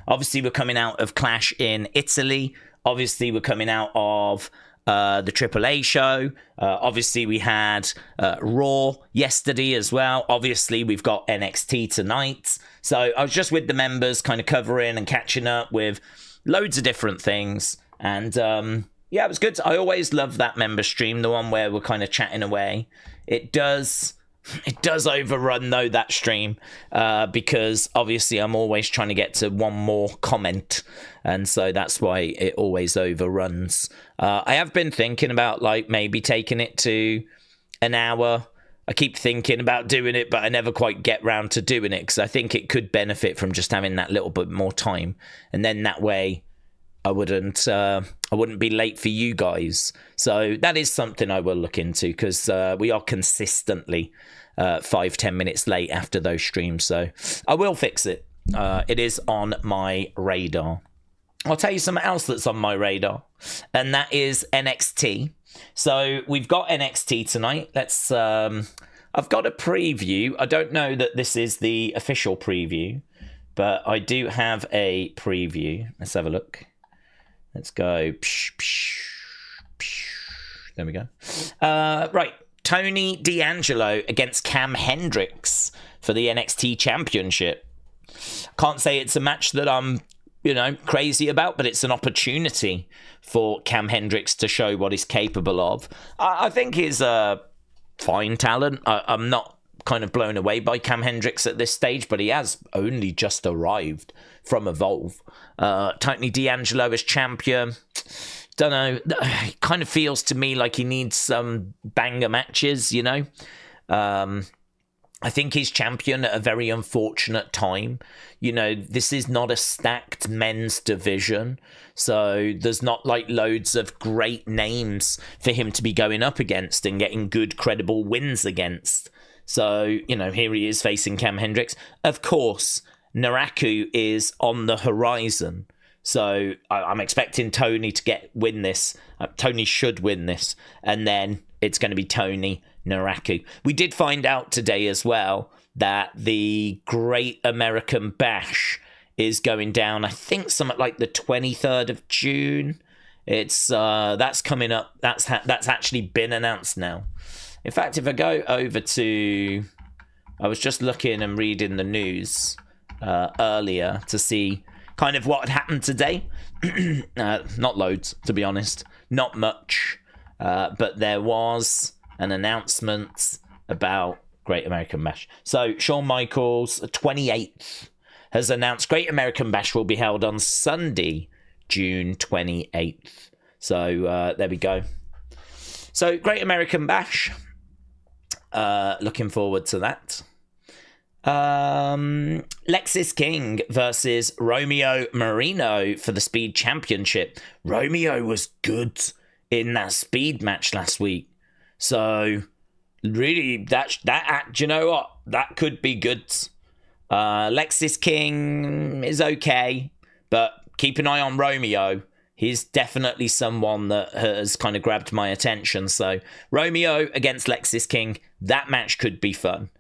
Obviously, we're coming out of Clash in Italy. Obviously, we're coming out of the AAA show. Obviously, we had Raw yesterday as well. Obviously, we've got NXT tonight. So I was just with the members, kind of covering and catching up with loads of different things. And yeah, it was good. I always love that member stream, the one where we're kind of chatting away. It does overrun, though, that stream, because obviously I'm always trying to get to one more comment, and so that's why it always overruns. I have been thinking about, like, maybe taking it to an hour. I keep thinking about doing it, but I never quite get round to doing it, because I think it could benefit from just having that little bit more time, and then that way I wouldn't be late for you guys. So that is something I will look into, because we are consistently 5-10 minutes late after those streams. So I will fix it. It is on my radar. I'll tell you something else that's on my radar, and that is NXT. So we've got NXT tonight. Let's. I've got a preview. I don't know that this is the official preview, but I do have a preview. Let's have a look. Let's go. There we go. Right. Tony D'Angelo against Cam Hendrix for the NXT Championship. Can't say it's a match that I'm, crazy about, but it's an opportunity for Cam Hendrix to show what he's capable of. I think he's a fine talent. I'm not kind of blown away by Cam Hendrix at this stage, but he has only just arrived from Evolve. Tony D'Angelo as champion. Don't know. It kind of feels to me like he needs some banger matches, I think he's champion at a very unfortunate time. This is not a stacked men's division, so there's not like loads of great names for him to be going up against and getting good, credible wins against. So, here he is facing Cam Hendrix. Of course, Naraku is on the horizon. So I'm expecting Tony to win this. Tony should win this. And then it's going to be Tony Naraku. We did find out today as well that the Great American Bash is going down, I think something like the 23rd of June. It's that's coming up. That's actually been announced now. In fact, if I go over to... I was just looking and reading the news earlier to see kind of what had happened today. Not loads, to be honest. Not much. But there was an announcement about Great American Bash. So Shawn Michaels, 28th, has announced Great American Bash will be held on Sunday, June 28th. So there we go. So Great American Bash. Looking forward to that. Lexis King versus Romeo Moreno for the Speed Championship. Romeo was good in that Speed match last week. So, really, that do you know what? That could be good. Lexis King is okay, but keep an eye on Romeo. He's definitely someone that has kind of grabbed my attention. So, Romeo against Lexis King, that match could be fun.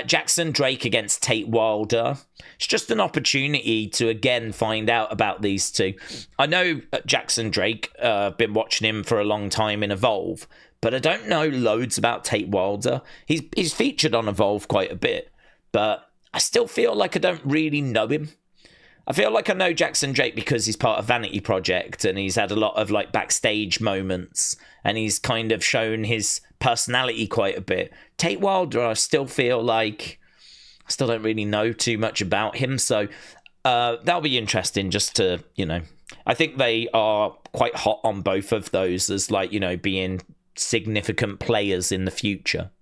Jackson Drake against Tate Wilder. It's just an opportunity to again find out about these two. I know Jackson Drake, been watching him for a long time in Evolve, but I don't know loads about Tate Wilder. He's featured on Evolve quite a bit, but I still feel like I don't really know him. I feel like I know Jackson Drake because he's part of Vanity Project and he's had a lot of like backstage moments and he's kind of shown his personality quite a bit. Tate Wilder, I still feel like I still don't really know too much about him. So that'll be interesting just to, I think they are quite hot on both of those as like, being significant players in the future.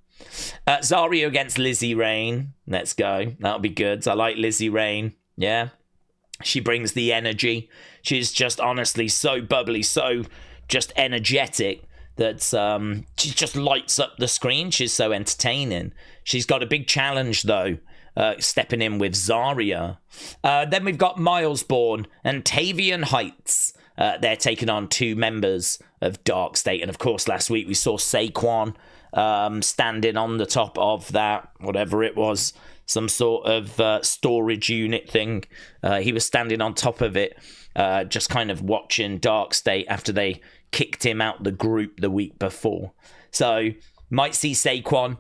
Zaria against Lizzy Rain. Let's go. That'll be good. I like Lizzy Rain. Yeah. She brings the energy. She's just honestly so bubbly, so just energetic that she just lights up the screen. She's so entertaining. She's got a big challenge, though, stepping in with Zaria. Then we've got Myles, Borne, and Tavion Heights. They're taking on two members of DarkState. And, of course, last week we saw Saquon standing on the top of that, whatever it was, some sort of storage unit thing. He was standing on top of it, just kind of watching DarkState after they kicked him out the group the week before. So might see Saquon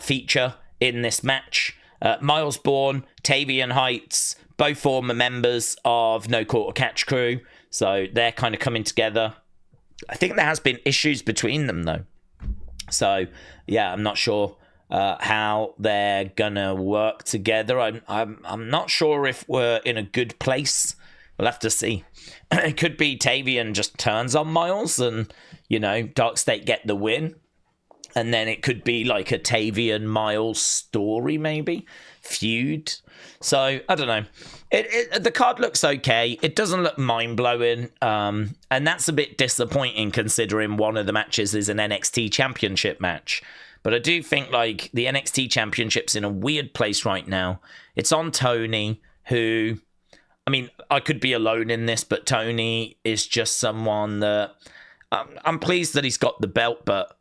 feature in this match. Myles, Borne, Tavion Heights, both former members of No Quarter Catch Crew. So they're kind of coming together. I think there has been issues between them, though. So, yeah, I'm not sure how they're going to work together. I'm not sure if we're in a good place. We'll have to see. It could be Tavion just turns on Myles and, DarkState get the win. And then it could be like a Tavion Myles story, maybe feud. So I don't know. The card looks okay. It doesn't look mind blowing, and that's a bit disappointing considering one of the matches is an NXT Championship match. But I do think like the NXT Championship's in a weird place right now. It's on Tony, who, I mean, I could be alone in this, but Tony is just someone that I'm pleased that he's got the belt, but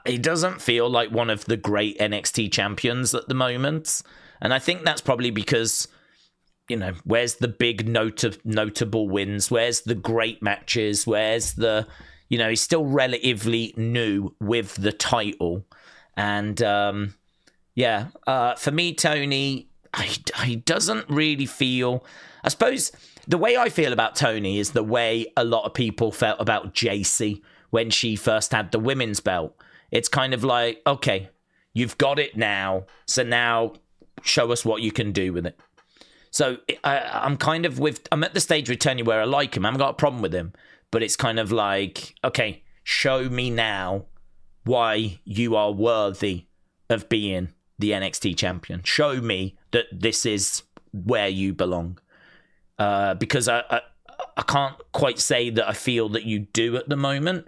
he doesn't feel like one of the great NXT champions at the moment. And I think that's probably because, where's the big notable wins? Where's the great matches? Where's the, he's still relatively new with the title. And, for me, Tony, he doesn't really feel, I suppose the way I feel about Tony is the way a lot of people felt about JC when she first had the women's belt. It's kind of like, okay, you've got it now, so now show us what you can do with it. So I'm at the stage with Tony where I like him. I haven't got a problem with him, but it's kind of like, okay, show me now why you are worthy of being the NXT champion. Show me that this is where you belong. Because I can't quite say that I feel that you do at the moment.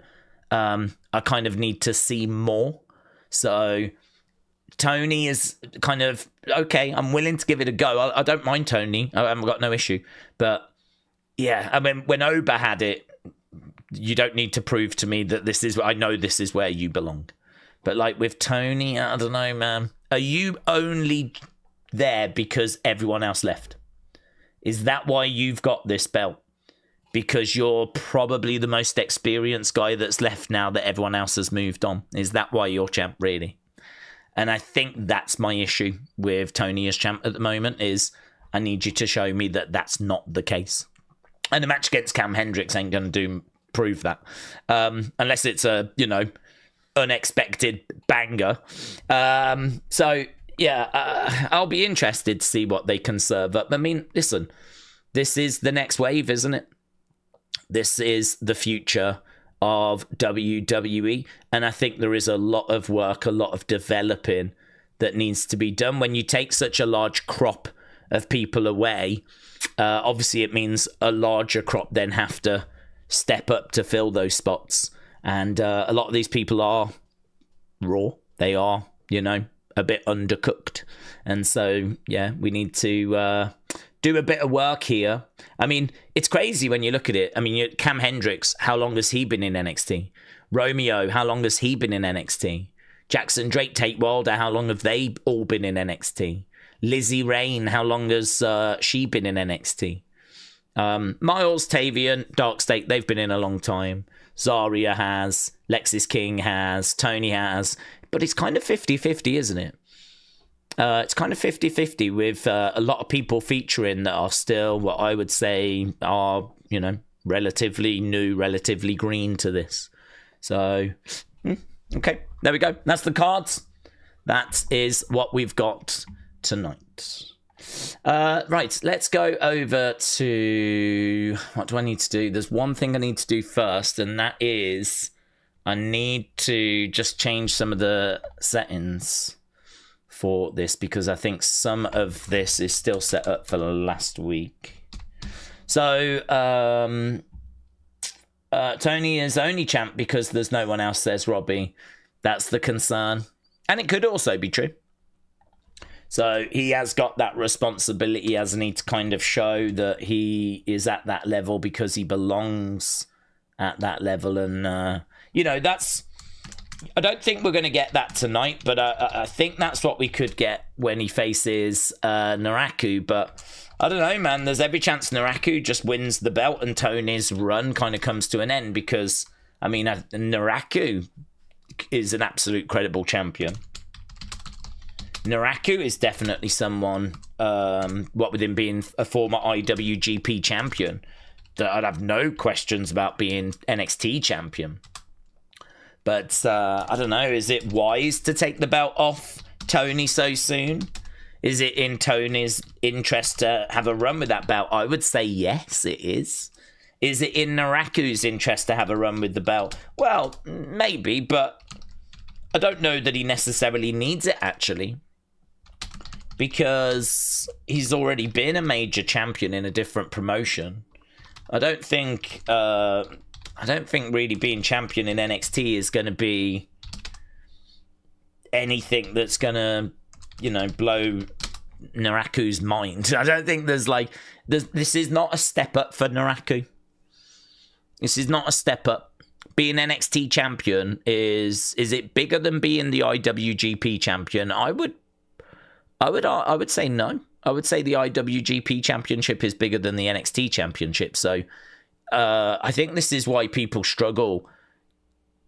I kind of need to see more. So Tony is kind of, okay, I'm willing to give it a go. I don't mind Tony. I've got no issue. But yeah, I mean, when Oba had it, you don't need to prove to me that I know this is where you belong. But like with Tony, I don't know, man. Are you only there because everyone else left? Is that why you've got this belt? Because you're probably the most experienced guy that's left now that everyone else has moved on. Is that why you're champ, really? And I think that's my issue with Tony as champ at the moment, is I need you to show me that that's not the case. And the match against Hendrix ain't going to prove that. Unless it's a, unexpected banger. I'll be interested to see what they can serve up. I mean, listen, this is the next wave, isn't it? This is the future of WWE, and I think there is a lot of work, a lot of developing that needs to be done. When you take such a large crop of people away, obviously it means a larger crop then have to step up to fill those spots, and a lot of these people are raw. They are, a bit undercooked, and so we need to do a bit of work here. I mean, it's crazy when you look at it. I mean, Hendrix, how long has he been in NXT? Romeo, how long has he been in NXT? Jackson Drake, Tate Wilder, how long have they all been in NXT? Lizzy Rain, how long has she been in NXT? Myles, Tavion, DarkState, they've been in a long time. Zaria has, Lexis King has, Tony has, but it's kind of 50-50, isn't it? It's kind of 50-50 with a lot of people featuring that are still what I would say are, relatively new, relatively green to this. So, okay, there we go. That's the cards. That is what we've got tonight. Right, let's go over to... What do I need to do? There's one thing I need to do first, and that is I need to just change some of the settings for this, because I think some of this is still set up for last week. So Tony is only champ because there's no one else, says Robbie. That's the concern, and it could also be true. So he has got that responsibility, hasn't he, to kind of show that he is at that level because he belongs at that level. And, that's I don't think we're going to get that tonight, but I think that's what we could get when he faces Naraku. But I don't know, man. There's every chance Naraku just wins the belt and Tony's run kind of comes to an end because, I mean, Naraku is an absolute credible champion. Naraku is definitely someone, what with him being a former IWGP champion, that I'd have no questions about being NXT champion. But I don't know, is it wise to take the belt off Tony so soon? Is it in Tony's interest to have a run with that belt? I would say yes, it is. Is it in Naraku's interest to have a run with the belt? Well, maybe, but I don't know that he necessarily needs it, actually. Because he's already been a major champion in a different promotion. I don't think really being champion in NXT is going to be anything that's going to, you know, blow Naraku's mind. I don't think this is not a step up for Naraku. This is not a step up. Being NXT champion is it bigger than being the IWGP champion? I would say no. I would say the IWGP championship is bigger than the NXT championship. So I think this is why people struggle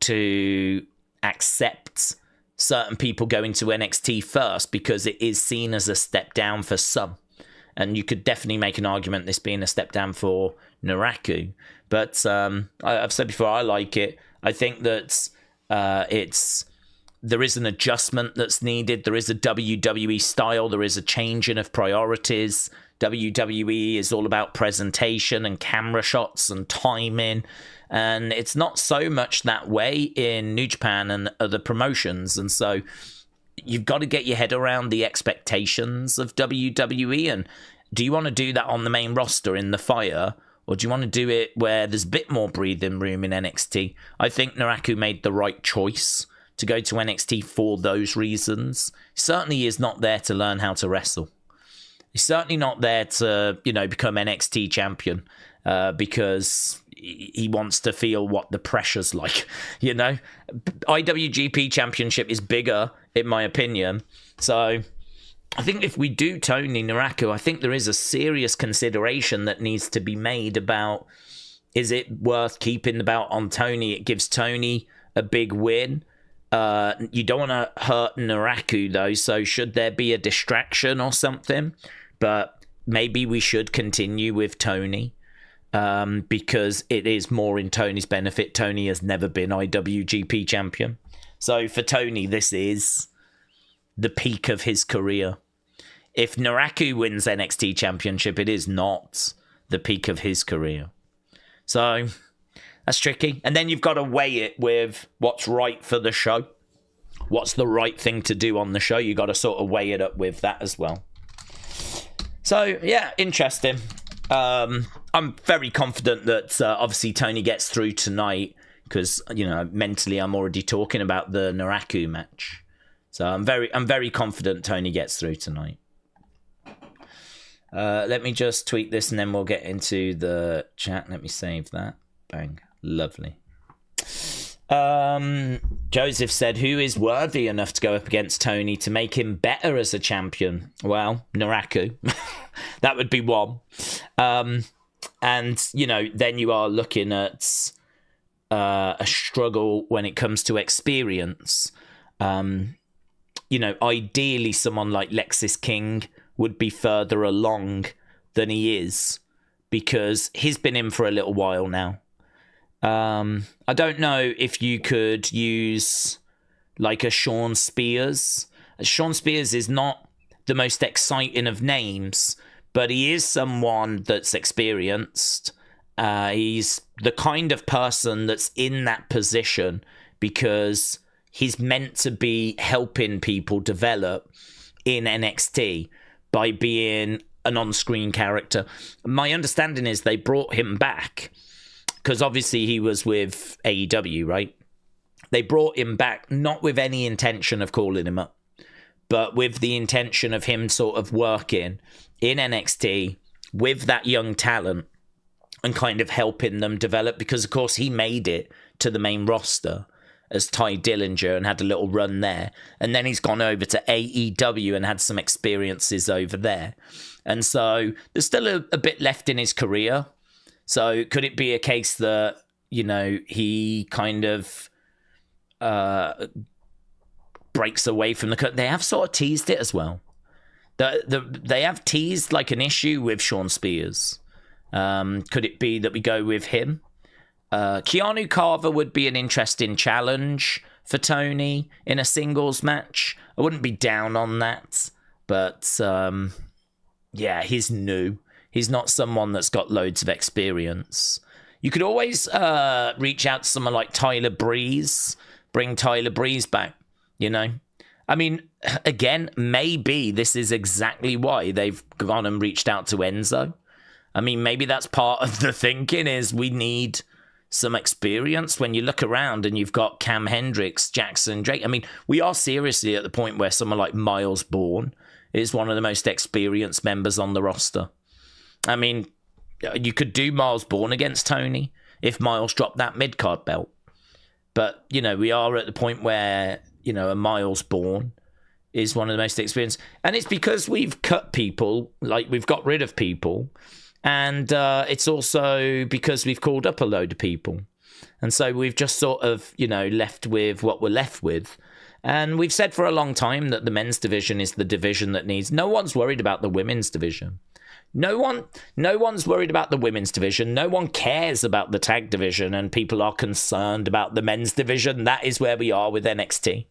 to accept certain people going to NXT first, because it is seen as a step down for some. And you could definitely make an argument this being a step down for Naraku. But I've said before, I like it. I think that there is an adjustment that's needed. There is a WWE style. There is a changing of priorities. WWE is all about presentation and camera shots and timing. And it's not so much that way in New Japan and other promotions. And so you've got to get your head around the expectations of WWE. And do you want to do that on the main roster in the Fire? Or do you want to do it where there's a bit more breathing room in NXT? I think Naraku made the right choice to go to NXT for those reasons. Certainly is not there to learn how to wrestle. He's certainly not there to, you know, become NXT champion because he wants to feel what the pressure's like, you know? IWGP championship is bigger, in my opinion. So I think if we do Tony Naraku, I think there is a serious consideration that needs to be made about, is it worth keeping the belt on Tony? It gives Tony a big win. You don't want to hurt Naraku, though, so should there be a distraction or something? But maybe we should continue with Tony because it is more in Tony's benefit. Tony has never been IWGP champion. So for Tony, this is the peak of his career. If Naraku wins NXT championship, it is not the peak of his career. So that's tricky. And then you've got to weigh it with what's right for the show. What's the right thing to do on the show? You've got to sort of weigh it up with that as well. So, yeah, interesting. I'm very confident that obviously Tony gets through tonight because, you know, mentally I'm already talking about the Naraku match. So I'm very confident Tony gets through tonight. Let me just tweet this and then we'll get into the chat. Let me save that. Bang. Lovely. Joseph said, who is worthy enough to go up against Tony to make him better as a champion? Well, Naraku. That would be one. And, you know, then you are looking at a struggle when it comes to experience. You know, ideally someone like Lexis King would be further along than he is because he's been in for a little while now. I don't know if you could use like a Sean Spears. Sean Spears is not the most exciting of names, but he is someone that's experienced. He's the kind of person that's in that position because he's meant to be helping people develop in NXT by being an on-screen character. My understanding is they brought him back because obviously he was with AEW, right? They brought him back not with any intention of calling him up, but with the intention of him sort of working in NXT with that young talent and kind of helping them develop because, of course, he made it to the main roster. as Ty Dillinger and had a little run there. And then he's gone over to AEW and had some experiences over there. And so there's still a bit left in his career. So could it be a case that, you know, he kind of breaks away from the cut? They have sort of teased it as well. They have teased like an issue with Sean Spears. Could it be that we go with him? Keanu Carver would be an interesting challenge for Tony in a singles match. I wouldn't be down on that, but yeah, he's new. He's not someone that's got loads of experience. You could always reach out to someone like Tyler Breeze, bring Tyler Breeze back, you know? I mean, again, maybe this is exactly why they've gone and reached out to Enzo. I mean, maybe that's part of the thinking is we need some experience. When you look around and you've got Cam Hendrix, Jackson Drake. I mean, we are seriously at the point where someone like Myles Borne is one of the most experienced members on the roster. I mean, you could do Myles Borne against Tony if Myles dropped that mid-card belt. But, you know, we are at the point where, you know, a Myles Borne is one of the most experienced. And it's because we've cut people, like we've got rid of people. And it's also because we've called up a load of people. And so we've just sort of, you know, left with what we're left with. And we've said for a long time that the men's division is the division that needs... No one's worried about the women's division. No one's worried about the women's division. No one cares about the tag division, and people are concerned about the men's division. That is where we are with NXT.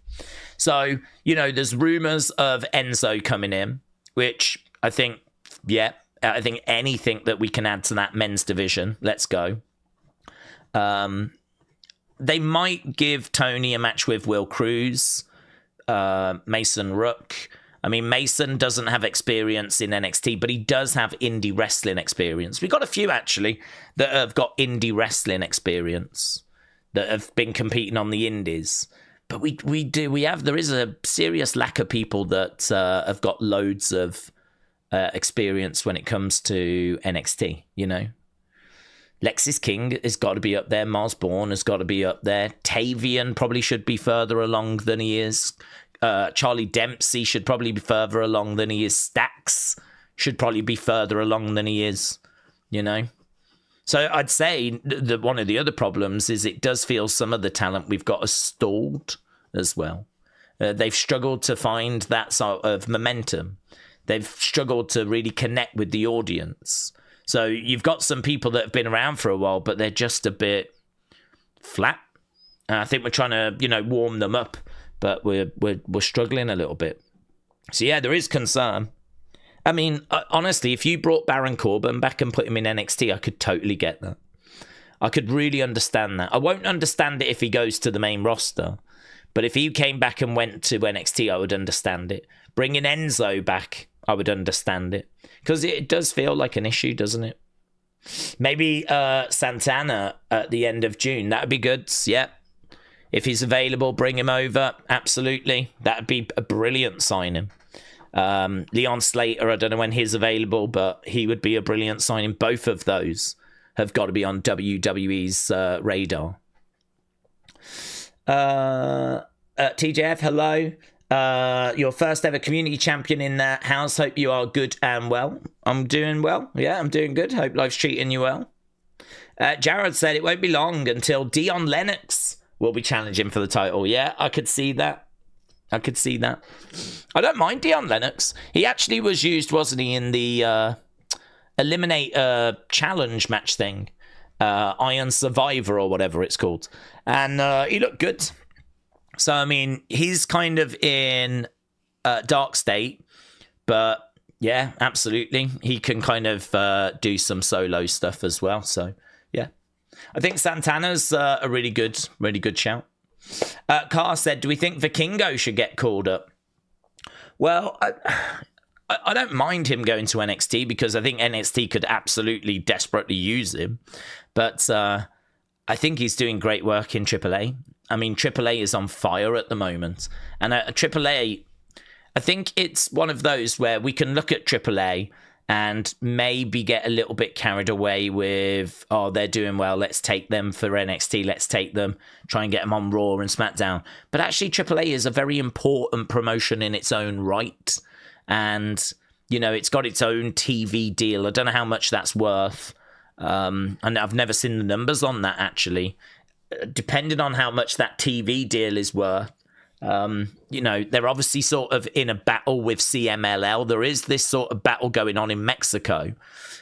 So, you know, there's rumors of Enzo coming in, which I think, yeah, I think anything that we can add to that men's division, let's go. They might give Tony a match with Will Cruz, Mason Rook. I mean, Mason doesn't have experience in NXT, but he does have indie wrestling experience. We've got a few, actually, that have got indie wrestling experience that have been competing on the indies. But there is a serious lack of people that have got loads of experience when it comes to NXT, you know. Lexis King has got to be up there. Myles Borne has got to be up there. Tavion probably should be further along than he is. Charlie Dempsey should probably be further along than he is. Stax should probably be further along than he is, you know. So I'd say that one of the other problems is it does feel some of the talent we've got is stalled as well. They've struggled to find that sort of momentum. They've struggled to really connect with the audience. So you've got some people that have been around for a while, but they're just a bit flat. And I think we're trying to, you know, warm them up, but we're struggling a little bit. So yeah, there is concern. I mean, honestly, if you brought Baron Corbin back and put him in NXT, I could totally get that. I could really understand that. I won't understand it if he goes to the main roster, but if he came back and went to NXT, I would understand it. Bringing Enzo back, I would understand it. Because it does feel like an issue, doesn't it? Maybe Santana at the end of June. That would be good. Yeah. If he's available, bring him over. Absolutely. That would be a brilliant signing. Leon Slater, I don't know when he's available, but he would be a brilliant signing. Both of those have got to be on WWE's radar. TJF, hello. Your first ever community champion in that house. Hope you are good and well. I'm doing well. Yeah, I'm doing good. Hope life's treating you well. Jared said it won't be long until Dion Lennox will be challenging for the title. Yeah, I could see that. I don't mind Dion Lennox. He actually was used, wasn't he, in the Eliminate Challenge match thing. Iron Survivor or whatever it's called. And he looked good. So, I mean, he's kind of in DarkState, but yeah, absolutely. He can kind of do some solo stuff as well. So, yeah. I think Santana's a really good shout. Carr said, do we think Vikingo should get called up? Well, I don't mind him going to NXT because I think NXT could absolutely desperately use him. But I think he's doing great work in AAA. I mean, AAA is on fire at the moment. And AAA, I think it's one of those where we can look at AAA and maybe get a little bit carried away with, oh, they're doing well, let's take them for NXT, let's take them, try and get them on Raw and SmackDown. But actually, AAA is a very important promotion in its own right. And, you know, it's got its own TV deal. I don't know how much that's worth. And I've never seen the numbers on that, actually. Depending on how much that TV deal is worth, you know, they're obviously sort of in a battle with CMLL. There is this sort of battle going on in Mexico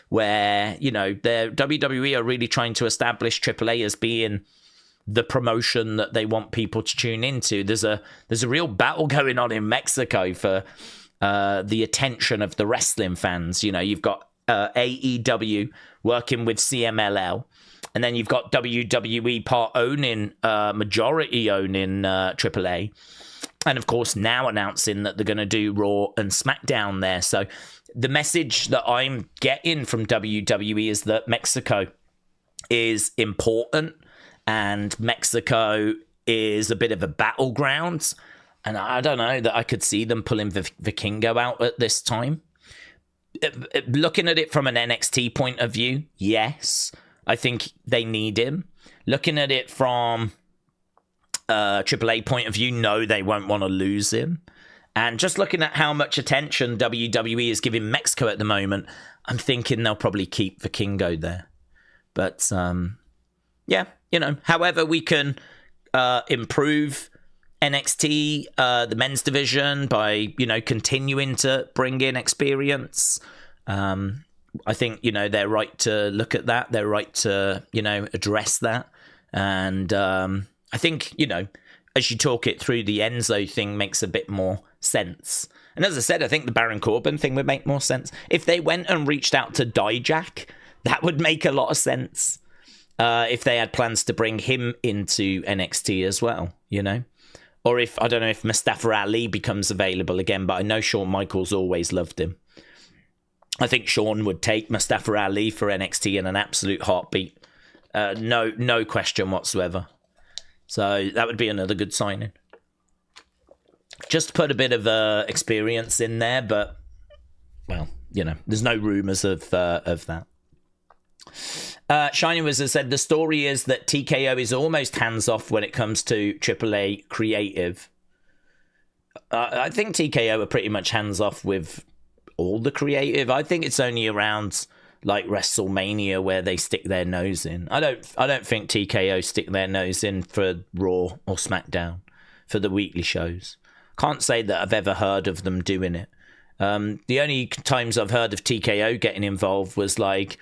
where, you know, the WWE are really trying to establish AAA as being the promotion that they want people to tune into. There's a real battle going on in Mexico for the attention of the wrestling fans. You know, you've got AEW working with CMLL. And then you've got WWE majority owning AAA. And of course, now announcing that they're going to do Raw and SmackDown there. So the message that I'm getting from WWE is that Mexico is important. And Mexico is a bit of a battleground. And I don't know that I could see them pulling Vikingo out at this time. Looking at it from an NXT point of view, yes. I think they need him. Looking at it from a AAA point of view, no, they won't want to lose him. And just looking at how much attention WWE is giving Mexico at the moment, I'm thinking they'll probably keep Vikingo there. But, yeah, you know, however we can improve NXT, the men's division, by, you know, continuing to bring in experience. I think, you know, they're right to look at that. They're right to, you know, address that. And I think, you know, as you talk it through, the Enzo thing makes a bit more sense. And as I said, I think the Baron Corbin thing would make more sense. If they went and reached out to Dijak, that would make a lot of sense. If they had plans to bring him into NXT as well, you know. Or if, I don't know if Mustafa Ali becomes available again, but I know Shawn Michaels always loved him. I think Shawn would take Mustafa Ali for NXT in an absolute heartbeat. No question whatsoever. So that would be another good signing. Just to put a bit of experience in there, but, well, you know, there's no rumours of that. Shiny Wizard said, the story is that TKO is almost hands-off when it comes to AAA creative. I think TKO are pretty much hands-off with all the creative. I think it's only around like WrestleMania where they stick their nose in. I don't think TKO stick their nose in for Raw or SmackDown for the weekly shows. Can't say that I've ever heard of them doing it. The only times I've heard of TKO getting involved was like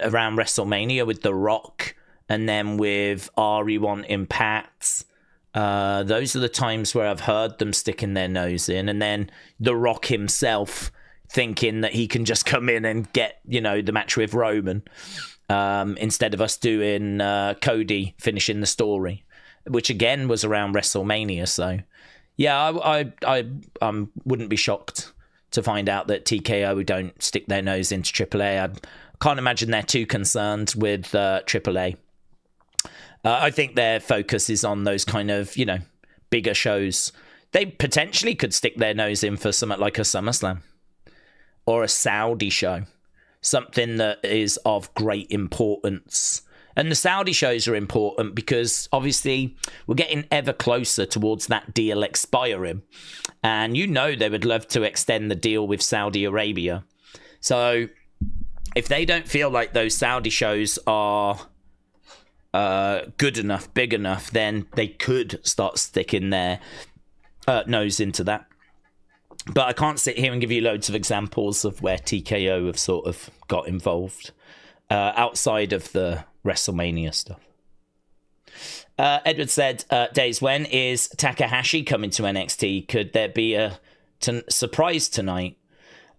around WrestleMania with The Rock, and then with RE1 Impact. Those are the times where I've heard them sticking their nose in, and then The Rock himself thinking that he can just come in and get, you know, the match with Roman, instead of us doing Cody finishing the story, which again was around WrestleMania. So yeah, I wouldn't be shocked to find out that TKO don't stick their nose into AAA. I can't imagine they're too concerned with AAA. I think their focus is on those kind of, you know, bigger shows. They potentially could stick their nose in for something like a SummerSlam or a Saudi show, something that is of great importance. And the Saudi shows are important because obviously we're getting ever closer towards that deal expiring. And you know they would love to extend the deal with Saudi Arabia. So if they don't feel like those Saudi shows are good enough, big enough, then they could start sticking their nose into that. But I can't sit here and give you loads of examples of where TKO have sort of got involved outside of the WrestleMania stuff. Edward said, Daze, when is Takahashi coming to NXT? Could there be a surprise tonight?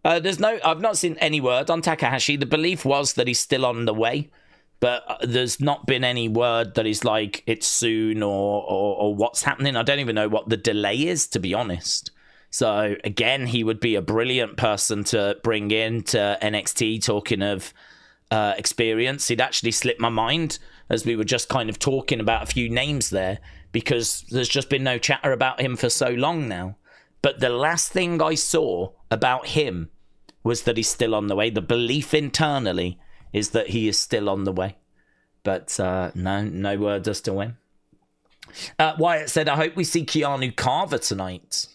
I've not seen any word on Takahashi. The belief was that he's still on the way, but there's not been any word that he's like, it's soon or what's happening. I don't even know what the delay is, to be honest. So again, he would be a brilliant person to bring in to NXT. Talking of experience, he'd actually slipped my mind as we were just kind of talking about a few names there, because there's just been no chatter about him for so long now. But the last thing I saw about him was that he's still on the way. The belief internally is that he is still on the way. But no word as to when. Wyatt said, I hope we see Keanu Carver tonight.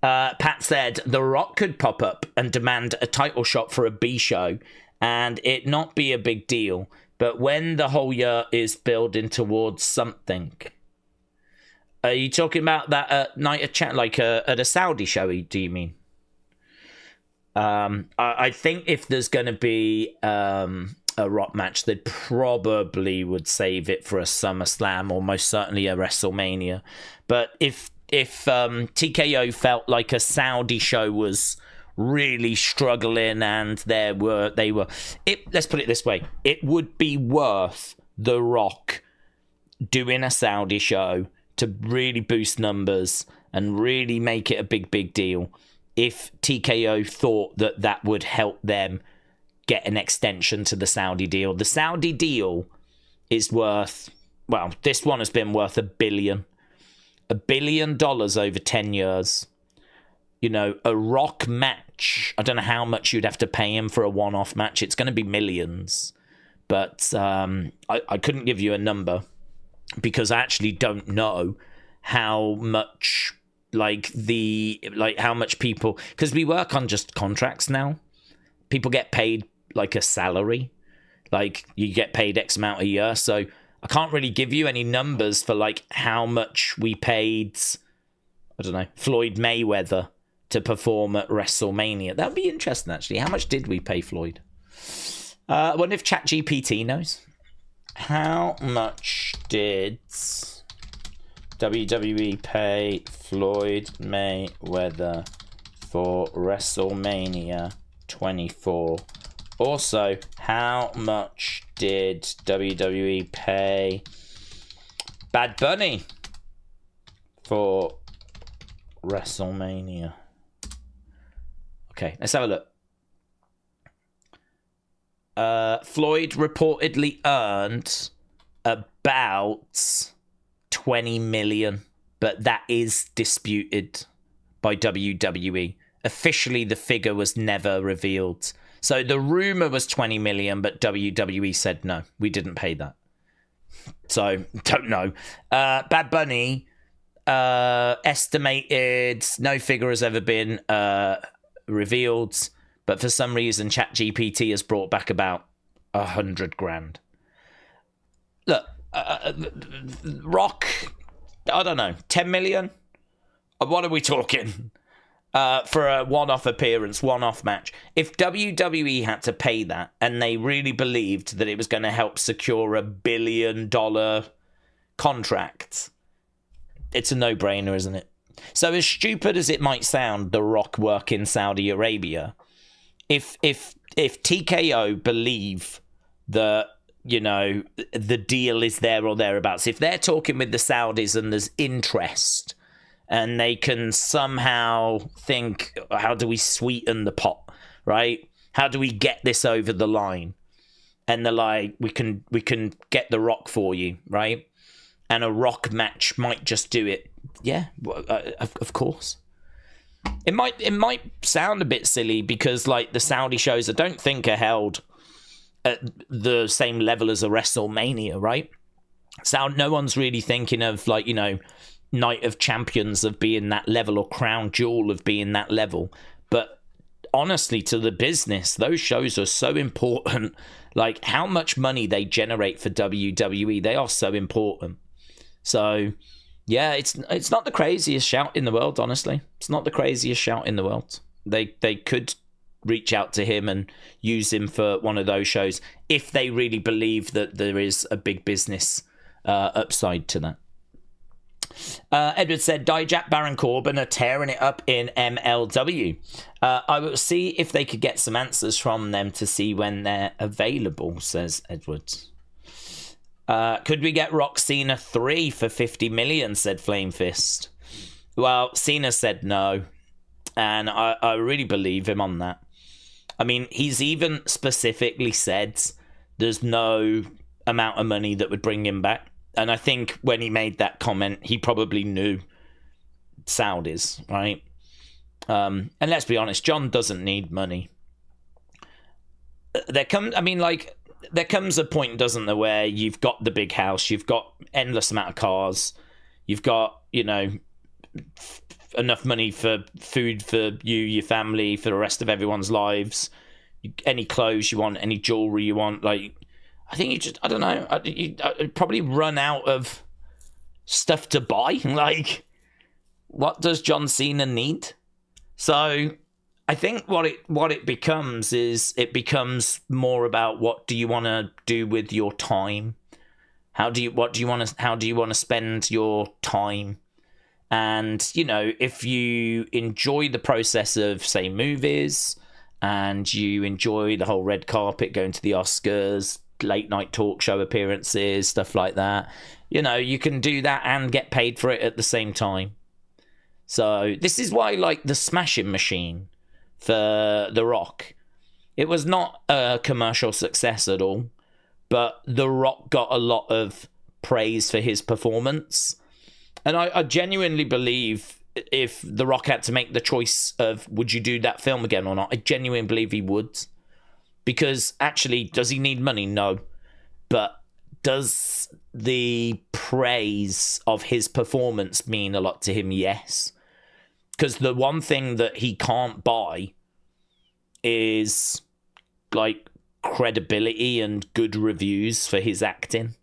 Pat said, The Rock could pop up and demand a title shot for a B show and it not be a big deal. But when the whole year is building towards something. Are you talking about that night of chat, like at a Saudi show, do you mean? I think if there's going to be a Rock match, they probably would save it for a SummerSlam or most certainly a WrestleMania. But if TKO felt like a Saudi show was really struggling and let's put it this way, it would be worth The Rock doing a Saudi show to really boost numbers and really make it a big deal if TKO thought that would help them get an extension to the Saudi deal. The Saudi deal is worth, well, this one has been worth $1 billion. $1 billion over 10 years. You know, a Rock match, I don't know how much you'd have to pay him for a one-off match. It's going to be millions. But I couldn't give you a number because I actually don't know how much how much people, because we work on just contracts now. People get paid like a salary, like you get paid X amount a year. So I can't really give you any numbers for like how much we paid, I don't know, Floyd Mayweather to perform at WrestleMania. That'd be interesting actually. How much did we pay Floyd? I wonder if ChatGPT knows. How much did WWE pay Floyd Mayweather for WrestleMania 24? Also, how much did WWE pay Bad Bunny for WrestleMania? Okay, let's have a look. Floyd reportedly earned about 20 million, but that is disputed by WWE. Officially, the figure was never revealed. So the rumor was 20 million, but WWE said no, we didn't pay that. So don't know. Bad Bunny estimated, no figure has ever been revealed, but for some reason ChatGPT has brought back about 100 grand. Look, Rock, I don't know, 10 million? What are we talking? For a one-off appearance, one-off match. If WWE had to pay that and they really believed that it was going to help secure $1 billion contract, it's a no-brainer, isn't it? So as stupid as it might sound, The Rock work in Saudi Arabia, if TKO believe that, you know, the deal is there or thereabouts, if they're talking with the Saudis and there's interest and they can somehow think, how do we sweeten the pot, right? How do we get this over the line? And they're like, we can get The Rock for you, right? And a Rock match might just do it. Yeah, of course. It might sound a bit silly because like the Saudi shows I don't think are held at the same level as a WrestleMania, right? So no one's really thinking of like, you know, Night of Champions of being that level or Crown Jewel of being that level. But honestly, to the business, those shows are so important. Like how much money they generate for WWE, they are so important. So yeah, it's not the craziest shout in the world, honestly. It's not the craziest shout in the world. They could reach out to him and use him for one of those shows if they really believe that there is a big business upside to that. Edward said, Dijak, Baron Corbin are tearing it up in MLW. I will see if they could get some answers from them to see when they're available, says Edward. Could we get Rock Cena 3 for 50 million, said Flame Fist. Well, Cena said no, and I really believe him on that. I mean, he's even specifically said there's no amount of money that would bring him back. And I think when he made that comment, he probably knew Saudis, right? And let's be honest, John doesn't need money. There comes a point, doesn't there, where you've got the big house, you've got endless amount of cars, you've got, enough money for food for you, your family, for the rest of everyone's lives, any clothes you want, any jewelry you want. Like, I think I'd probably run out of stuff to buy. Like, what does John Cena need? So I think what it becomes is, it becomes more about, what do you want to do with your time? How do you want to spend your time? And, if you enjoy the process of, say, movies, and you enjoy the whole red carpet, going to the Oscars, late night talk show appearances, stuff like that, you can do that and get paid for it at the same time. So this is why, like, the Smashing Machine for The Rock, it was not a commercial success at all, but The Rock got a lot of praise for his performance. And I genuinely believe, if The Rock had to make the choice of, would you do that film again or not, I genuinely believe he would. Because actually, does he need money? No. But does the praise of his performance mean a lot to him? Yes. Because the one thing that he can't buy is, like, credibility and good reviews for his acting.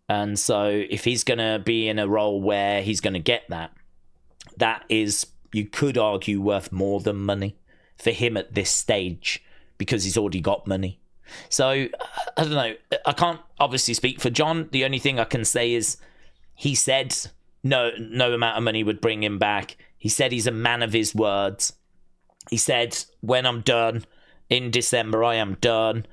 And so if he's going to be in a role where he's going to get that is, you could argue, worth more than money for him at this stage, because he's already got money. So, I don't know. I can't obviously speak for John. The only thing I can say is, he said no amount of money would bring him back. He said he's a man of his words. He said, when I'm done in December, I am done.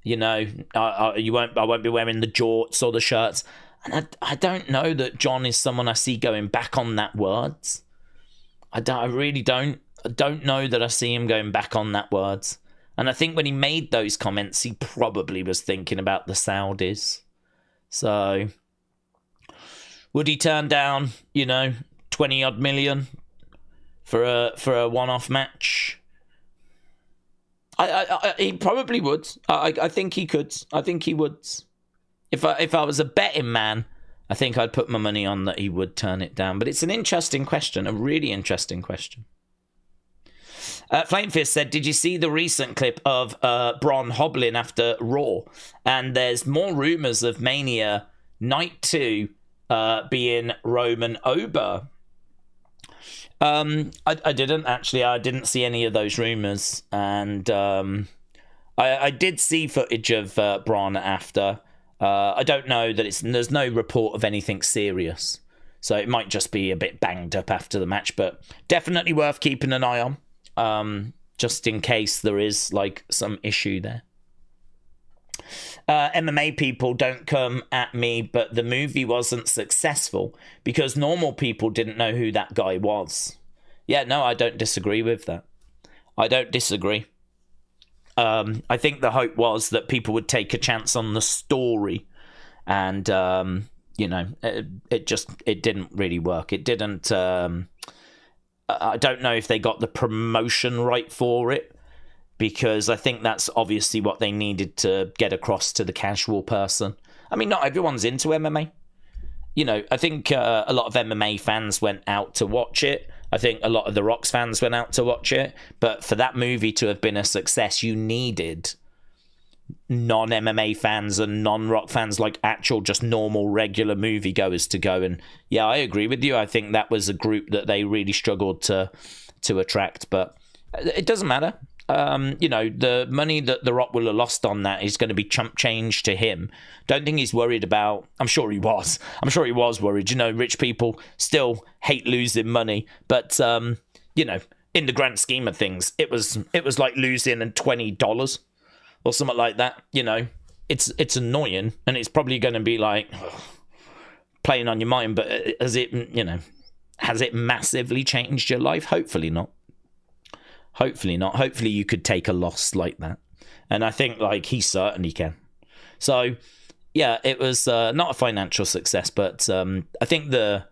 I won't be wearing the jorts or the shirts. And I don't know that John is someone I see going back on that words. I really don't. I don't know that I see him going back on that words. And I think when he made those comments, he probably was thinking about the Saudis. So, would he turn down, 20 odd million for a one-off match? He probably would. I think he could. I think he would. If I was a betting man, I think I'd put my money on that he would turn it down. But it's an interesting question, a really interesting question. Flamefist said, did you see the recent clip of Borne hobbling after Raw? And there's more rumours of Mania Night 2 being Roman Ober. I didn't actually. I didn't see any of those rumors, and I did see footage of Borne after. I don't know that there's no report of anything serious, so it might just be a bit banged up after the match, but definitely worth keeping an eye on, just in case there is, like, some issue there. MMA people, don't come at me, but the movie wasn't successful because normal people didn't know who that guy was. Yeah, no, I don't disagree with that. I don't disagree. I think the hope was that people would take a chance on the story, and it didn't really work. It didn't. I don't know if they got the promotion right for it, because I think that's obviously what they needed to get across to the casual person. I mean, not everyone's into MMA. I think a lot of MMA fans went out to watch it. I think a lot of The Rock's fans went out to watch it. But for that movie to have been a success, you needed non-MMA fans and non-Rock fans, like actual just normal regular moviegoers, to go. And yeah, I agree with you. I think that was a group that they really struggled to attract. But it doesn't matter. The money that The Rock will have lost on that is going to be chump change to him. Don't think he's worried about. I'm sure he was worried. Rich people still hate losing money, but in the grand scheme of things, it was like losing $20 or something like that. It's annoying, and it's probably going to be like playing on your mind. But has it massively changed your life? Hopefully not. Hopefully not. Hopefully you could take a loss like that. And I think, like, he certainly can. So, yeah, it was not a financial success, but I think the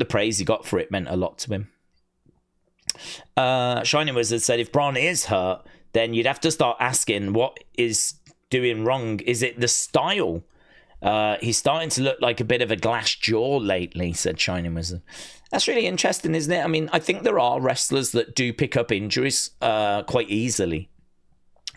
praise he got for it meant a lot to him. Shining Wizard said if Borne is hurt, then you'd have to start asking what is doing wrong. Is it the style? He's starting to look like a bit of a glass jaw lately, said Shining Wizard. That's really interesting, isn't it? I mean, I think there are wrestlers that do pick up injuries quite easily.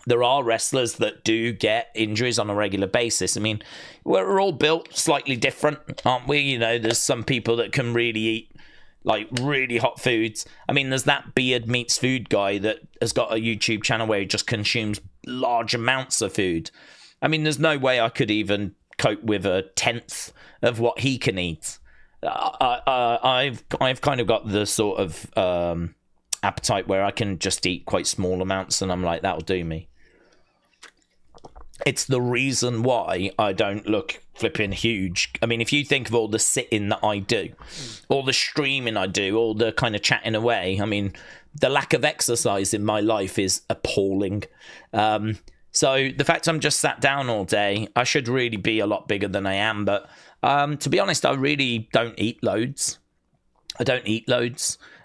There are wrestlers that do get injuries on a regular basis. I mean, we're all built slightly different, aren't we? You know, there's some people that can really eat like really hot foods. I mean, there's that Beard Meats Food guy that has got a YouTube channel where he just consumes large amounts of food. I mean, there's no way I could even cope with a tenth of what he can eat. I've kind of got the sort of appetite where I can just eat quite small amounts, and I'm like, that'll do me. It's the reason why I don't look flipping huge. I mean, if you think of all the sitting that I do, all the streaming I do, all the kind of chatting away, I mean, the lack of exercise in my life is appalling. So the fact I'm just sat down all day, I should really be a lot bigger than I am. But to be honest, I really don't eat loads.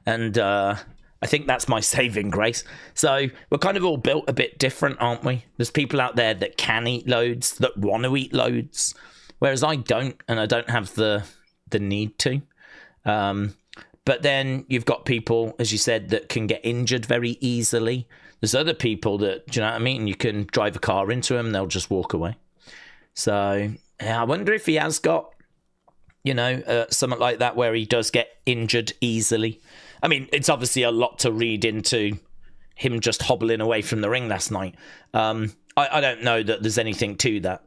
And I think that's my saving grace. So we're kind of all built a bit different, aren't we? There's people out there that can eat loads, that want to eat loads, whereas I don't, and I don't have the need to. But then you've got people, as you said, that can get injured very easily. There's other people that, do you know what I mean? You can drive a car into them, they'll just walk away. So I wonder if he has got, something like that where he does get injured easily. I mean, it's obviously a lot to read into him just hobbling away from the ring last night. I don't know that there's anything to that.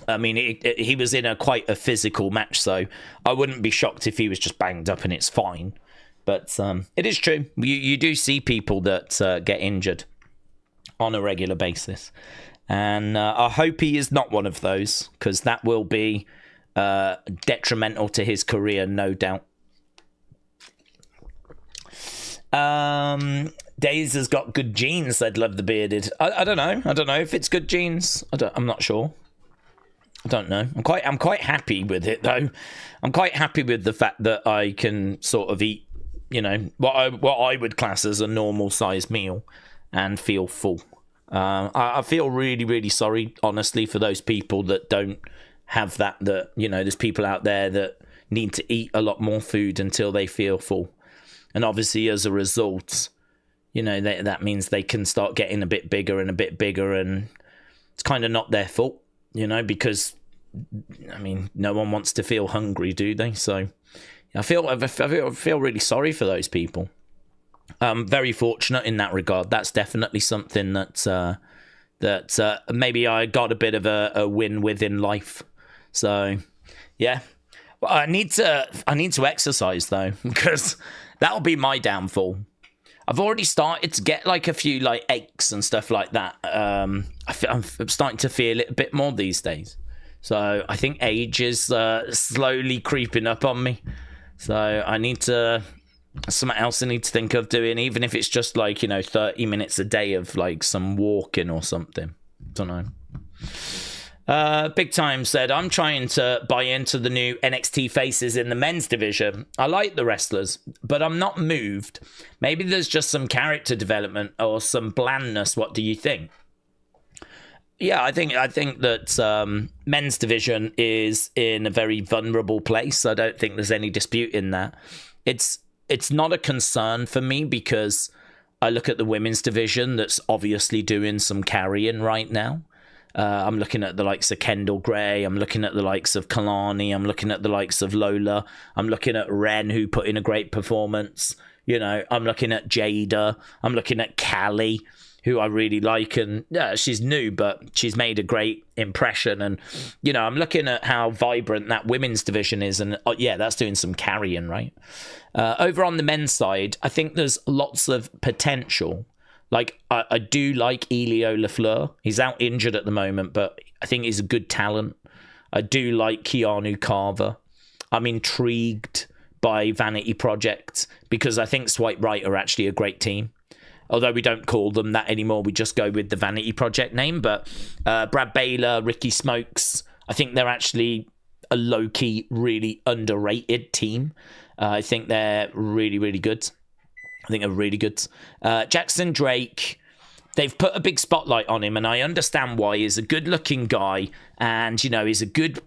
I mean, he was in quite a physical match, so I wouldn't be shocked if he was just banged up and it's fine. But it is true. You do see people that get injured on a regular basis. And I hope he is not one of those, because that will be detrimental to his career, no doubt. Daze has got good genes, said Love the Bearded. I don't know. I don't know if it's good genes. I'm not sure. I don't know. I'm quite happy with it, though. I'm quite happy with the fact that I can sort of eat, what I would class as a normal sized meal and feel full. I feel really, really sorry, honestly, for those people that don't have that, there's people out there that need to eat a lot more food until they feel full. And obviously, as a result, that means they can start getting a bit bigger, and it's kind of not their fault, because, I mean, no one wants to feel hungry, do they? So I feel really sorry for those people. Very fortunate in that regard. That's definitely something that maybe I got a bit of a win with in life. So yeah, well, I need to exercise though, because that'll be my downfall. I've already started to get like a few like aches and stuff like that. I'm starting to feel it a bit more these days. So I think age is slowly creeping up on me. So I need to, something else I need to think of doing, even if it's just like, 30 minutes a day of like some walking or something. Don't know. Big Time said, I'm trying to buy into the new NXT faces in the men's division. I like the wrestlers, but I'm not moved. Maybe there's just some character development or some blandness. What do you think? Yeah, I think that men's division is in a very vulnerable place. I don't think there's any dispute in that. It's not a concern for me, because I look at the women's division that's obviously doing some carrying right now. I'm looking at the likes of Kendall Gray. I'm looking at the likes of Kalani. I'm looking at the likes of Lola. I'm looking at Ren, who put in a great performance. I'm looking at Jada. I'm looking at Callie, who I really like. And yeah, she's new, but she's made a great impression. And, I'm looking at how vibrant that women's division is. And that's doing some carrying, right? Over on the men's side, I think there's lots of potential. Like, I do like Elio Lafleur. He's out injured at the moment, but I think he's a good talent. I do like Keanu Carver. I'm intrigued by Vanity Project, because I think Swipe Right are actually a great team. Although we don't call them that anymore, we just go with the Vanity Project name. But Brad Baylor, Ricky Smokes, I think they're actually a low-key, really underrated team. I think they're really, really good. I think are really good. Jackson Drake, they've put a big spotlight on him, and I understand why. He's a good-looking guy, and, you know, he's a good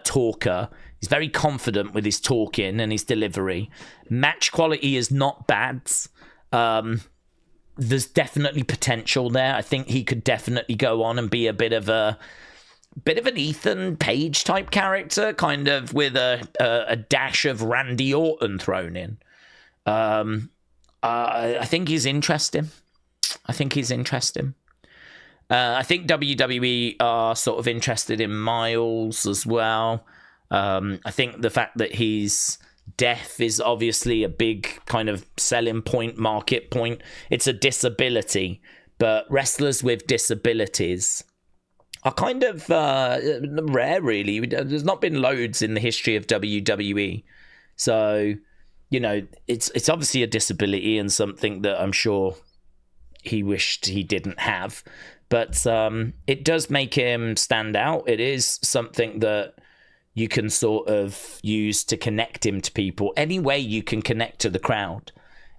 talker. He's very confident with his talking and his delivery. Match quality is not bad. There's definitely potential there. I think he could definitely go on and be a bit of an Ethan Page type character, kind of with a dash of Randy Orton thrown in. I think he's interesting. I think WWE are sort of interested in Myles as well. I think the fact that he's deaf is obviously a big kind of selling point, market point. It's a disability, but wrestlers with disabilities are kind of rare, really. There's not been loads in the history of WWE. So, you know, it's obviously a disability and something that I'm sure he wished he didn't have. But it does make him stand out. It is something that you can sort of use to connect him to people. Any way you can connect to the crowd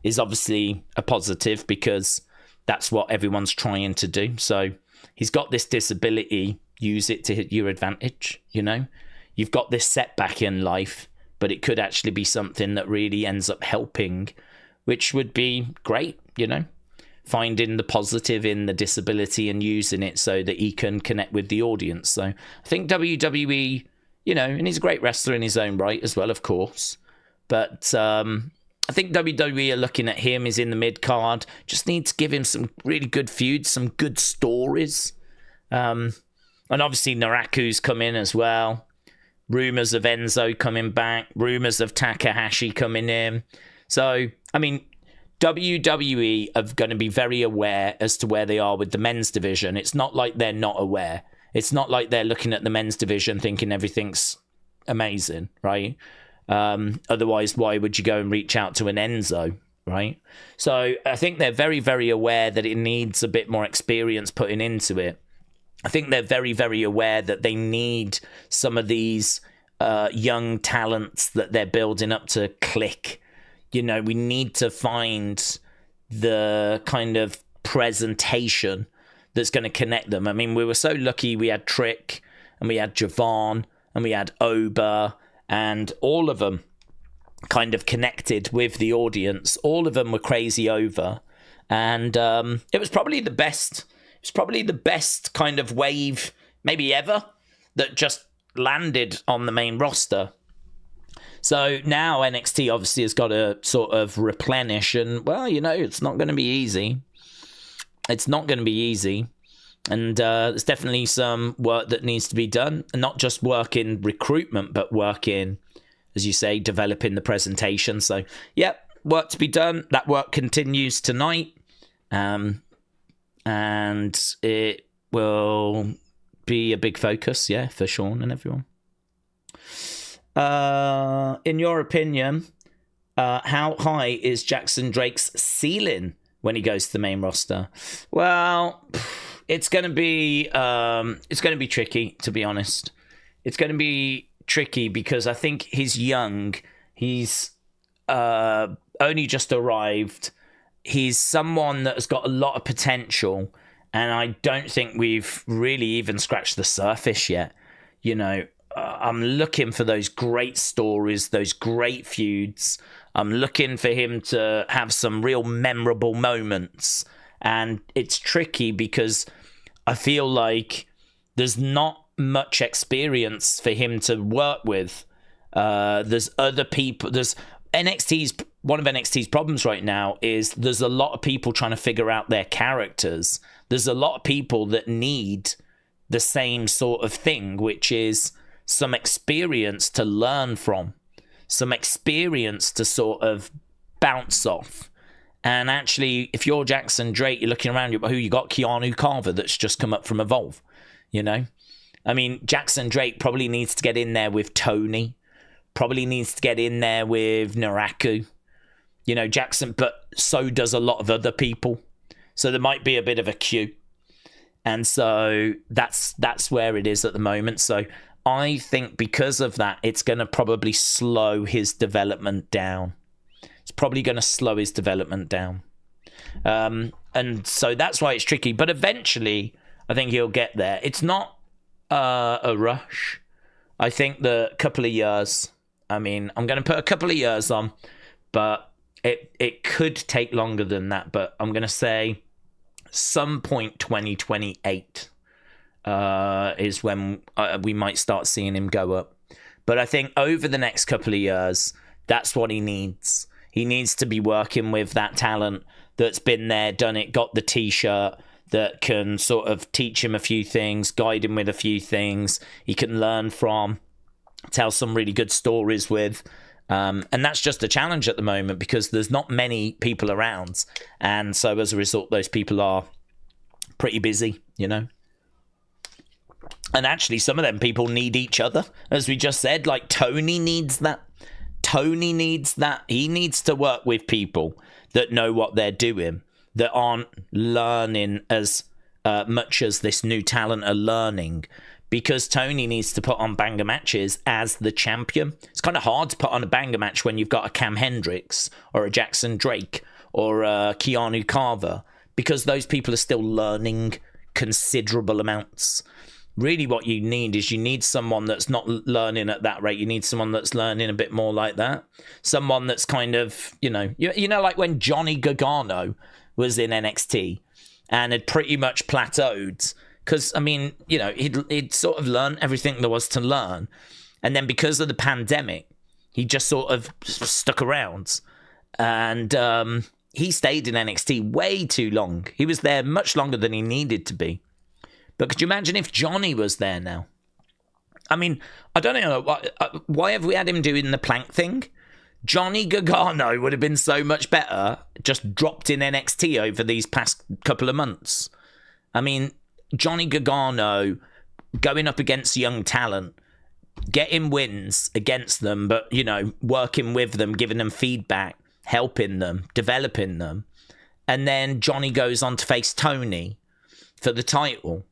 is obviously a positive, because that's what everyone's trying to do. So he's got this disability, use it to your advantage, you know? You've got this setback in life, but it could actually be something that really ends up helping, which would be great, you know? Finding the positive in the disability and using it so that he can connect with the audience. So I think WWE, you know, and he's a great wrestler in his own right as well, of course. But I think WWE are looking at him. He's in the mid-card. Just need to give him some really good feuds, some good stories. And obviously Naraku's come in as well. Rumours of Enzo coming back. Rumours of Takahashi coming in. So, I mean, WWE are going to be very aware as to where they are with the men's division. It's not like they're not aware. It's not like they're looking at the men's division thinking everything's amazing, right? Otherwise, why would you go and reach out to an Enzo, right? So I think they're very, very aware that it needs a bit more experience putting into it. I think they're very, very aware that they need some of these young talents that they're building up to click. You know, we need to find the kind of presentation that's going to connect them. I mean, we were so lucky. We had Trick, and we had Javon, and we had Oba, and all of them kind of connected with the audience. All of them were crazy over, and it was probably the best. It was probably the best kind of wave maybe ever that just landed on the main roster. So now NXT obviously has got to sort of replenish, and, well, you know, it's not going to be easy. It's not going to be easy. And there's definitely some work that needs to be done. And not just work in recruitment, but work in, as you say, developing the presentation. So, yep, work to be done. That work continues tonight. And it will be a big focus, yeah, for Sean and everyone. In your opinion, how high is Jackson Drake's ceiling when he goes to the main roster? Well, it's going to be tricky, to be honest. It's going to be tricky because I think he's young. He's only just arrived. He's someone that has got a lot of potential, and I don't think we've really even scratched the surface yet. You know, I'm looking for those great stories, those great feuds. I'm looking for him to have some real memorable moments. And it's tricky because I feel like there's not much experience for him to work with. There's other people. One of NXT's problems right now is there's a lot of people trying to figure out their characters. There's a lot of people that need the same sort of thing, which is some experience to learn from, some experience to sort of bounce off. And actually, if you're Jackson Drake, you're looking around, who you got? Keanu Carver, that's just come up from Evolve, you know? I mean, Jackson Drake probably needs to get in there with Tony, probably needs to get in there with Naraku, you know, Jackson, but so does a lot of other people. So there might be a bit of a queue. And so that's where it is at the moment. So I think because of that, it's going to probably slow his development down. it's probably going to slow his development down. And so that's why it's tricky. But eventually, I think he'll get there. It's not a rush. I think the couple of years, I mean, I'm going to put a couple of years on, but it could take longer than that. But I'm going to say some point 2028 is when we might start seeing him go up. But I think over the next couple of years, that's what he needs. He needs to be working with that talent that's been there, done it, got the T-shirt, that can sort of teach him a few things, guide him with a few things he can learn from, tell some really good stories with. And that's just a challenge at the moment because there's not many people around. And so as a result, those people are pretty busy, you know. And actually, some of them people need each other. As we just said, like Tony needs that. Tony needs that. He needs to work with people that know what they're doing, that aren't learning as much as this new talent are learning, because Tony needs to put on banger matches as the champion. It's kind of hard to put on a banger match when you've got a Cam Hendrix or a Jackson Drake or a Keanu Carver, because those people are still learning considerable amounts. Really what you need is you need someone that's not learning at that rate. You need someone that's learning a bit more like that. Someone that's kind of, you know, like when Johnny Gargano was in NXT and had pretty much plateaued. Because, I mean, you know, he'd sort of learned everything there was to learn. And then because of the pandemic, he just sort of stuck around. And he stayed in NXT way too long. He was there much longer than he needed to be. But could you imagine if Johnny was there now? I mean, I don't know. Why have we had him doing the plank thing? Johnny Gargano would have been so much better just dropped in NXT over these past couple of months. I mean, Johnny Gargano going up against young talent, getting wins against them, but, you know, working with them, giving them feedback, helping them, developing them. And then Johnny goes on to face Tony for the title.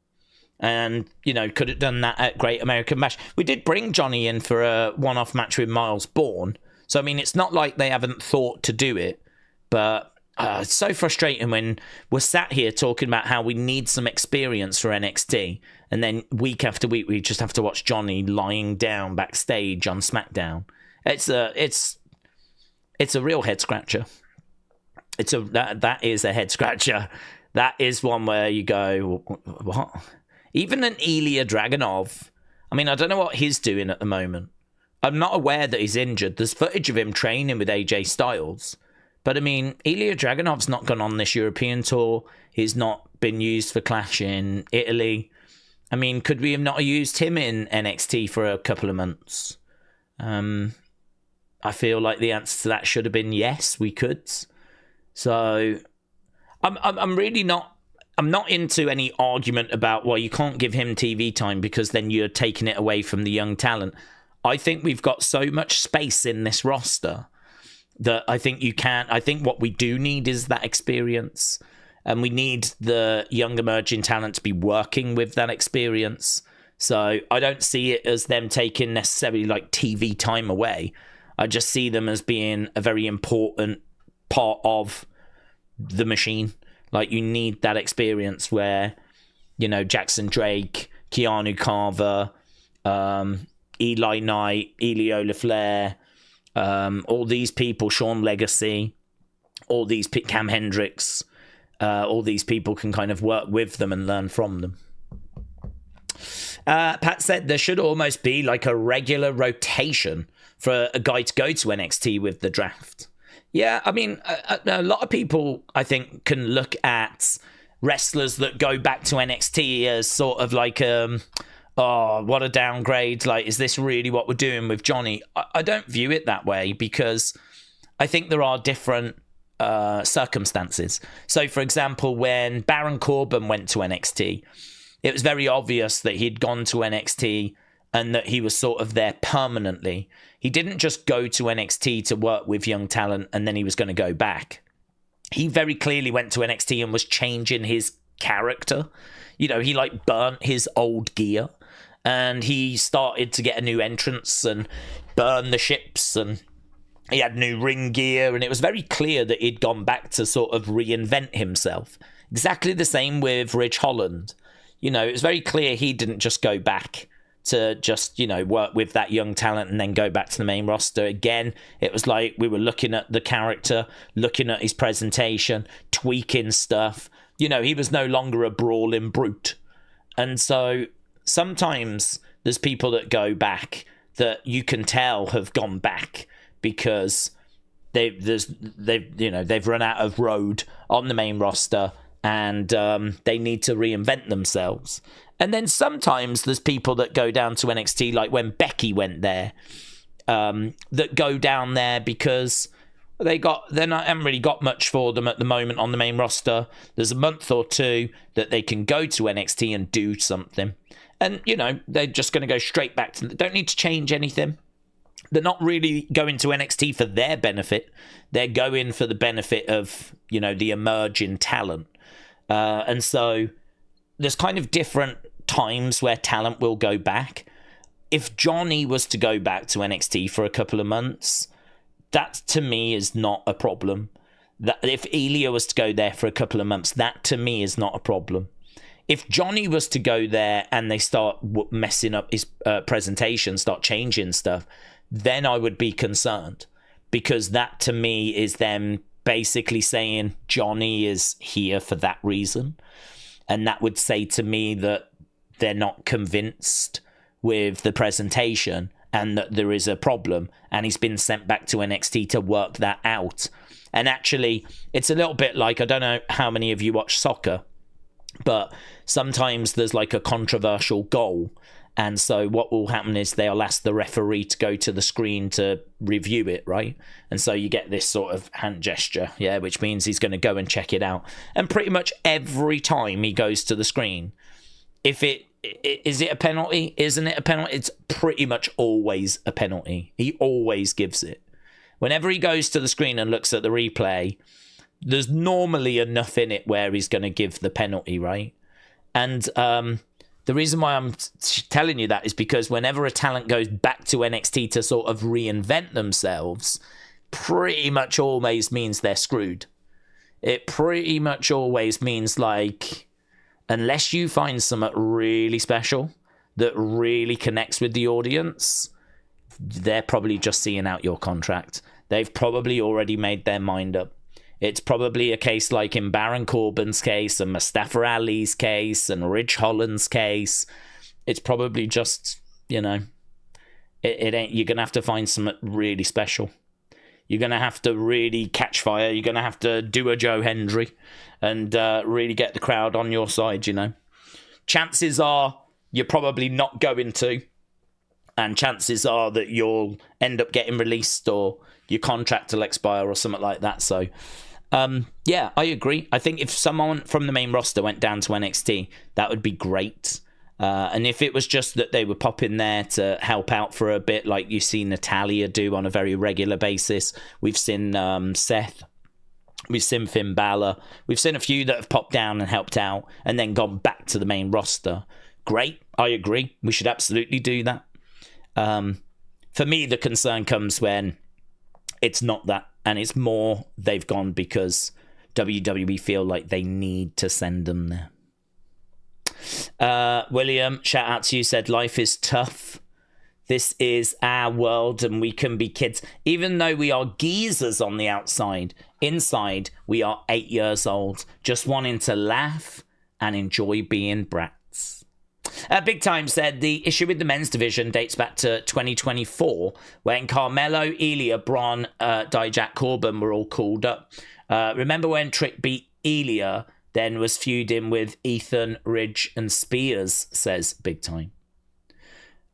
And, you know, could have done that at Great American Bash. We did bring Johnny in for a one-off match with Myles Borne. So, I mean, it's not like they haven't thought to do it. But it's so frustrating when we're sat here talking about how we need some experience for NXT. And then week after week, we just have to watch Johnny lying down backstage on SmackDown. It's a real head-scratcher. That is a head-scratcher. That is one where you go, what? Even an Ilya Dragunov, I mean, I don't know what he's doing at the moment. I'm not aware that he's injured. There's footage of him training with AJ Styles. But, I mean, Ilya Dragunov's not gone on this European tour. He's not been used for Clash in Italy. I mean, could we have not used him in NXT for a couple of months? I feel like the answer to that should have been yes, we could. So, I'm really not... I'm not into any argument about, well, you can't give him TV time because then you're taking it away from the young talent. I think we've got so much space in this roster that I think you can. I think what we do need is that experience. And we need the young emerging talent to be working with that experience. So I don't see it as them taking necessarily like TV time away. I just see them as being a very important part of the machine. Like, you need that experience where, you know, Jackson Drake, Keanu Carver, Eli Knight, Elio LaFleur, all these people, Sean Legacy, all these, Cam Hendrix, all these people can kind of work with them and learn from them. Pat said there should almost be like a regular rotation for a guy to go to NXT with the draft. Yeah, I mean, a lot of people, I think, can look at wrestlers that go back to NXT as sort of like, oh, what a downgrade. Like, is this really what we're doing with Johnny? I don't view it that way because I think there are different circumstances. So, for example, when Baron Corbin went to NXT, it was very obvious that he'd gone to NXT and that he was sort of there permanently. He didn't just go to NXT to work with young talent and then he was going to go back. He very clearly went to NXT and was changing his character. You know, he like burnt his old gear and he started to get a new entrance and burn the ships and He had new ring gear, and it was very clear that he'd gone back to sort of reinvent himself. Exactly the same with Ridge Holland. You know, it was very clear he didn't just go back to just, you know, work with that young talent and then go back to the main roster. Again, it was like we were looking at the character, looking at his presentation, tweaking stuff. You know, he was no longer a brawling brute. And so sometimes there's people that go back that you can tell have gone back because they've run out of road on the main roster, and they need to reinvent themselves. And then sometimes there's people that go down to NXT, like when Becky went there, that go down there because they haven't really got much for them at the moment on the main roster. There's a month or two that they can go to NXT and do something. And, you know, they're just going to go straight back to... They don't need to change anything. They're not really going to NXT for their benefit. They're going for the benefit of, you know, the emerging talent. And so there's kind of different times where talent will go back. If Johnny was to go back to NXT for a couple of months, that to me is not a problem. That if Ilya was to go there for a couple of months, that to me is not a problem. If Johnny was to go there and they start messing up his presentation, start changing stuff, then I would be concerned, because that to me is them basically saying Johnny is here for that reason. And that would say to me that they're not convinced with the presentation and that there is a problem, and he's been sent back to NXT to work that out. And actually, it's a little bit like, I don't know how many of you watch soccer, but sometimes there's like a controversial goal. And so what will happen is they'll ask the referee to go to the screen to review it, right? And so you get this sort of hand gesture, yeah, which means he's going to go and check it out. And pretty much every time he goes to the screen, is it a penalty? Isn't it a penalty? It's pretty much always a penalty. He always gives it. Whenever he goes to the screen and looks at the replay, there's normally enough in it where he's going to give the penalty, right? And the reason why I'm telling you that is because whenever a talent goes back to NXT to sort of reinvent themselves, pretty much always means they're screwed. It pretty much always means, like, unless you find something really special that really connects with the audience, they're probably just seeing out your contract. They've probably already made their mind up. It's probably a case like in Baron Corbin's case and Mustafa Ali's case and Ridge Holland's case. It's probably just, you know, it ain't. You're going to have to find something really special. You're going to have to really catch fire. You're going to have to do a Joe Hendry and really get the crowd on your side, you know. Chances are you're probably not going to. And chances are that you'll end up getting released or your contract will expire or something like that. So, yeah, I agree. I think if someone from the main roster went down to NXT, that would be great. And if it was just that they were popping there to help out for a bit, like you see Natalya do on a very regular basis. We've seen Seth. We've seen Finn Balor. We've seen a few that have popped down and helped out and then gone back to the main roster. Great. I agree. We should absolutely do that. For me, the concern comes when it's not that, and it's more they've gone because WWE feel like they need to send them there. William, shout out to you, said life is tough. This is our world and we can be kids. Even though we are geezers on the outside, inside we are 8 years old, just wanting to laugh and enjoy being brats. Big Time said the issue with the men's division dates back to 2024 when Carmelo, Ilya, Braun, Dijak, Corbin were all called up. Remember when Trick beat Ilya, then was feuding with Ethan, Ridge and Spears, says Big Time.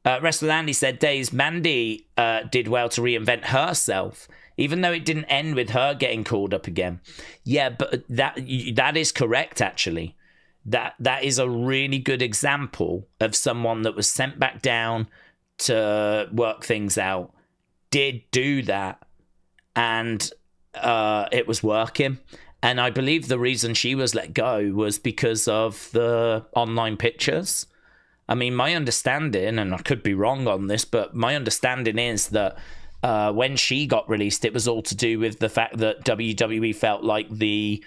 Wrestler Andy said Daze, Mandy did well to reinvent herself, even though it didn't end with her getting called up again. Yeah, but that is correct, actually. That is a really good example of someone that was sent back down to work things out, did do that, and it was working. And I believe the reason she was let go was because of the online pictures. I mean, my understanding, and I could be wrong on this, but my understanding is that when she got released, it was all to do with the fact that WWE felt like the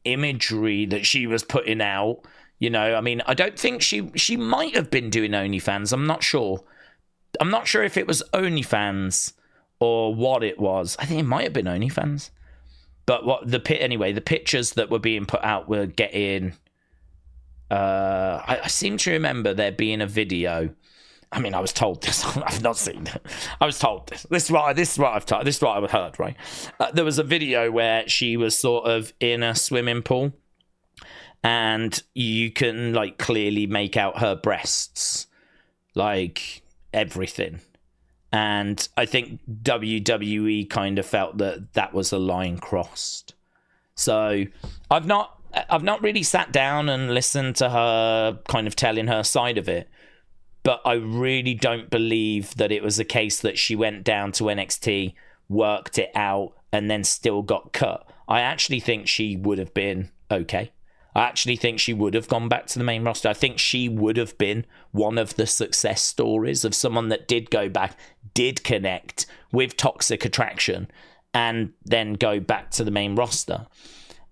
imagery that she was putting out, you know, I mean, I don't think she might have been doing OnlyFans. I'm not sure if it was OnlyFans or what it was. I think it might have been OnlyFans. But the pictures that were being put out were getting. I seem to remember there being a video. I mean, I was told this. I've not seen it. I was told this. This is what I've heard. Right? There was a video where she was sort of in a swimming pool, and you can like clearly make out her breasts, like everything. And I think WWE kind of felt that was a line crossed. So I've not really sat down and listened to her kind of telling her side of it. But I really don't believe that it was a case that she went down to NXT, worked it out, and then still got cut. I actually think she would have been okay. I actually think she would have gone back to the main roster. I think she would have been one of the success stories of someone that did go back, did connect with Toxic Attraction, and then go back to the main roster.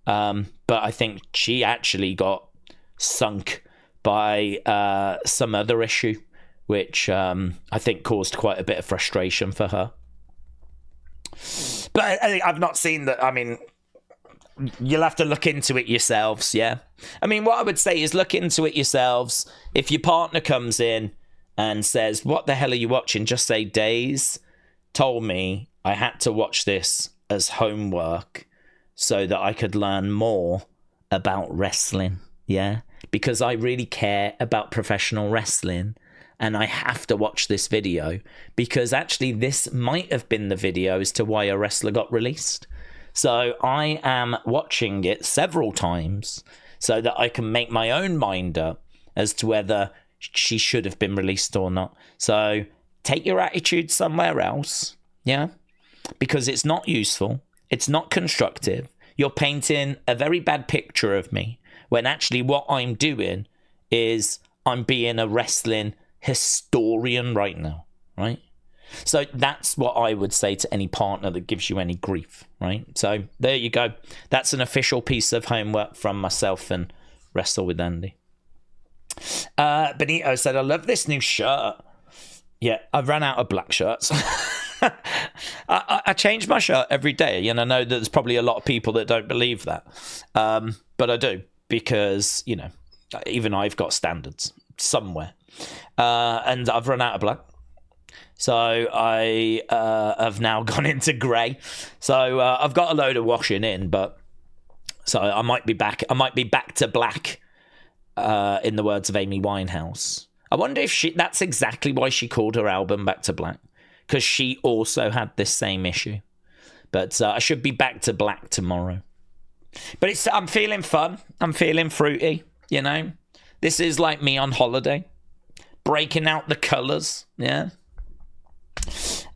But I think she actually got sunk by some other issue, which I think caused quite a bit of frustration for her. But I've not seen that. I mean, you'll have to look into it yourselves, yeah? I mean, what I would say is look into it yourselves. If your partner comes in and says, what the hell are you watching? Just say, Daze told me I had to watch this as homework so that I could learn more about wrestling, yeah? Because I really care about professional wrestling, and I have to watch this video because actually this might have been the video as to why a wrestler got released. So I am watching it several times so that I can make my own mind up as to whether she should have been released or not. So take your attitude somewhere else, yeah? Because it's not useful. It's not constructive. You're painting a very bad picture of me when actually what I'm doing is I'm being a wrestling historian right now, right? So that's what I would say to any partner that gives you any grief, right? So there you go. That's an official piece of homework from myself and Wrestle with Andy. Benito said, I love this new shirt. Yeah, I've run out of black shirts. I change my shirt every day, and I know that there's probably a lot of people that don't believe that. But I do, because, you know, even I've got standards somewhere. And I've run out of black. So I have now gone into grey. So I've got a load of washing in, but so I might be back. I might be back to black, in the words of Amy Winehouse. I wonder if that's exactly why she called her album Back to Black, because she also had this same issue. But I should be back to black tomorrow. But I'm feeling fun. I'm feeling fruity, you know. This is like me on holiday, breaking out the colours, yeah.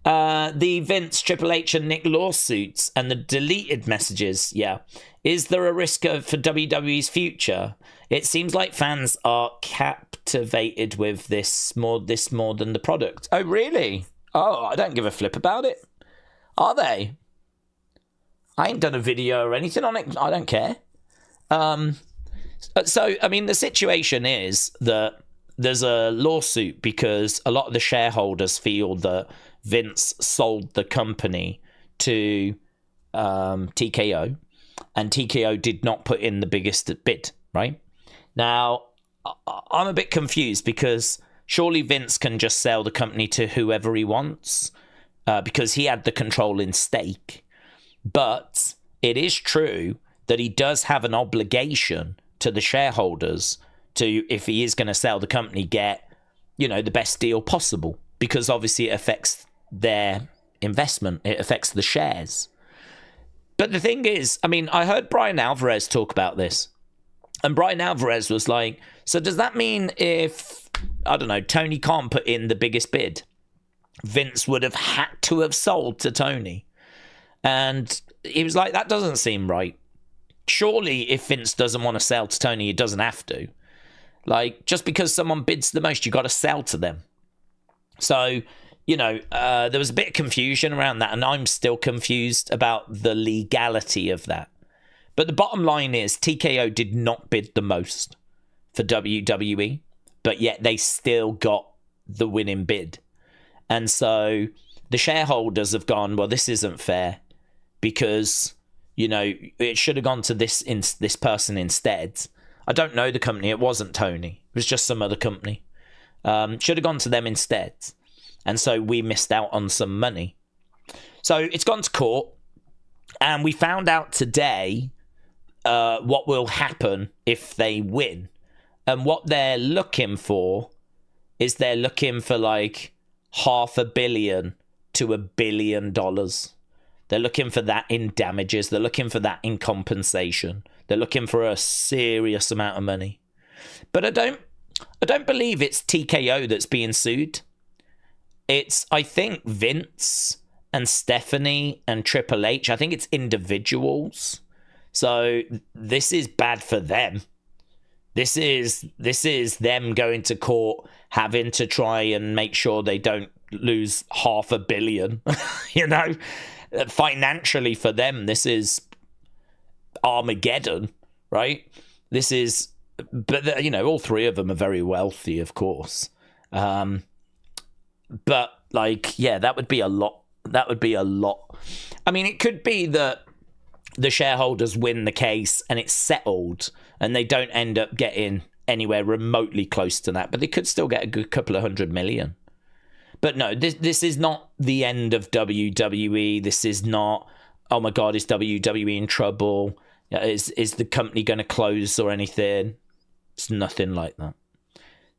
The Vince, Triple H and Nick lawsuits and the deleted messages, yeah. Is there a risk for WWE's future? It seems like fans are captivated with this more than the product. Oh, really? Oh, I don't give a flip about it. Are they? I ain't done a video or anything on it. I don't care. So, I mean, the situation is that there's a lawsuit because a lot of the shareholders feel that Vince sold the company to TKO, and TKO did not put in the biggest bid, right? Now, I'm a bit confused because surely Vince can just sell the company to whoever he wants because he had the controlling stake. But it is true that he does have an obligation to the shareholders to, if he is going to sell the company, get, you know, the best deal possible, because obviously it affects their investment. It affects the shares. But the thing is, I mean, I heard Brian Alvarez talk about this, and Brian Alvarez was like, so does that mean if, I don't know, Tony Khan put in the biggest bid, Vince would have had to have sold to Tony? And he was like, that doesn't seem right. Surely if Vince doesn't want to sell to Tony, he doesn't have to. Like, just because someone bids the most, you got to sell to them. So there was a bit of confusion around that, and I'm still confused about the legality of that. But the bottom line is TKO did not bid the most for WWE, but yet they still got the winning bid. And so the shareholders have gone, well, this isn't fair because, it should have gone to this person instead. I don't know the company. It wasn't Tony. It was just some other company. Should have gone to them instead. And so we missed out on some money. So it's gone to court. And we found out today what will happen if they win. And what they're looking for is they're looking for like $500 million to $1 billion. They're looking for that in damages. They're looking for that in compensation. They're looking for a serious amount of money. But I don't believe it's TKO that's being sued. It's, I think, Vince and Stephanie and Triple H. I think it's individuals. So this is bad for them. This is them going to court, having to try and make sure they don't lose $500 million. Financially for them, this is Armageddon, right? This is, but all three of them are very wealthy, of course. But that would be a lot. That would be a lot. I mean, it could be that the shareholders win the case and it's settled and they don't end up getting anywhere remotely close to that, but they could still get a good couple of $100 million. But no, this is not the end of WWE. This is not, oh my God, is WWE in trouble? Is the company going to close or anything? It's nothing like that.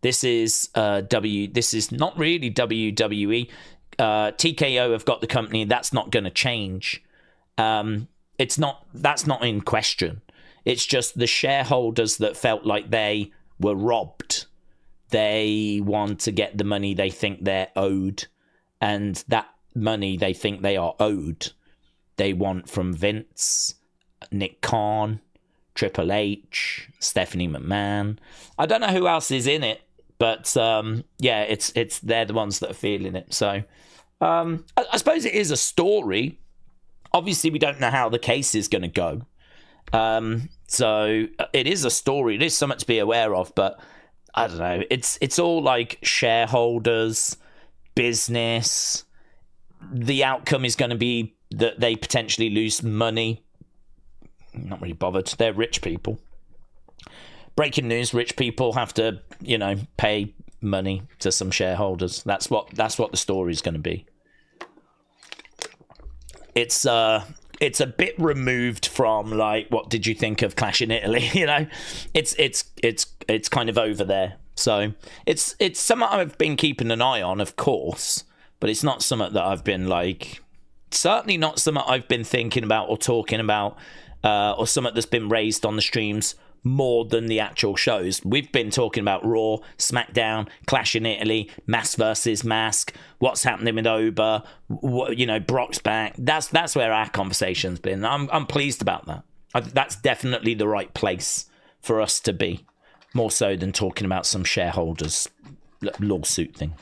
This is this is not really WWE. TKO have got the company. That's not going to change. That's not in question. It's just the shareholders that felt like they were robbed. They want to get the money they think they're owed, and that money they think they are owed, they want from Vince, Nick Khan, Triple H, Stephanie McMahon. I don't know who else is in it, but it's they're the ones that are feeling it. So I suppose it is a story. Obviously, we don't know how the case is going to go. So it is a story. It is something to be aware of, but I don't know. It's all like shareholders, business. The outcome is going to be that they potentially lose money. I'm not really bothered. They're rich people. Breaking news: rich people have to, pay money to some shareholders. That's what the story is going to be. It's a bit removed from like, what did you think of Clash in Italy? It's kind of over there. So it's something I've been keeping an eye on, of course, but it's not something that I've been like, certainly not something I've been thinking about or talking about, or something that's been raised on the streams more than the actual shows. We've been talking about Raw, SmackDown, Clash in Italy, Mask versus Mask, what's happening with Oba, Brock's back. That's where our conversation's been. I'm pleased about that. That's definitely the right place for us to be, more so than talking about some shareholders lawsuit thing.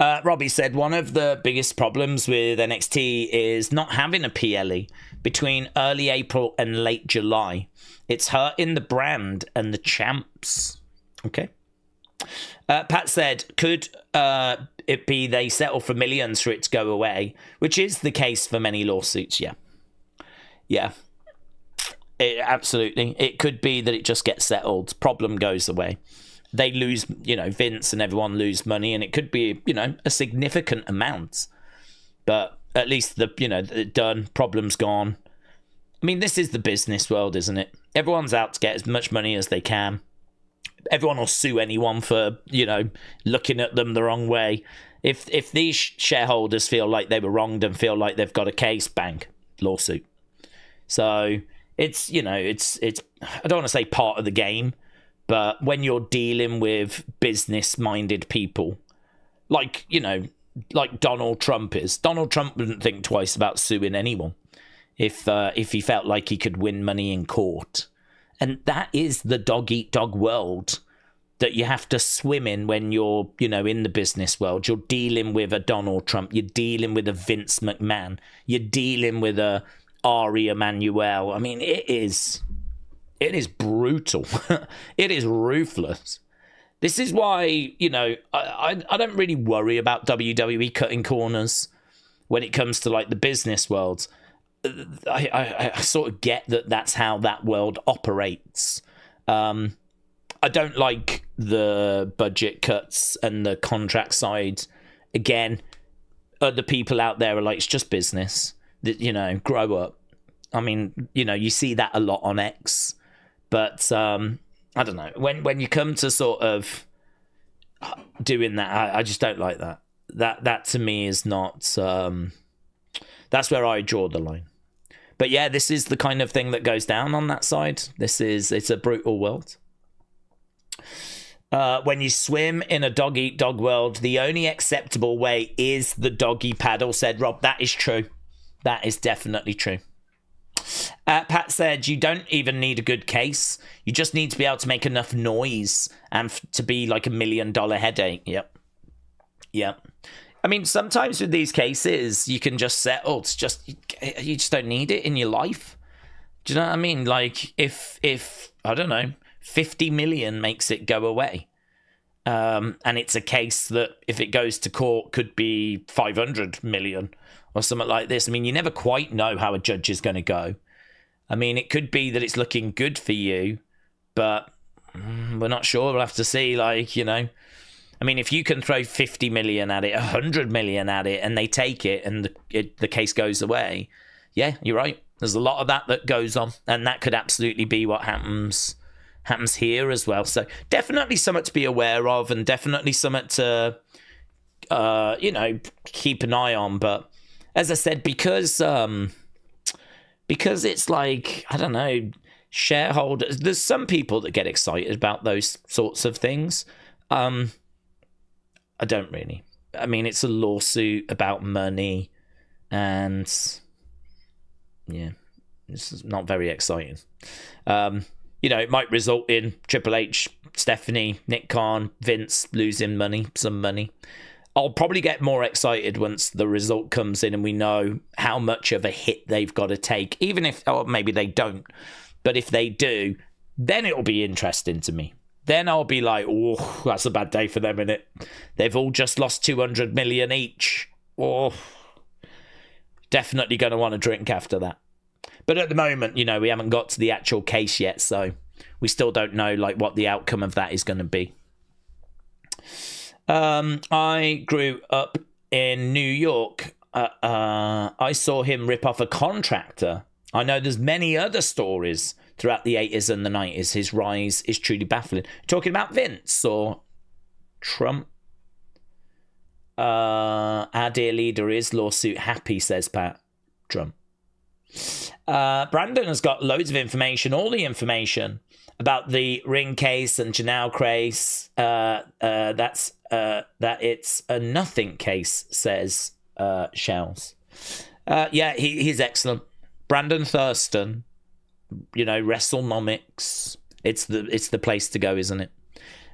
Robbie said, one of the biggest problems with NXT is not having a PLE between early April and late July. It's hurting the brand and the champs. Okay. Pat said, could it be they settle for millions for it to go away? Which is the case for many lawsuits, yeah. Yeah. Absolutely. It could be that it just gets settled. Problem goes away. They lose, Vince and everyone lose money, and it could be, a significant amount. But at least the done, problem's gone. I mean, this is the business world, isn't it? Everyone's out to get as much money as they can. Everyone will sue anyone for, looking at them the wrong way. If these shareholders feel like they were wronged and feel like they've got a case, bang, lawsuit. So it's, it's I don't want to say part of the game, but when you're dealing with business-minded people, like Donald Trump is, Donald Trump wouldn't think twice about suing anyone if he felt like he could win money in court. And that is the dog-eat-dog world that you have to swim in when you're, in the business world. You're dealing with a Donald Trump. You're dealing with a Vince McMahon. You're dealing with a Ari Emanuel. I mean, it is brutal. It is ruthless. This is why, I don't really worry about WWE cutting corners when it comes to like the business world. I sort of get that that's how that world operates. I don't like the budget cuts and the contract side. Again, other people out there are like, it's just business. Grow up. I mean, you see that a lot on X. But I don't know. When you come to sort of doing that, I just don't like that. That to me is not... that's where I draw the line. But yeah, this is the kind of thing that goes down on that side. It's a brutal world. When you swim in a dog-eat-dog world, the only acceptable way is the doggy paddle, said Rob. That is true. That is definitely true. Pat said, you don't even need a good case. You just need to be able to make enough noise and to be like $1 million headache. Yep. I mean, sometimes with these cases, you can just settle. It's just, you just don't need it in your life. Do you know what I mean? Like, if I don't know, 50 million makes it go away. And it's a case that, if it goes to court, could be 500 million or something like this. I mean, you never quite know how a judge is going to go. I mean, it could be that it's looking good for you, but we're not sure. We'll have to see, I mean, if you can throw 50 million at it, 100 million at it, and they take it, and the case goes away, yeah, you're right. There's a lot of that goes on, and that could absolutely be what happens here as well. So definitely something to be aware of, and definitely something to, keep an eye on. But as I said, because it's like, I don't know, shareholders, there's some people that get excited about those sorts of things. I don't really. I mean, it's a lawsuit about money, and yeah, it's not very exciting. It might result in Triple H, Stephanie, Nick Khan, Vince losing some money. I'll probably get more excited once the result comes in and we know how much of a hit they've got to take, even if, or maybe they don't. But if they do, then it'll be interesting to me. Then I'll be like, oh, that's a bad day for them, innit? They've all just lost 200 million each. Oh, definitely going to want to drink after that. But at the moment, we haven't got to the actual case yet, so we still don't know what the outcome of that is going to be. I grew up in New York. I saw him rip off a contractor. I know there's many other stories throughout the 80s and the 90s. His rise is truly baffling. Talking about Vince or Trump? Our dear leader is lawsuit happy, says Pat. Trump. Brandon has got loads of information, all the information about the ring case and Janelle case. That it's a nothing case, says Shells. Yeah, he's excellent. Brandon Thurston, WrestleNomics. It's the place to go, isn't it?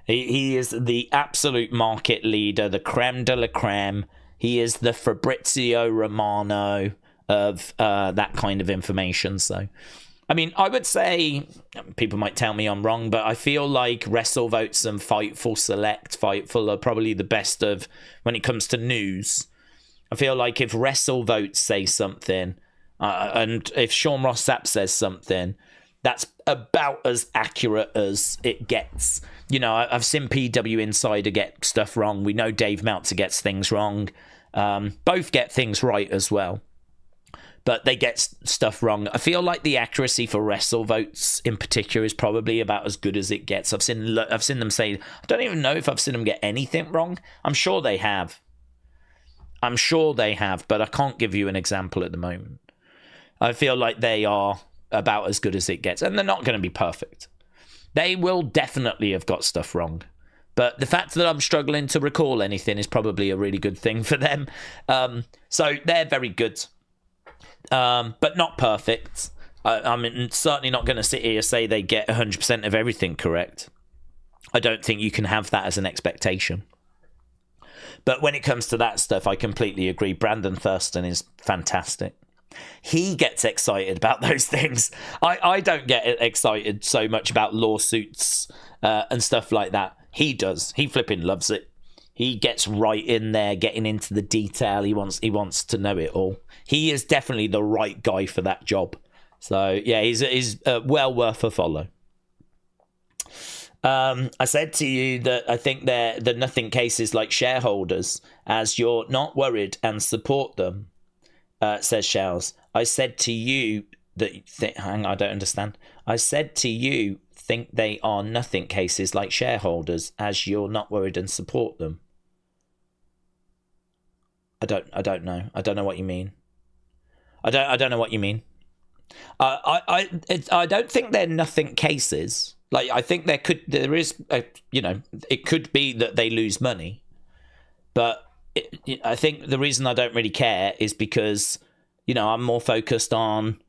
He is the absolute market leader, the creme de la creme. He is the Fabrizio Romano of that kind of information. So, I mean, I would say, people might tell me I'm wrong, but I feel like WrestleVotes and Fightful Select, Fightful are probably the best of when it comes to news. I feel like if WrestleVotes say something, and if Sean Ross Sapp says something, that's about as accurate as it gets. I've seen PW Insider get stuff wrong. We know Dave Meltzer gets things wrong. Both get things right as well, but they get stuff wrong. I feel like the accuracy for WrestleVotes in particular is probably about as good as it gets. I've seen them say, I don't even know if I've seen them get anything wrong. I'm sure they have, but I can't give you an example at the moment. I feel like they are about as good as it gets, and they're not going to be perfect. They will definitely have got stuff wrong, but the fact that I'm struggling to recall anything is probably a really good thing for them. So they're very good, but not perfect. I'm certainly not going to sit here and say they get 100% of everything correct. I don't think you can have that as an expectation. But when it comes to that stuff, I completely agree. Brandon Thurston is fantastic. He gets excited about those things. I don't get excited so much about lawsuits and stuff like that. He does. He flipping loves it. He gets right in there, getting into the detail. He wants to know it all. He is definitely the right guy for that job. So yeah, he's well worth a follow. I said to you that I think they're the nothing cases like shareholders, as you're not worried and support them. Says Shells. I said to you that hang on, I don't understand. I said to you think they are nothing cases like shareholders, as you're not worried and support them. I don't know. I don't know what you mean. I don't know what you mean. I don't think they're nothing cases. Like, I think it could be that they lose money, but I think the reason I don't really care is because, I'm more focused on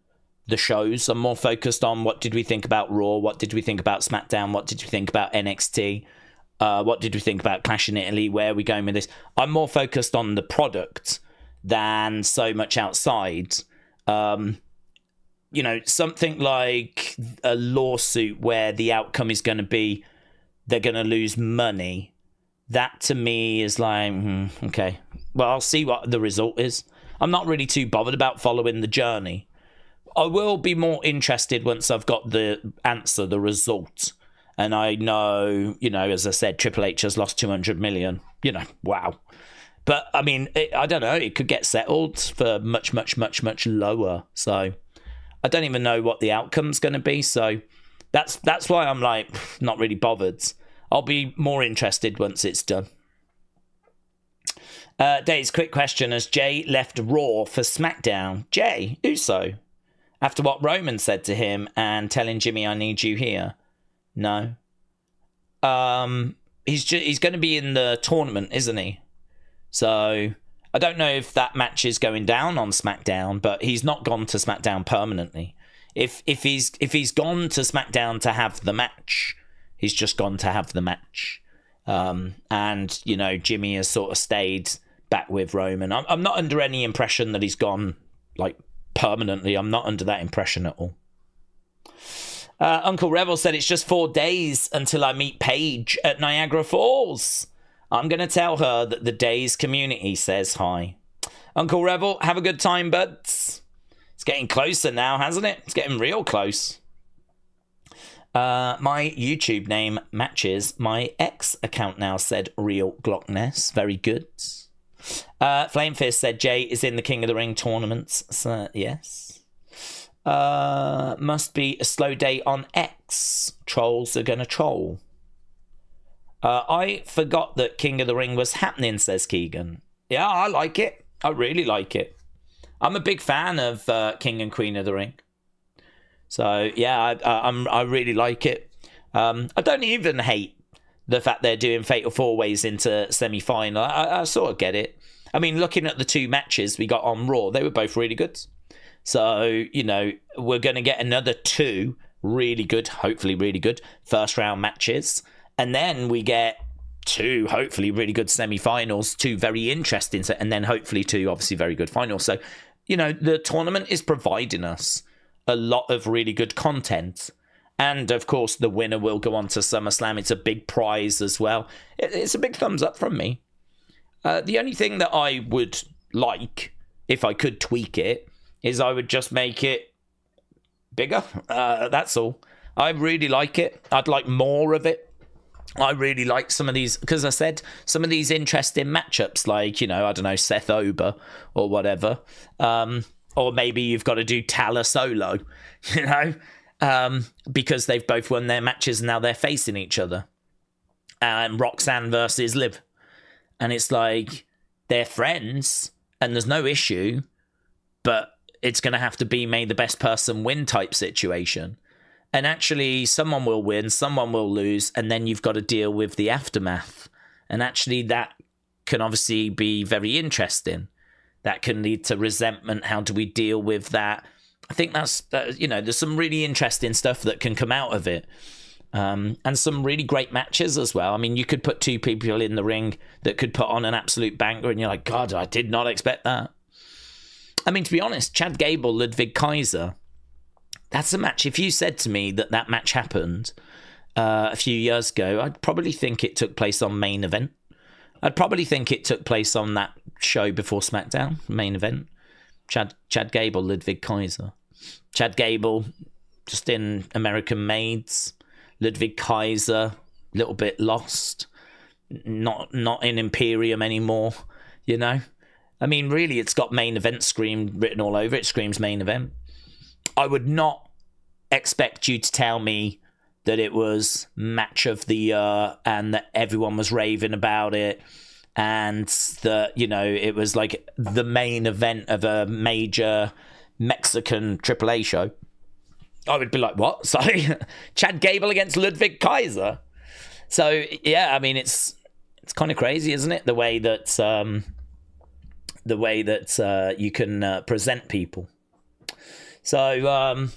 the shows. I'm more focused on what did we think about Raw, what did we think about SmackDown, what did we think about NXT, what did we think about Clash in Italy, where are we going with this? I'm more focused on the product than so much outside. Something like a lawsuit where the outcome is going to be they're going to lose money. That to me is like, okay, well, I'll see what the result is. I'm not really too bothered about following the journey. I will be more interested once I've got the answer, the result. And I know, as I said, Triple H has lost 200 million. Wow. But, I mean, I don't know. It could get settled for much, much, much, much lower. So I don't even know what the outcome's going to be. So that's why I'm like not really bothered. I'll be more interested once it's done. Dave's quick question: has Jay left Raw for SmackDown? Jay Uso, after what Roman said to him and telling Jimmy, "I need you here." No. He's going to be in the tournament, isn't he? So I don't know if that match is going down on SmackDown, but he's not gone to SmackDown permanently. If he's gone to SmackDown to have the match, he's just gone to have the match. And Jimmy has sort of stayed back with Roman. I'm not under any impression that he's gone like permanently. I'm not under that impression at all. Uncle Revel said it's just 4 days until I meet Paige at Niagara Falls. I'm going to tell her that the Daze community says hi. Uncle Revel, have a good time, buds. It's getting closer now, hasn't it? It's getting real close. My YouTube name matches my X account now, said Real Glockness. Very good. Flamefist said Jay is in the King of the Ring tournaments. So, yes. Must be a slow day on X. Trolls are gonna troll. I forgot that King of the Ring was happening, says Keegan. Yeah, I like it. I really like it. I'm a big fan of King and Queen of the Ring. So yeah, I really like it. I don't even hate the fact they're doing Fatal 4-Ways into semi-final. I sort of get it. I mean, looking at the 2 matches we got on Raw, they were both really good. So, we're going to get another 2 really good, hopefully really good, first-round matches. And then we get 2, hopefully really good semi-finals, 2 very interesting, and then hopefully 2, obviously, very good finals. So, the tournament is providing us a lot of really good content. And, of course, the winner will go on to SummerSlam. It's a big prize as well. It's a big thumbs up from me. The only thing that I would like, if I could tweak it, is I would just make it bigger. That's all. I really like it. I'd like more of it. I really like some of these, because I said some of these interesting matchups, like, I don't know, Seth Ober or whatever. Or maybe you've got to do Tala solo, because they've both won their matches and now they're facing each other. And Roxanne versus Liv. And it's like, they're friends and there's no issue, but it's going to have to be may the best person win type situation. And actually, someone will win, someone will lose, and then you've got to deal with the aftermath. And actually, that can obviously be very interesting. That can lead to resentment. How do we deal with that? I think that's, there's some really interesting stuff that can come out of it. And some really great matches as well. I mean, you could put two people in the ring that could put on an absolute banger, and you're like, God, I did not expect that. I mean, to be honest, Chad Gable, Ludwig Kaiser, that's a match. If you said to me that that match happened a few years ago, I'd probably think it took place on Main Event. I'd probably think it took place on that show before SmackDown, Main Event. Chad Gable, Ludwig Kaiser. Chad Gable, just in American Maids. Ludwig Kaiser, a little bit lost. Not in Imperium anymore, you know? I mean, really, it's got Main Event written all over it. It screams Main Event. I would not expect you to tell me that it was match of the year and that everyone was raving about it and that, you know, it was like the main event of a major Mexican AAA show. I would be like, what? Sorry? Chad Gable against Ludwig Kaiser? So, yeah, I mean, it's kind of crazy, isn't it? The way that you can present people. So,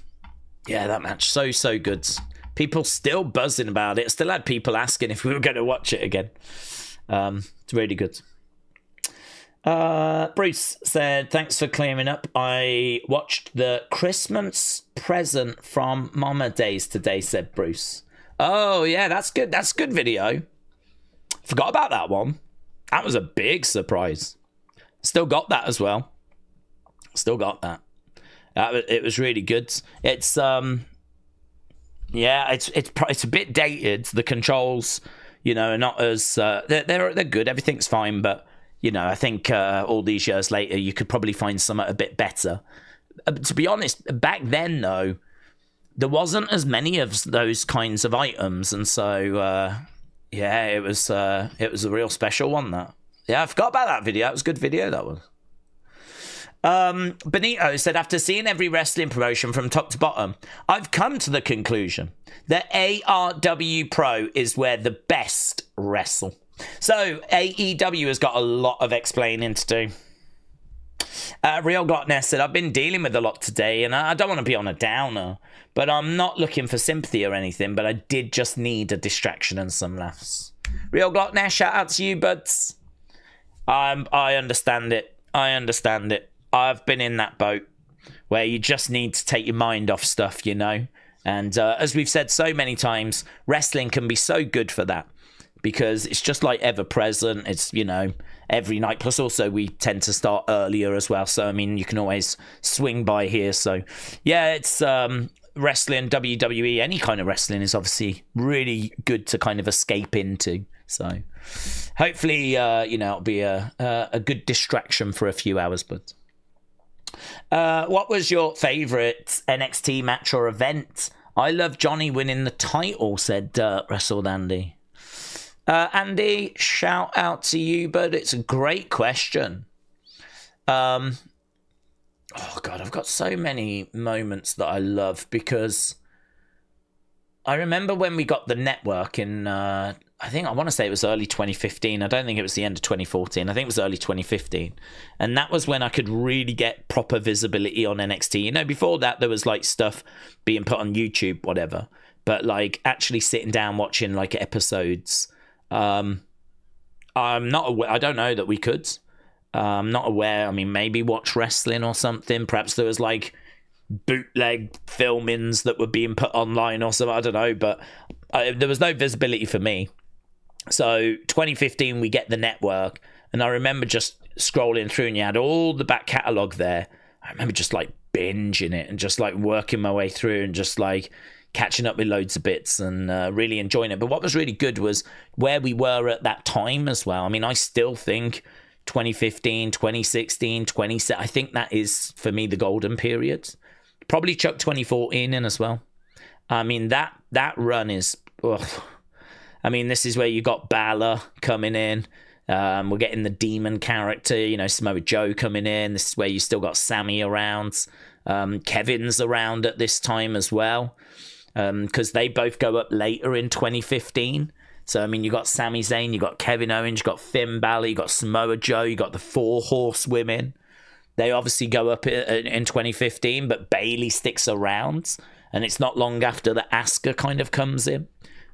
yeah, that match, so good. People still buzzing about it. Still had people asking if we were going to watch it again. It's really good. Bruce said, thanks for clearing up. I watched the Christmas present from Mama Days today, said Bruce. Oh, yeah, that's good. That's a good video. Forgot about that one. That was a big surprise. Still got that as well. Still got that. It was really good. It's yeah, it's a bit dated. The controls, you know, are not as they're good. Everything's fine, but you know, I think all these years later, you could probably find something a bit better. To be honest, back then though, there wasn't as many of those kinds of items, and so yeah, it was a real special one. That I forgot about that video. It was a good video. That was. Benito said, after seeing every wrestling promotion from top to bottom, I've come to the conclusion that ARW Pro is where the best wrestle. So AEW has got a lot of explaining to do. Real Glockness said, I've been dealing with a lot today, and I don't want to be on a downer, but I'm not looking for sympathy or anything, but I did just need a distraction and some laughs. Real Glockness, shout out to you, buds. I understand it. I've been in that boat where you just need to take your mind off stuff, you know. And as we've said so many times, wrestling can be so good for that because it's just like ever present. It's, you know, every night. Plus also we tend to start earlier as well. So, I mean, you can always swing by here. So, yeah, it's wrestling, WWE, any kind of wrestling is obviously really good to kind of escape into. So hopefully, you know, it'll be a good distraction for a few hours, but... what was your favourite NXT match or event? I love Johnny winning the title, said Wrestled Andy. Andy, shout out to you, but it's a great question. Oh, God, I've got so many moments that I love because I remember when we got the network in... I want to say it was early 2015. I don't think it was the end of 2014. I think it was early 2015. And that was when I could really get proper visibility on NXT. You know, before that, there was like stuff being put on YouTube, whatever. But like actually sitting down watching like episodes, I'm not aware. I don't know that we could. I'm not aware. I mean, maybe Watch Wrestling or something. Perhaps there was like bootleg filmings that were being put online or something. I don't know. But there was no visibility for me. So 2015, we get the network, and I remember just scrolling through, and you had all the back catalogue there. I remember just like binging it and just like working my way through and just like catching up with loads of bits and really enjoying it. But what was really good was where we were at that time as well. I mean, I still think 2015, 2016, 2017, I think that is, for me, the golden period. Probably chuck 2014 in as well. I mean, that run is... Ugh. I mean, this is where you got Balor coming in. We're getting the demon character, you know, Samoa Joe coming in. This is where you still got Sammy around. Kevin's around at this time as well. Because they both go up later in 2015. So, I mean, you got Sami Zayn, you got Kevin Owens, you got Finn Balor, you got Samoa Joe, you got the Four Horsewomen. They obviously go up in 2015, but Bayley sticks around. and it's not long after that Asuka kind of comes in.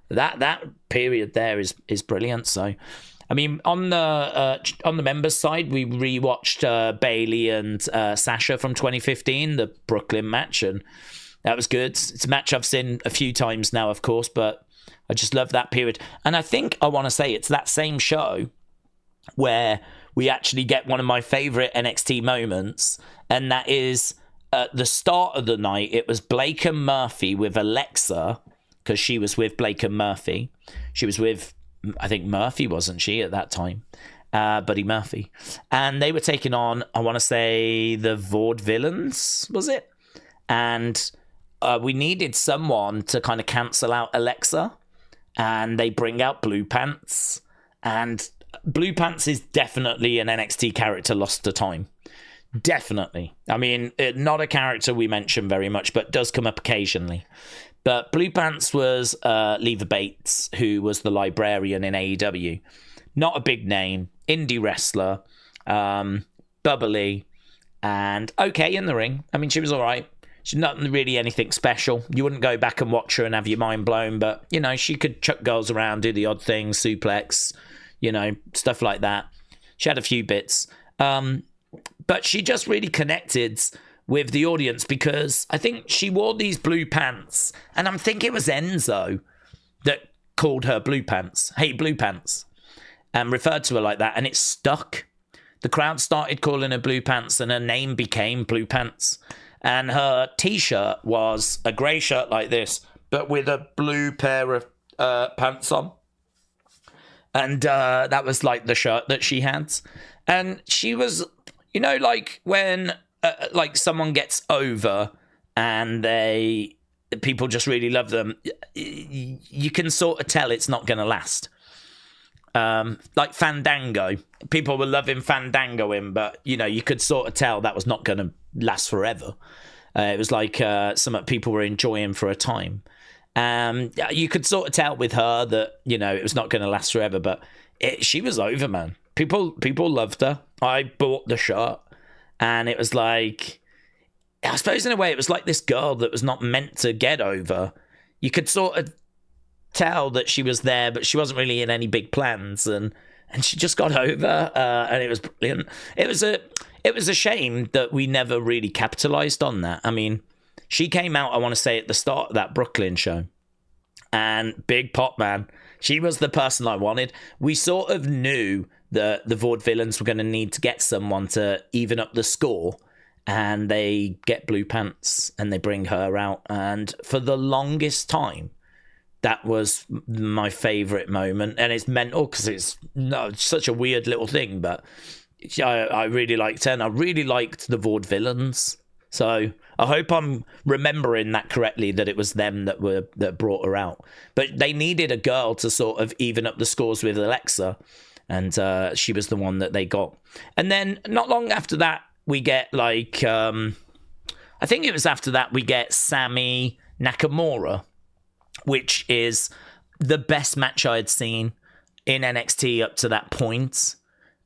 That period there is brilliant. So, I mean, on the members side, we rewatched Bayley and Sasha from 2015, the Brooklyn match, and that was good. It's a match I've seen a few times now, of course, but I just love that period. And I think I want to say it's that same show where we actually get one of my favorite NXT moments, and that is at the start of the night. It was Blake and Murphy with Alexa, because she was with Blake and Murphy. She was with, I think, Murphy, wasn't she, at that time? Buddy Murphy. And they were taking on, I want to say, the Vaudevillains, was it? And we needed someone to kind of cancel out Alexa. And they bring out Blue Pants. And Blue Pants is definitely an NXT character lost to time. Definitely. I mean, not a character we mention very much, but does come up occasionally. But Blue Pants was Leva Bates, who was the librarian in AEW. Not a big name, indie wrestler, bubbly, and okay in the ring. I mean, she was all right. She's not really anything special. You wouldn't go back and watch her and have your mind blown, but, you know, she could chuck girls around, do the odd thing, suplex, you know, stuff like that. She had a few bits. But she just really connected with the audience because I think she wore these blue pants, and I'm thinking it was Enzo that called her Blue Pants. Hey, Blue Pants. And referred to her like that, and it stuck. The crowd started calling her Blue Pants, and her name became Blue Pants. And her t-shirt was a grey shirt like this, but with a blue pair of pants on. And that was like the shirt that she had. And she was, you know, like when like someone gets over and people just really love them, you can sort of tell it's not going to last. Like Fandango. People were loving Fandangoing, but, you know, you could sort of tell that was not going to last forever. It was like something people were enjoying for a time. You could sort of tell with her that, you know, it was not going to last forever, but she was over, man. People loved her. I bought the shirt, and it was like, I suppose in a way it was like this girl that was not meant to get over. You could sort of tell that she was there, but she wasn't really in any big plans, and she just got over, and it was brilliant. It was a shame that we never really capitalized on that. I mean, she came out, I want to say, at the start of that Brooklyn show, and big pop, man. She was the person I wanted. We sort of knew that the Vaudevillains were going to need to get someone to even up the score, and they get Blue Pants and they bring her out, and for the longest time that was my favorite moment. And it's mental because it's such a weird little thing, but I really liked her, and I really liked the Vaudevillains. So I hope I'm remembering that correctly, that it was them that brought her out. But they needed a girl to sort of even up the scores with Alexa, and she was the one that they got. And then not long after that, we get like, I think it was after that, we get Sami Nakamura, which is the best match I had seen in NXT up to that point.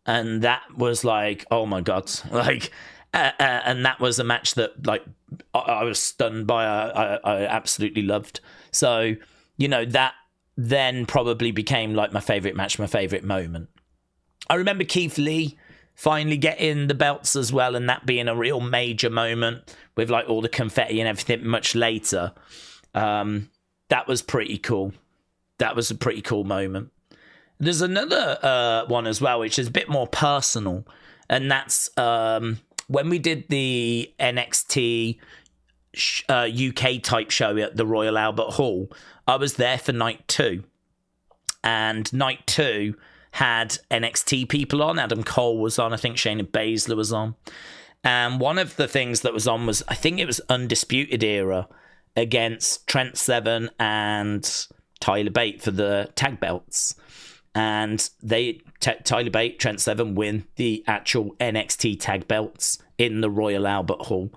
And that was like, oh my God, like, and that was a match that, like, I was stunned by. I absolutely loved. So, you know, that then probably became like my favorite match, my favorite moment. I remember Keith Lee finally getting the belts as well, and that being a real major moment with like all the confetti and everything much later. That was pretty cool. That was a pretty cool moment. There's another one as well, which is a bit more personal, and that's when we did the NXT UK type show at the Royal Albert Hall. I was there for night 2, and night 2 had NXT people on. Adam Cole was on. I think Shayna Baszler was on. And one of the things that was on was, I think it was Undisputed Era against Trent Seven and Tyler Bate for the tag belts. And Tyler Bate, Trent Seven win the actual NXT tag belts in the Royal Albert Hall.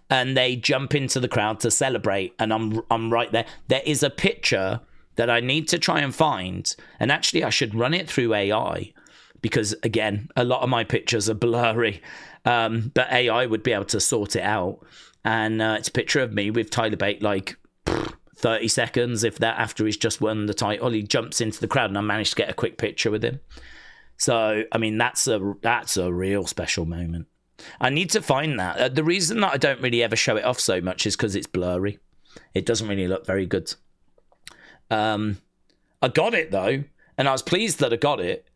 And they jump into the crowd to celebrate. And I'm right there. There is a picture that I need to try and find. And actually, I should run it through AI. Because, again, a lot of my pictures are blurry. But AI would be able to sort it out. And it's a picture of me with Tyler Bate, like, 30 seconds, if that, after he's just won the title. He jumps into the crowd, and I managed to get a quick picture with him. So, I mean, that's a real special moment. I need to find that. The reason that I don't really ever show it off so much is because it's blurry. It doesn't really look very good. I got it, though, and I was pleased that I got it.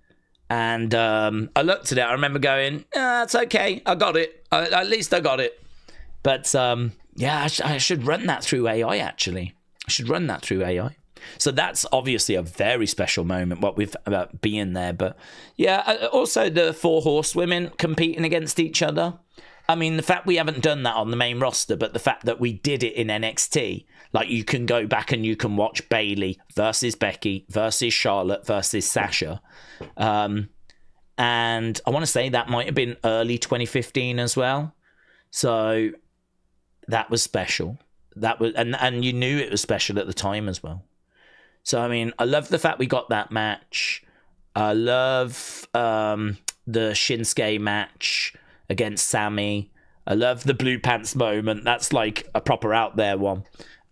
And I looked at it. I remember going, it's okay. I got it. At least I got it. But, yeah, I should run that through AI, actually. I should run that through AI. So that's obviously a very special moment, what we've about being there. But yeah, also the 4 horsewomen competing against each other. I mean, the fact we haven't done that on the main roster, but the fact that we did it in NXT, like you can go back and you can watch Bayley versus Becky versus Charlotte versus Sasha. And I want to say that might have been early 2015 as well. So that was special. That was, and you knew it was special at the time as well. So, I mean, I love the fact we got that match. I love the Shinsuke match against Sammy. I love the blue pants moment. That's like a proper out there one.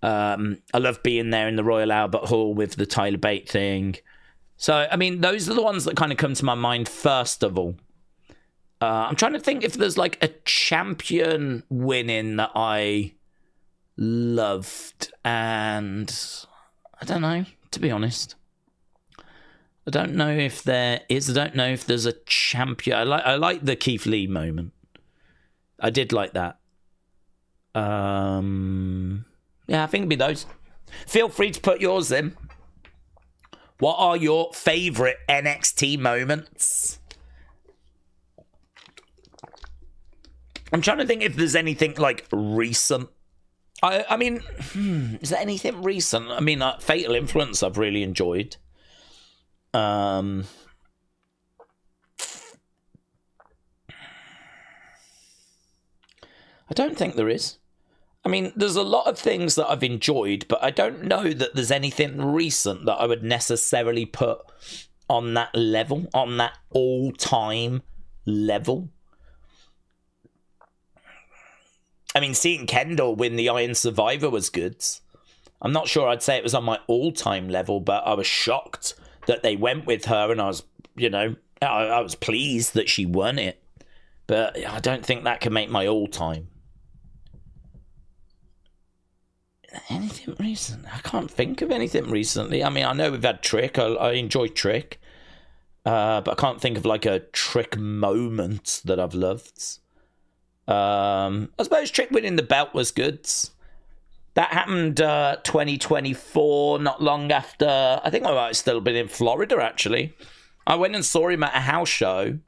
I love being there in the Royal Albert Hall with the Tyler Bate thing. So, I mean, those are the ones that kind of come to my mind first of all. I'm trying to think if there's like a champion winning that I loved, and I don't know, to be honest. I don't know if there is. I don't know if there's a champion. I like the Keith Lee moment. I did like that. Yeah, I think it'd be those. Feel free to put yours in. What are your favourite NXT moments? I'm trying to think if there's anything like recent. I mean, is there anything recent? I mean, Fatal Influence I've really enjoyed. I don't think there is. I mean, there's a lot of things that I've enjoyed, but I don't know that there's anything recent that I would necessarily put on that level, on that all-time level. I mean, seeing Kendall win the Iron Survivor was good. I'm not sure I'd say it was on my all-time level, but I was shocked that they went with her, and I was, you know, I was pleased that she won it. But I don't think that can make my all-time. Anything recent? I can't think of anything recently. I mean, I know we've had Trick. I enjoy Trick. But I can't think of like a Trick moment that I've loved. I suppose Trick winning the belt was good. That happened 2024, not long after. I think I might have still been in Florida, actually. I went and saw him at a house show.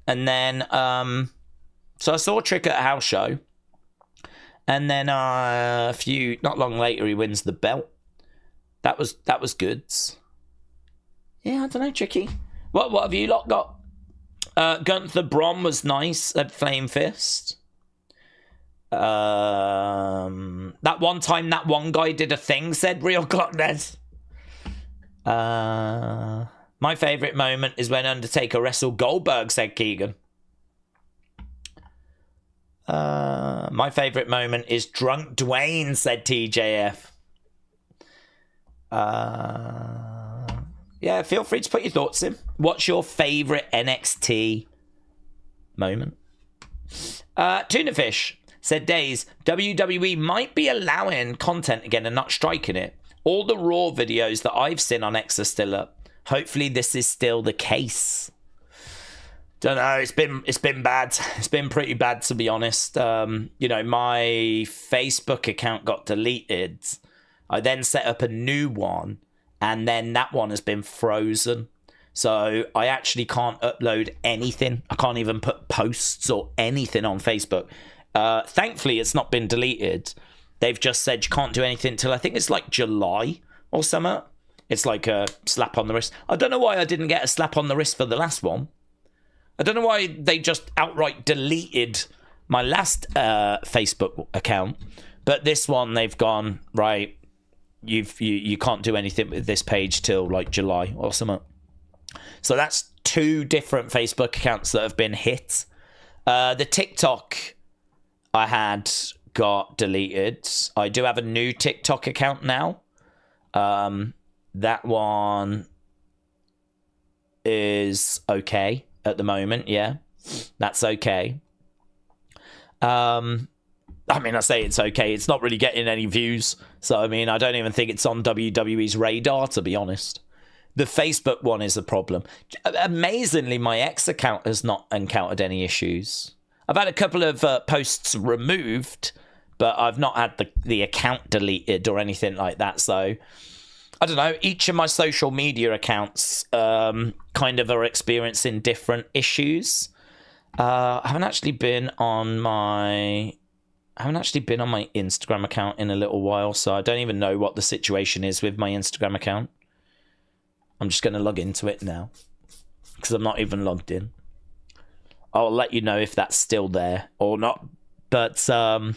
And then, so I saw Trick at a house show. And then not long later, he wins the belt. That was good. Yeah, I don't know, Tricky. What have you lot got? Gunther Bron was nice at Flame Fist. That one time that one guy did a thing, said Real Clockness. My favourite moment is when Undertaker wrestled Goldberg, said Keegan. My favourite moment is Drunk Dwayne, said TJF. Yeah, feel free to put your thoughts in. What's your favourite NXT moment? Tuna Fish said, Daze, WWE might be allowing content again and not striking it. All the Raw videos that I've seen on X are still up. Hopefully this is still the case. Don't know, it's been bad. It's been pretty bad, to be honest. You know, my Facebook account got deleted. I then set up a new one, and then that one has been frozen. So I actually can't upload anything. I can't even put posts or anything on Facebook. Thankfully, it's not been deleted. They've just said you can't do anything till I think it's like July or something. It's like a slap on the wrist. I don't know why I didn't get a slap on the wrist for the last one. I don't know why they just outright deleted my last Facebook account. But this one, they've gone, right, you can't do anything with this page till like July or something. So that's 2 different Facebook accounts that have been hit. The TikTok I had got deleted. I do have a new TikTok account now. That one is okay at the moment. Yeah, that's okay. I mean, I say it's okay. It's not really getting any views. So, I mean, I don't even think it's on WWE's radar, to be honest. The Facebook one is a problem. Amazingly, my X account has not encountered any issues. I've had a couple of posts removed, but I've not had the account deleted or anything like that. So, I don't know. Each of my social media accounts kind of are experiencing different issues. I haven't actually been on my Instagram account in a little while, so I don't even know what the situation is with my Instagram account. I'm just going to log into it now because I'm not even logged in. I'll let you know if that's still there or not, but because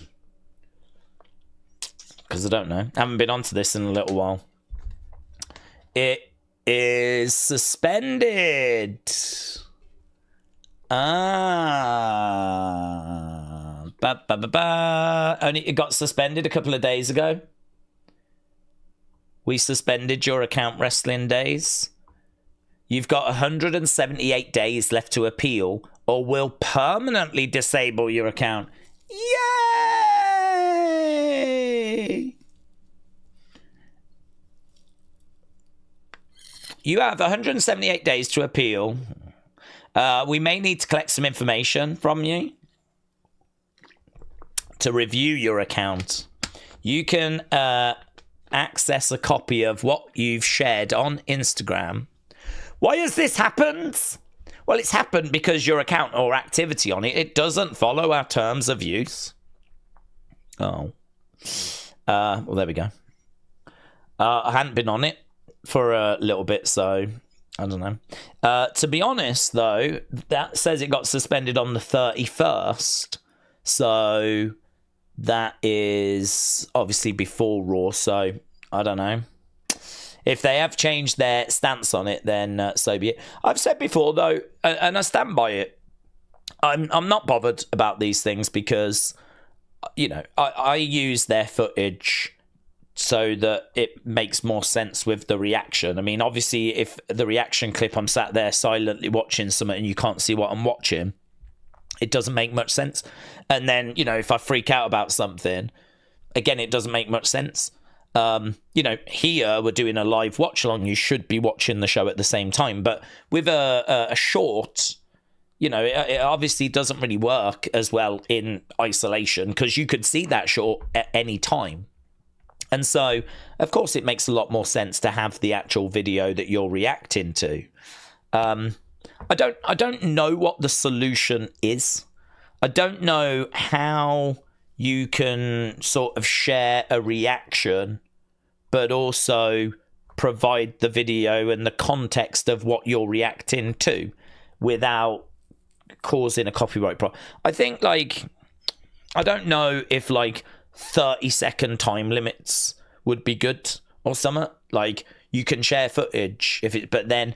I don't know. I haven't been onto this in a little while. It is suspended. Only it got suspended a couple of days ago. We suspended your account, Wrestling Daze. You've got 178 days left to appeal, or we'll permanently disable your account. Yay! You have 178 days to appeal. We may need to collect some information from you to review your account. You can access a copy of what you've shared on Instagram. Why has this happened? Well, it's happened because your account or activity on it doesn't follow our terms of use. Oh. Well, there we go. I hadn't been on it for a little bit, so I don't know. To be honest, though, that says it got suspended on the 31st. So that is obviously before Raw, so I don't know. If they have changed their stance on it, then so be it. I've said before, though, and I stand by it, I'm not bothered about these things because, you know, I use their footage so that it makes more sense with the reaction. I mean, obviously, if the reaction clip, I'm sat there silently watching something and you can't see what I'm watching, it doesn't make much sense. And then, you know, if I freak out about something, again, it doesn't make much sense. You know, here we're doing a live watch along. You should be watching the show at the same time. But with a short, you know, it obviously doesn't really work as well in isolation because you could see that short at any time. And so, of course, it makes a lot more sense to have the actual video that you're reacting to. I don't know what the solution is. I don't know how you can sort of share a reaction, but also provide the video and the context of what you're reacting to without causing a copyright problem. I think, like, I don't know if, like, 30-second time limits would be good or something. Like, you can share footage but then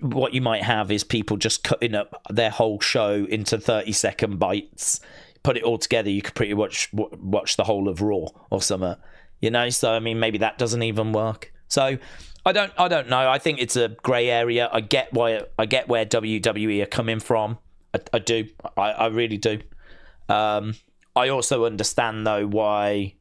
what you might have is people just cutting up their whole show into 30-second bites, put it all together. You could pretty much watch the whole of Raw or something, you know. So I mean, maybe that doesn't even work. So I don't know. I think it's a grey area. I get where WWE are coming from. I do. I really do. I also understand, though, why,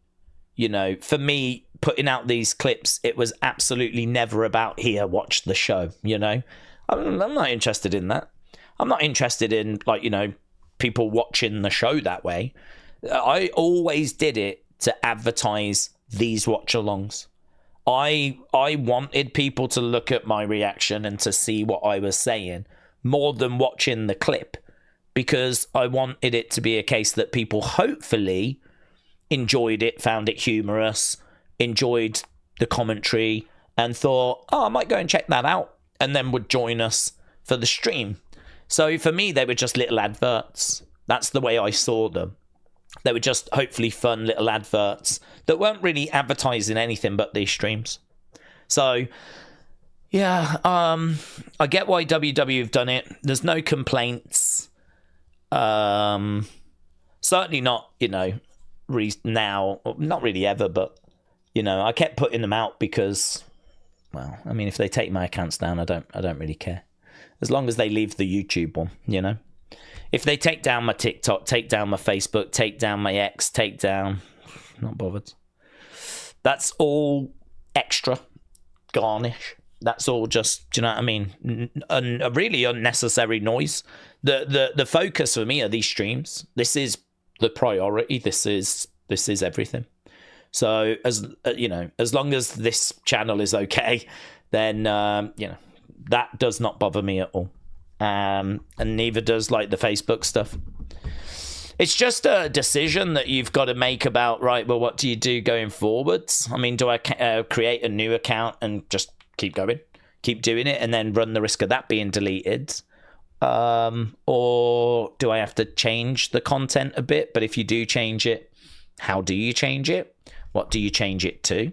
you know, for me, putting out these clips, it was absolutely never about here, watch the show, you know. I'm not interested in that. I'm not interested in, like, you know, people watching the show that way. I always did it to advertise these watch-alongs. I wanted people to look at my reaction and to see what I was saying more than watching the clip, because I wanted it to be a case that people hopefully enjoyed it, found it humorous, enjoyed the commentary, and thought, oh, I might go and check that out, and then would join us for the stream. So for me, they were just little adverts. That's the way I saw them. They were just hopefully fun little adverts that weren't really advertising anything but these streams. So yeah, I get why WWE have done it. There's no complaints. Certainly not, you know, now, not really ever, but you know, I kept putting them out because, well, I mean, if they take my accounts down, I don't really care. As long as they leave the YouTube one, you know. If they take down my TikTok, take down my Facebook, take down my X, take down, not bothered. That's all extra garnish. That's all just, do you know what I mean? A really unnecessary noise. The focus for me are these streams. This is the priority. This is everything. So as you know, as long as this channel is okay, then you know, that does not bother me at all. And neither does like the Facebook stuff. It's just a decision that you've got to make about, right, well, what do you do going forwards? I mean, do I create a new account and just keep going, keep doing it, and then run the risk of that being deleted? Or do I have to change the content a bit? But if you do change it, how do you change it? What do you change it to?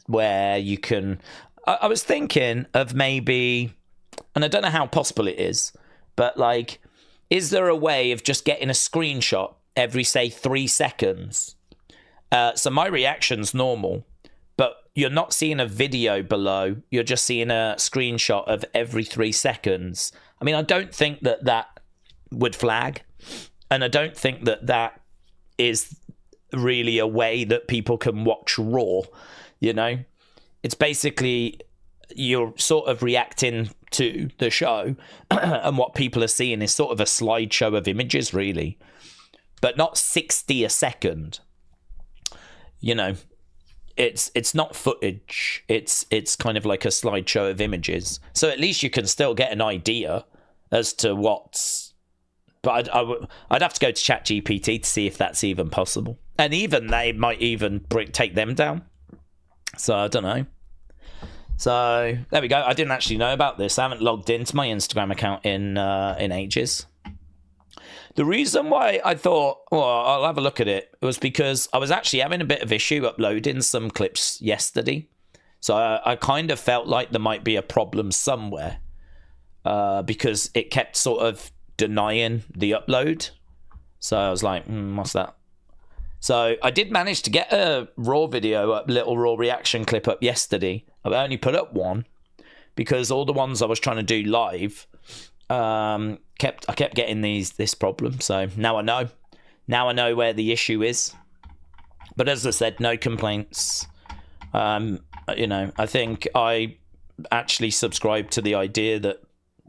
Where you can... I was thinking of maybe, and I don't know how possible it is, but like, is there a way of just getting a screenshot every, say, 3 seconds? So my reaction's normal, but you're not seeing a video below. You're just seeing a screenshot of every 3 seconds. I mean, I don't think that would flag, and I don't think that is really a way that people can watch Raw, you know? It's basically you're sort of reacting to the show and what people are seeing is sort of a slideshow of images, really, but not 60 a second. You know, it's not footage. It's kind of like a slideshow of images. So at least you can still get an idea as to what's... But I'd have to go to ChatGPT to see if that's even possible. And even they might even take them down. So I don't know. So there we go. I didn't actually know about this. I haven't logged into my Instagram account in ages. The reason why I thought, well, I'll have a look at it, was because I was actually having a bit of issue uploading some clips yesterday. So I kind of felt like there might be a problem somewhere because it kept sort of denying the upload. So I was like, what's that? So I did manage to get a Raw video up, little Raw reaction clip up yesterday. I only put up one because all the ones I was trying to do live I kept getting this problem. So now I know. Now I know where the issue is. But as I said, no complaints. You know, I think I actually subscribe to the idea that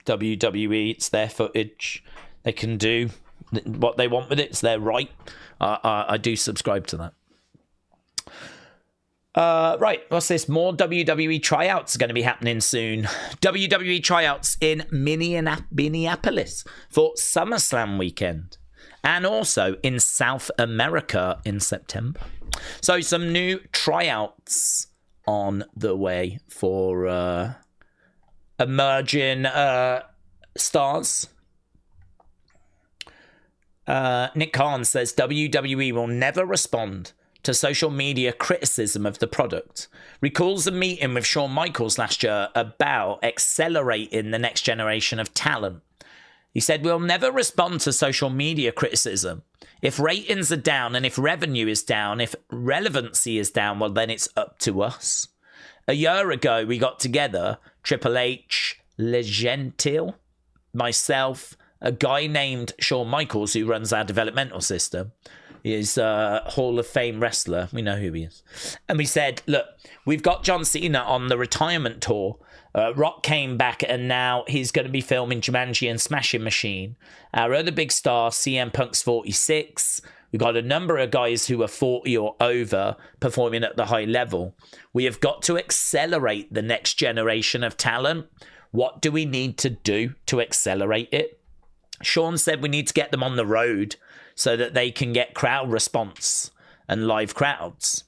WWE, it's their footage. They can do what they want with it. It's their right. I do subscribe to that. Right, what's this? More WWE tryouts are going to be happening soon. WWE tryouts in Minneapolis for SummerSlam weekend. And also in South America in September. So some new tryouts on the way for emerging stars. Nick Khan says WWE will never respond to social media criticism of the product. Recalls a meeting with Shawn Michaels last year about accelerating the next generation of talent. He said, we'll never respond to social media criticism. If ratings are down and if revenue is down, if relevancy is down, well, then it's up to us. A year ago, we got together, Triple H, Legentil, myself, a guy named Shawn Michaels who runs our developmental system. He's a Hall of Fame wrestler. We know who he is. And we said, look, we've got John Cena on the retirement tour. Rock came back and now he's going to be filming Jumanji and Smashing Machine. Our other big star, CM Punk's 46. We've got a number of guys who are 40 or over performing at the high level. We have got to accelerate the next generation of talent. What do we need to do to accelerate it? Shawn said we need to get them on the road so that they can get crowd response and live crowds.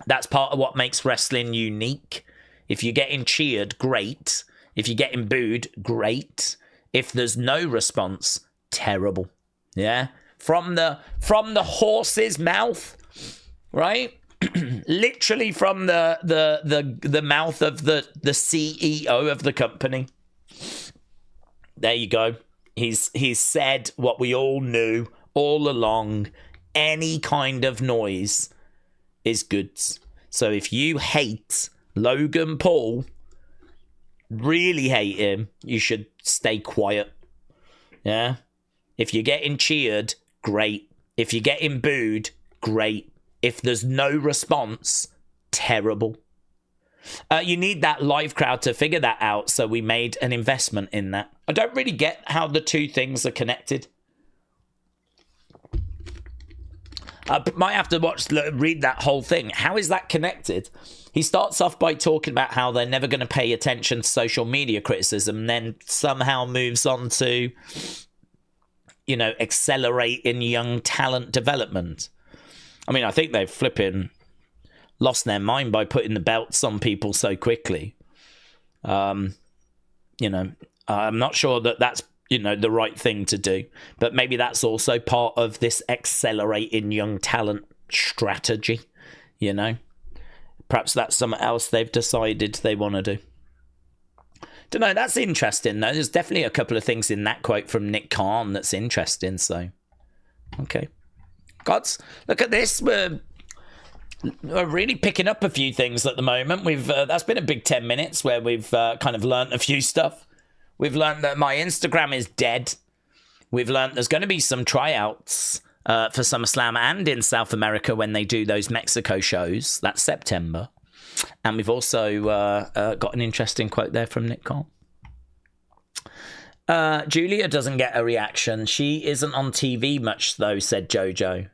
That's part of what makes wrestling unique. If you're getting cheered, great. If you're getting booed, great. If there's no response, terrible. Yeah? From the horse's mouth, right? Literally from the mouth of the CEO of the company. There you go. He's said what we all knew all along. any kind of noise is good. So if you hate Logan Paul, really hate him, you should stay quiet. Yeah? If you're getting cheered, great. If you're getting booed, great. If there's no response, terrible. You need that live crowd to figure that out, so we made an investment in that. I don't really get how the two things are connected. I might have to read that whole thing. How is that connected? He starts off by talking about how they're never going to pay attention to social media criticism, and then somehow moves on to, you know, accelerating young talent development. I mean, I think they've flipping lost their mind by putting the belts on people so quickly. You know, I'm not sure that that's, you know, the right thing to do, but maybe that's also part of this accelerating young talent strategy, you know. Perhaps that's something else they've decided they want to do. Don't know, that's interesting though. There's definitely a couple of things in that quote from Nick Khan that's interesting, so okay. Gods, look at this. We're really picking up a few things at the moment. We've that's been a big 10 minutes where we've kind of learnt a few stuff. We've learned that my Instagram is dead. We've learned there's going to be some tryouts for SummerSlam and in South America when they do those Mexico shows. That's September. And we've also got an interesting quote there from Nick Cole. Julia doesn't get a reaction. She isn't on TV much, though, said JoJo.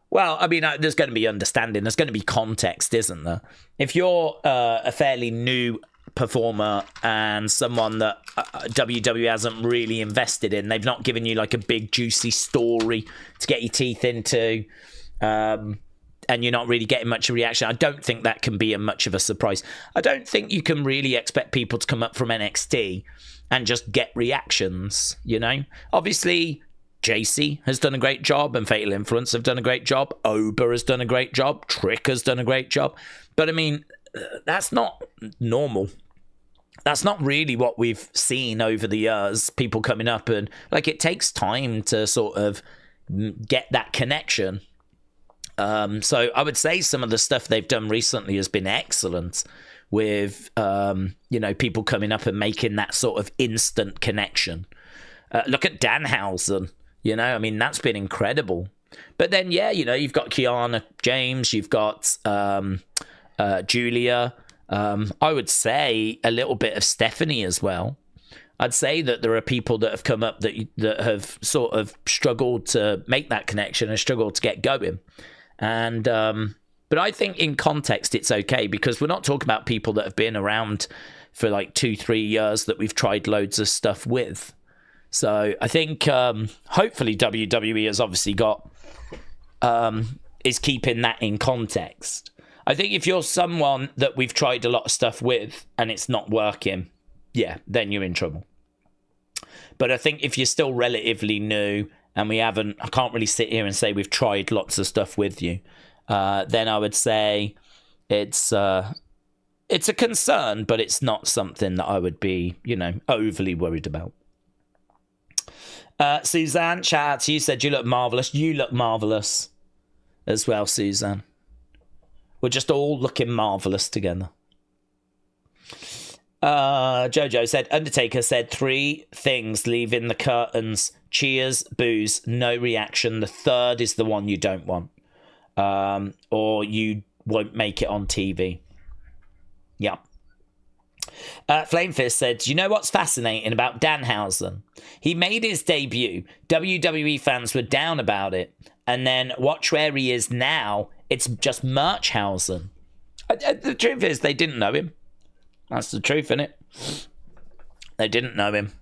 Well, I mean, there's going to be understanding. There's going to be context, isn't there? If you're a fairly new performer and someone that WWE hasn't really invested in, they've not given you like a big juicy story to get your teeth into, and you're not really getting much of a reaction, I don't think that can be much of a surprise. I don't think you can really expect people to come up from NXT and just get reactions, you know? Obviously, JC has done a great job and Fatal Influence have done a great job. Oba has done a great job. Trick has done a great job. But I mean, that's not normal. That's not really what we've seen over the years, people coming up, and like it takes time to sort of get that connection. So I would say some of the stuff they've done recently has been excellent with, you know, people coming up and making that sort of instant connection. Look at Danhausen, you know, I mean, that's been incredible. But then, yeah, you know, you've got Kiana James, you've got Julia. I would say a little bit of Stephanie as well. I'd say that there are people that have come up that have sort of struggled to make that connection and struggled to get going. And but I think in context it's okay, because we're not talking about people that have been around for like 2-3 years that we've tried loads of stuff with. So I think hopefully WWE has obviously got is keeping that in context. I think if you're someone that we've tried a lot of stuff with and it's not working, yeah, then you're in trouble. But I think if you're still relatively new and I can't really sit here and say we've tried lots of stuff with you, then I would say it's a concern, but it's not something that I would be, you know, overly worried about. Suzanne, shout out to you, said you look marvellous. You look marvellous as well, Suzanne. We're just all looking marvellous together. Jojo said, Undertaker said 3 things leaving the curtains: cheers, boos, no reaction. The third is the one you don't want. Or you won't make it on TV. Yeah. Flamefist said, you know what's fascinating about Danhausen? He made his debut. WWE fans were down about it. And then watch where he is now. It's just Merchhausen. The truth is, they didn't know him. That's the truth, isn't it? They didn't know him.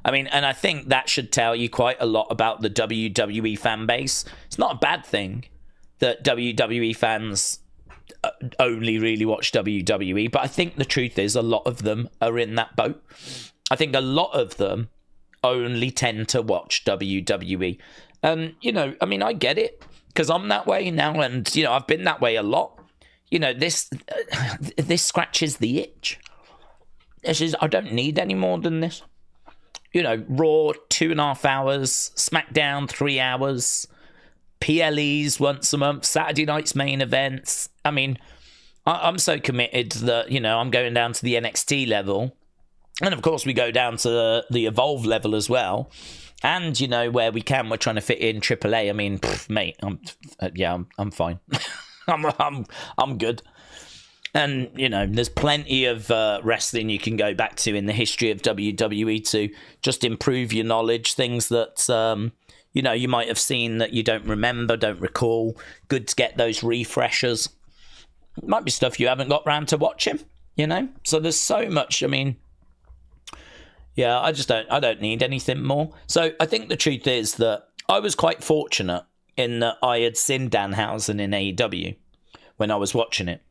I mean, and I think that should tell you quite a lot about the WWE fan base. It's not a bad thing that WWE fans only really watch WWE, but I think the truth is a lot of them are in that boat. I think a lot of them only tend to watch WWE. You know, I mean, I get it, because I'm that way now, and, you know, I've been that way a lot. You know, this scratches the itch. I don't need any more than this. You know, Raw, 2.5 hours, SmackDown, 3 hours, PLEs once a month, Saturday night's main events. I mean, I'm so committed that, I'm going down to the NXT level. And of course, we go down to the Evolve level as well. And, where we can, we're trying to fit in AAA. I mean, mate, I'm fine. I'm good. And, there's plenty of wrestling you can go back to in the history of WWE to just improve your knowledge. Things that, you might have seen that you don't remember, don't recall. Good to get those refreshers. Might be stuff you haven't got round to watching, So there's so much, yeah, I don't need anything more. So I think the truth is that I was quite fortunate in that I had seen Danhausen in AEW when I was watching it.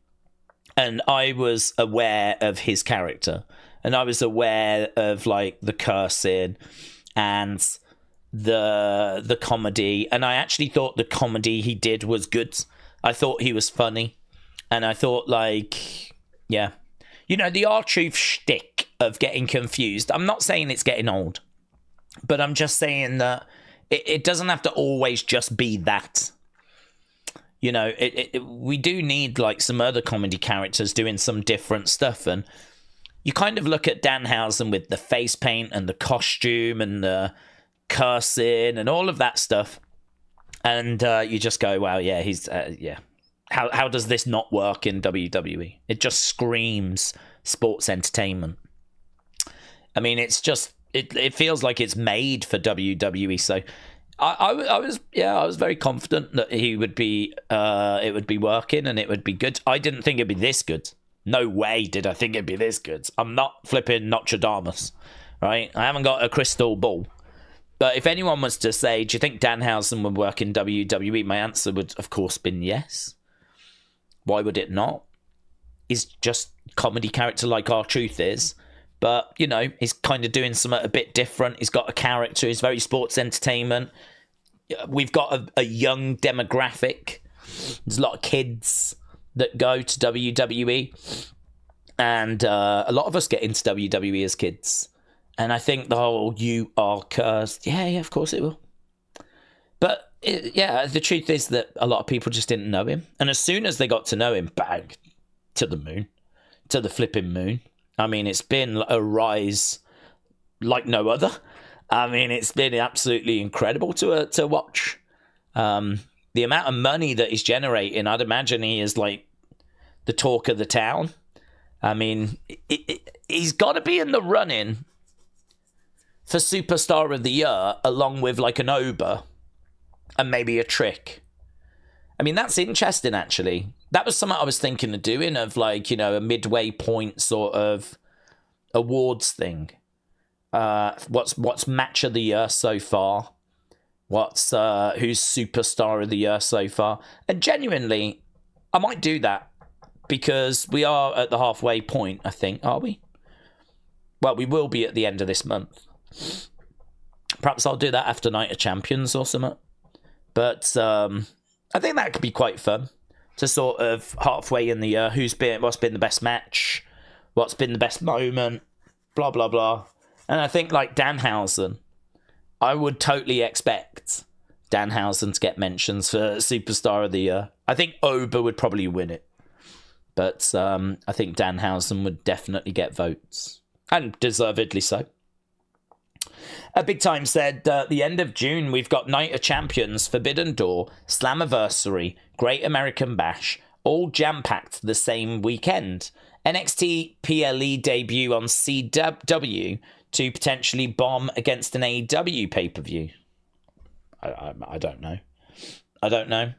And I was aware of his character. And I was aware of, like, the cursing and the comedy. And I actually thought the comedy he did was good. I thought he was funny. And I thought, like, yeah. The R-Truth shtick of getting confused. I'm not saying it's getting old. But I'm just saying that it doesn't have to always just be that. We do need, like, some other comedy characters doing some different stuff. And you kind of look at Danhausen with the face paint and the costume and the cursing and all of that stuff. And you just go, wow, yeah, he's, yeah. How does this not work in WWE? It just screams sports entertainment. I mean, it's just, it feels like it's made for WWE. So I was very confident that he would be, it would be working and it would be good. I didn't think it'd be this good. No way did I think it'd be this good. I'm not flipping Nostradamus, right? I haven't got a crystal ball. But if anyone was to say, do you think Danhausen would work in WWE? My answer would, of course, been yes. Why would it not? He's just comedy character like R-Truth is. But, he's kind of doing something a bit different. He's got a character. He's very sports entertainment. We've got a young demographic. There's a lot of kids that go to WWE. And a lot of us get into WWE as kids. And I think the whole, you are cursed. Yeah, of course it will. But, the truth is that a lot of people just didn't know him. And as soon as they got to know him, bang, to the moon. To the flipping moon. I mean, it's been a rise like no other. I mean, it's been absolutely incredible to watch. The amount of money that he's generating, I'd imagine he is like the talk of the town. I mean, he's got to be in the running for Superstar of the Year, along with like an Oba and maybe a Trick. I mean, that's interesting, actually. That was something I was thinking of doing, of like, a midway point sort of awards thing. What's match of the year so far? Who's Superstar of the Year so far? And genuinely, I might do that because we are at the halfway point, I think, are we? Well, we will be at the end of this month. Perhaps I'll do that after Night of Champions or something. But I think that could be quite fun to sort of halfway in the year, what's been the best match, what's been the best moment, blah, blah, blah. And I think like Danhausen, I would totally expect Danhausen to get mentions for Superstar of the Year. I think Oba would probably win it. But I think Danhausen would definitely get votes. And deservedly so. Big Time said, the end of June, we've got Night of Champions, Forbidden Door, Slammiversary, Great American Bash, all jam-packed the same weekend. NXT PLE debut on CW to potentially bomb against an AEW pay-per-view. I don't know. I don't know.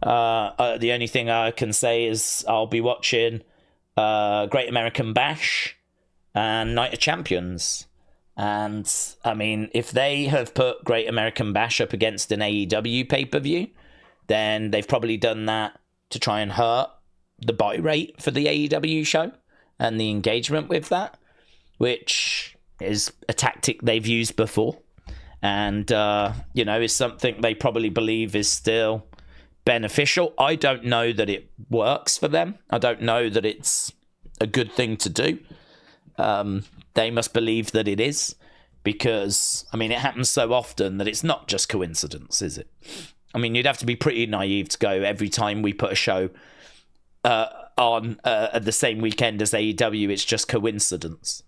The only thing I can say is I'll be watching Great American Bash and Night of Champions. And, I mean, if they have put Great American Bash up against an AEW pay-per-view, then they've probably done that to try and hurt the buy rate for the AEW show and the engagement with that, which is a tactic they've used before. And, is something they probably believe is still beneficial. I don't know that it works for them. I don't know that it's a good thing to do. They must believe that it is, because, I mean, it happens so often that it's not just coincidence, is it? I mean, you'd have to be pretty naive to go every time we put a show on at the same weekend as AEW, it's just coincidence.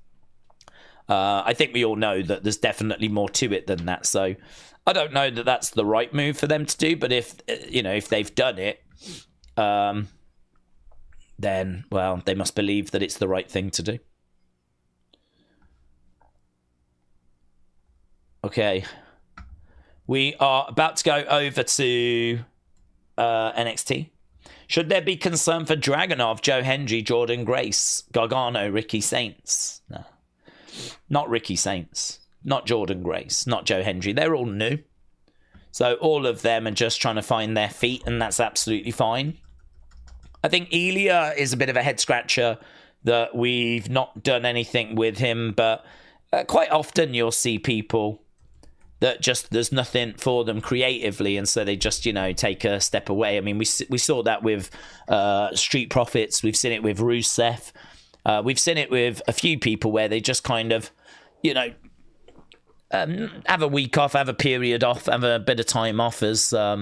I think we all know that there's definitely more to it than that. So I don't know that that's the right move for them to do. But if they've done it, then, well, they must believe that it's the right thing to do. Okay. We are about to go over to NXT. Should there be concern for Dragunov, Joe Hendry, Jordan Grace, Gargano, Ricky Saints? No. Not Ricky Saints. Not Jordan Grace. Not Joe Hendry. They're all new. So all of them are just trying to find their feet, and that's absolutely fine. I think Ilya is a bit of a head-scratcher that we've not done anything with him, but quite often you'll see people that just there's nothing for them creatively, and so they just, take a step away. I mean, we saw that with Street Profits. We've seen it with Rusev. We've seen it with a few people where they just kind of, have a week off, have a period off, have a bit of time off. As I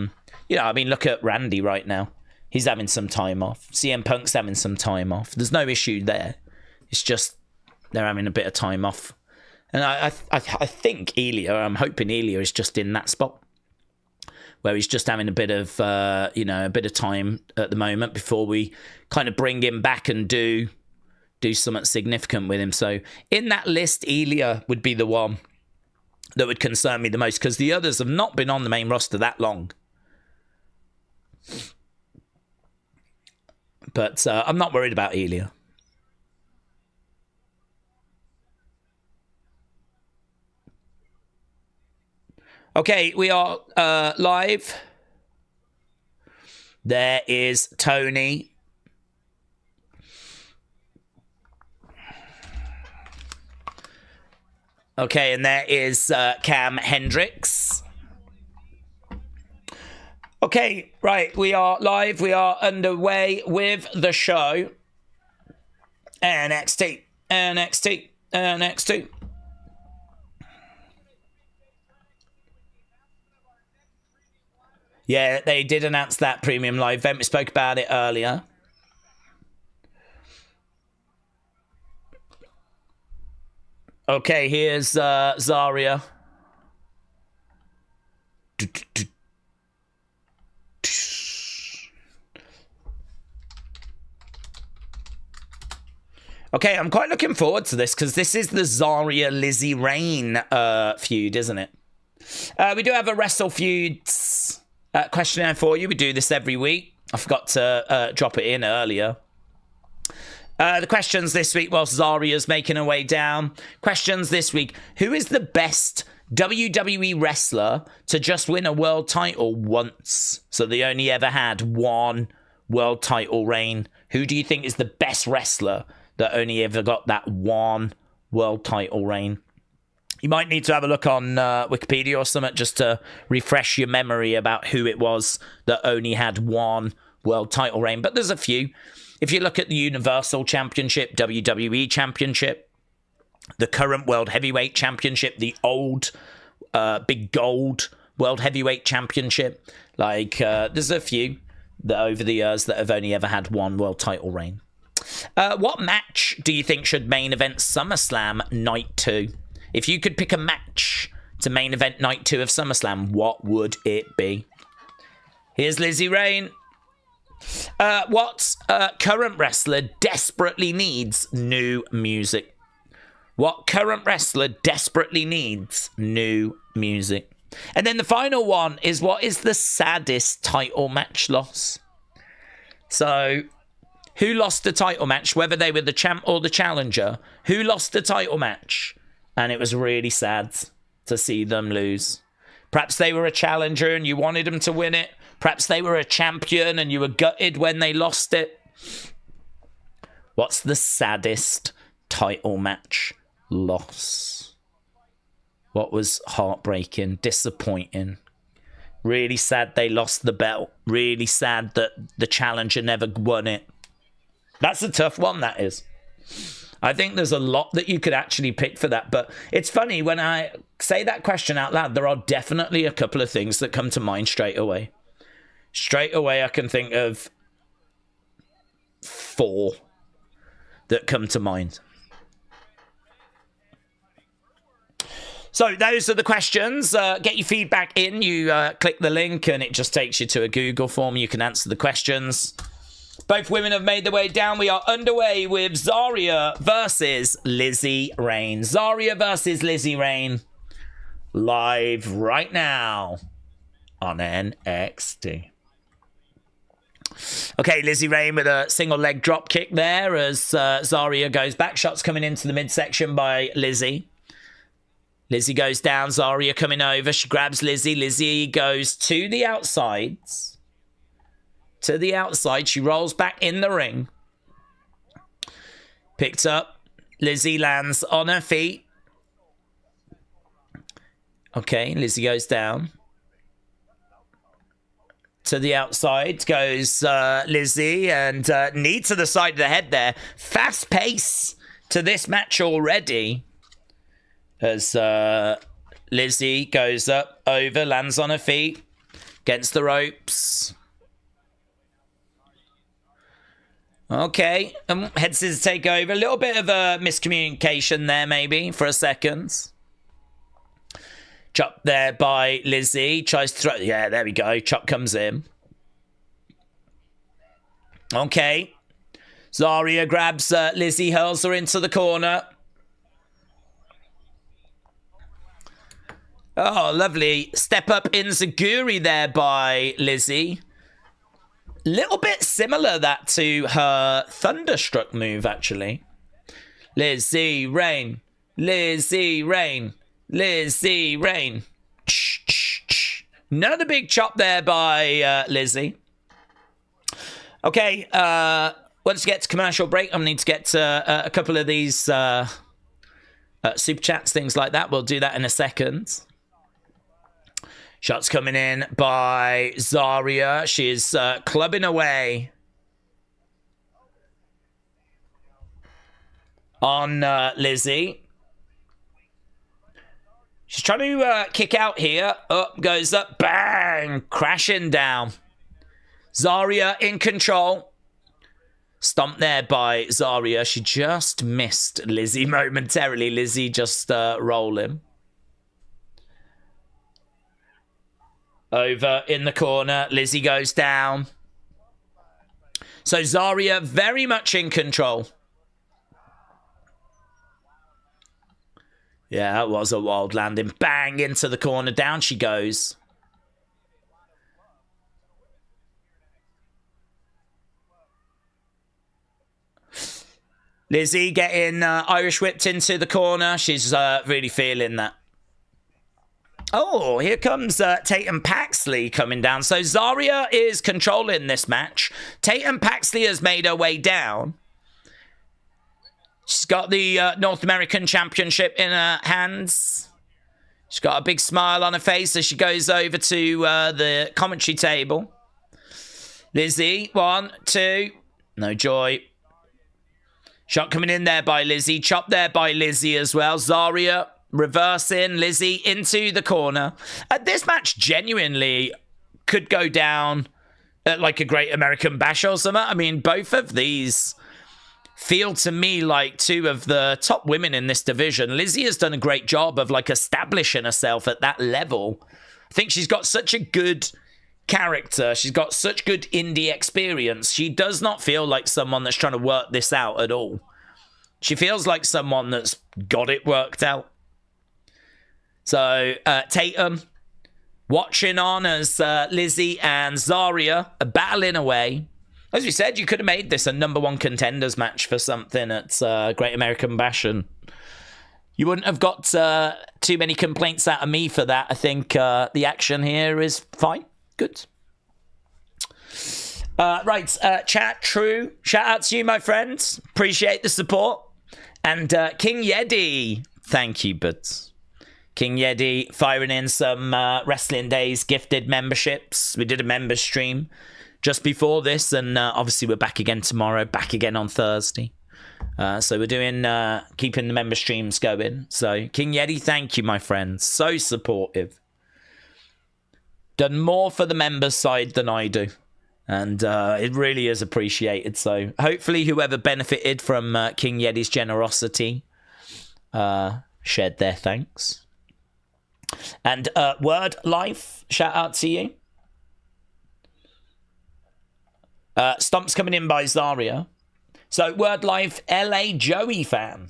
mean, look at Randy right now. He's having some time off. CM Punk's having some time off. There's no issue there. It's just they're having a bit of time off. And I think Ilya, I'm hoping Ilya is just in that spot where he's just having a bit of, a bit of time at the moment before we kind of bring him back and do something significant with him. So in that list, Ilya would be the one that would concern me the most, because the others have not been on the main roster that long. But I'm not worried about Ilya. Okay, we are live. There is Tony. Okay, and there is Cam Hendrix. Okay, right, we are live. We are underway with the show. NXT, NXT, NXT. Yeah, they did announce that premium live event. We spoke about it earlier. Okay, here's Zaria. Okay, I'm quite looking forward to this because this is the Zaria Lizzy Reign feud, isn't it? We do have a Wrestle Feuds questionnaire for you. We do this every week. I forgot to drop it in earlier. The questions this week, whilst Zaria's making her way down. Questions this week. Who is the best WWE wrestler to just win a world title once? So they only ever had one world title reign. Who do you think is the best wrestler that only ever got that one world title reign? You might need to have a look on Wikipedia or something just to refresh your memory about who it was that only had one world title reign. But there's a few. If you look at the Universal Championship, WWE Championship, the current World Heavyweight Championship, the old big gold World Heavyweight Championship, there's a few that over the years that have only ever had one world title reign. What match do you think should main event SummerSlam Night 2? If you could pick a match to main event Night 2 of SummerSlam, what would it be? Here's Lizzy Reign. What current wrestler desperately needs new music? What current wrestler desperately needs new music? And then the final one is, what is the saddest title match loss? So, who lost the title match, whether they were the champ or the challenger? Who lost the title match? And it was really sad to see them lose. Perhaps they were a challenger and you wanted them to win it. Perhaps they were a champion and you were gutted when they lost it. What's the saddest title match loss? What was heartbreaking, disappointing? Really sad they lost the belt. Really sad that the challenger never won it. That's a tough one, that is. I think there's a lot that you could actually pick for that. But it's funny, when I say that question out loud, there are definitely a couple of things that come to mind straight away. Straight away, I can think of 4 that come to mind. So those are the questions. Get your feedback in. You click the link and it just takes you to a Google form. You can answer the questions. Both women have made their way down. We are underway with Zaria versus Lizzy Rain. Zaria versus Lizzy Rain. Live right now on NXT. Okay, Lizzy Rain with a single leg drop kick there as Zaria goes back. Shots coming into the midsection by Lizzy. Lizzy goes down. Zaria coming over. She grabs Lizzy. Lizzy goes to the outsides. To the outside. She rolls back in the ring. Picked up. Lizzy lands on her feet. Okay, Lizzy goes down. To the outside goes Lizzy, and knee to the side of the head there. Fast pace to this match already. As Lizzy goes up, over, lands on her feet, against the ropes. Okay, head scissors take over. A little bit of a miscommunication there, maybe, for a second. Chop there by Lizzy. Tries to throw. Yeah, there we go. Chop comes in. Okay. Zaria grabs Lizzy, hurls her into the corner. Oh, lovely. Step up enziguri there by Lizzy. Little bit similar that to her Thunderstruck move, actually. Lizzy Rain. Lizzy Rain. Lizzy Rain. Another big chop there by Lizzy. Okay, once we get to commercial break, I need to get a couple of these super chats, things like that. We'll do that in a second. Shots coming in by Zaria. She's clubbing away on Lizzy. She's trying to kick out here. Up goes up. Bang! Crashing down. Zaria in control. Stomp there by Zaria. She just missed Lizzy momentarily. Lizzy just rolling. Over in the corner. Lizzy goes down. So Zaria very much in control. Yeah, that was a wild landing. Bang into the corner. Down she goes. Lizzy getting Irish whipped into the corner. She's really feeling that. Oh, here comes Tate and Paxley coming down. So Zaria is controlling this match. Tate and Paxley has made her way down. She's got the North American Championship in her hands. She's got a big smile on her face as she goes over to the commentary table. Lizzy, 1, 2. No joy. Shot coming in there by Lizzy. Chop there by Lizzy as well. Zaria reversing Lizzy into the corner. This match genuinely could go down like a Great American Bash or something. I mean, both of these feel to me like two of the top women in this division. Lizzy has done a great job of like establishing herself at that level. I think she's got such a good character. She's got such good indie experience. She does not feel like someone that's trying to work this out at all. She feels like someone that's got it worked out. So, Tatum watching on as Lizzy and Zaria are battling away. As we said, you could have made this a #1 contenders match for something at Great American Bash, and you wouldn't have got too many complaints out of me for that. I think the action here is fine. Good. Right, chat, true. Shout out to you, my friends. Appreciate the support. And King Yeti, thank you, buds. King Yeti firing in some Wrestling Daze gifted memberships. We did a member stream just before this, and obviously we're back again tomorrow, back again on Thursday. So we're doing keeping the member streams going. So King Yeti, thank you, my friend. So supportive. Done more for the members side than I do. And it really is appreciated. So hopefully whoever benefited from King Yeti's generosity shared their thanks. And Word Life, shout out to you. Stomps coming in by Zaria. So Word Life LA Joey fan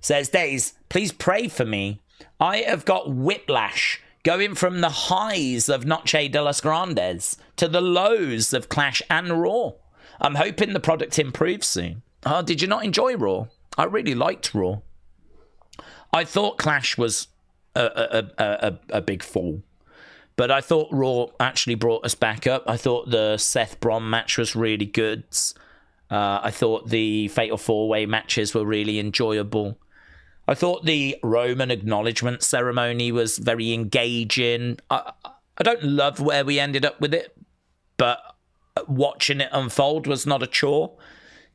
says, Daze, please pray for me. I have got whiplash going from the highs of Noche de los Grandes to the lows of Clash and Raw. I'm hoping the product improves soon. Oh, did you not enjoy Raw? I really liked Raw. I thought Clash was a big fall. But I thought Raw actually brought us back up. I thought the Seth Bron match was really good. I thought the Fatal 4-Way matches were really enjoyable. I thought the Roman acknowledgement ceremony was very engaging. I don't love where we ended up with it, but watching it unfold was not a chore.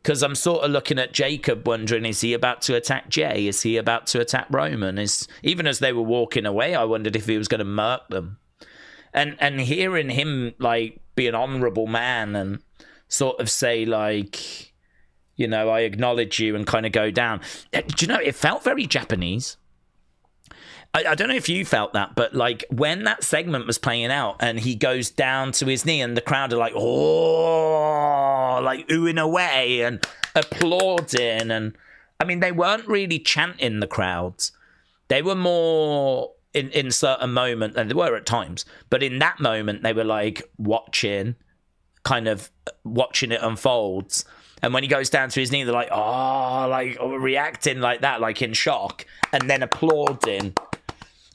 Because I'm sort of looking at Jacob wondering, is he about to attack Jay? Is he about to attack Roman? Even as they were walking away, I wondered if he was going to murk them. And hearing him, like, be an honourable man and sort of say, like, you know, I acknowledge you and kind of go down. Do you know, it felt very Japanese. I don't know if you felt that, but, like, when that segment was playing out and he goes down to his knee and the crowd are like, oh, like, oohing away and applauding. And, I mean, they weren't really chanting the crowds. They were more... In certain moments, and they were at times, but in that moment, they were like watching it unfolds. And when he goes down to his knee, they're like, reacting like that, like in shock, and then applauding.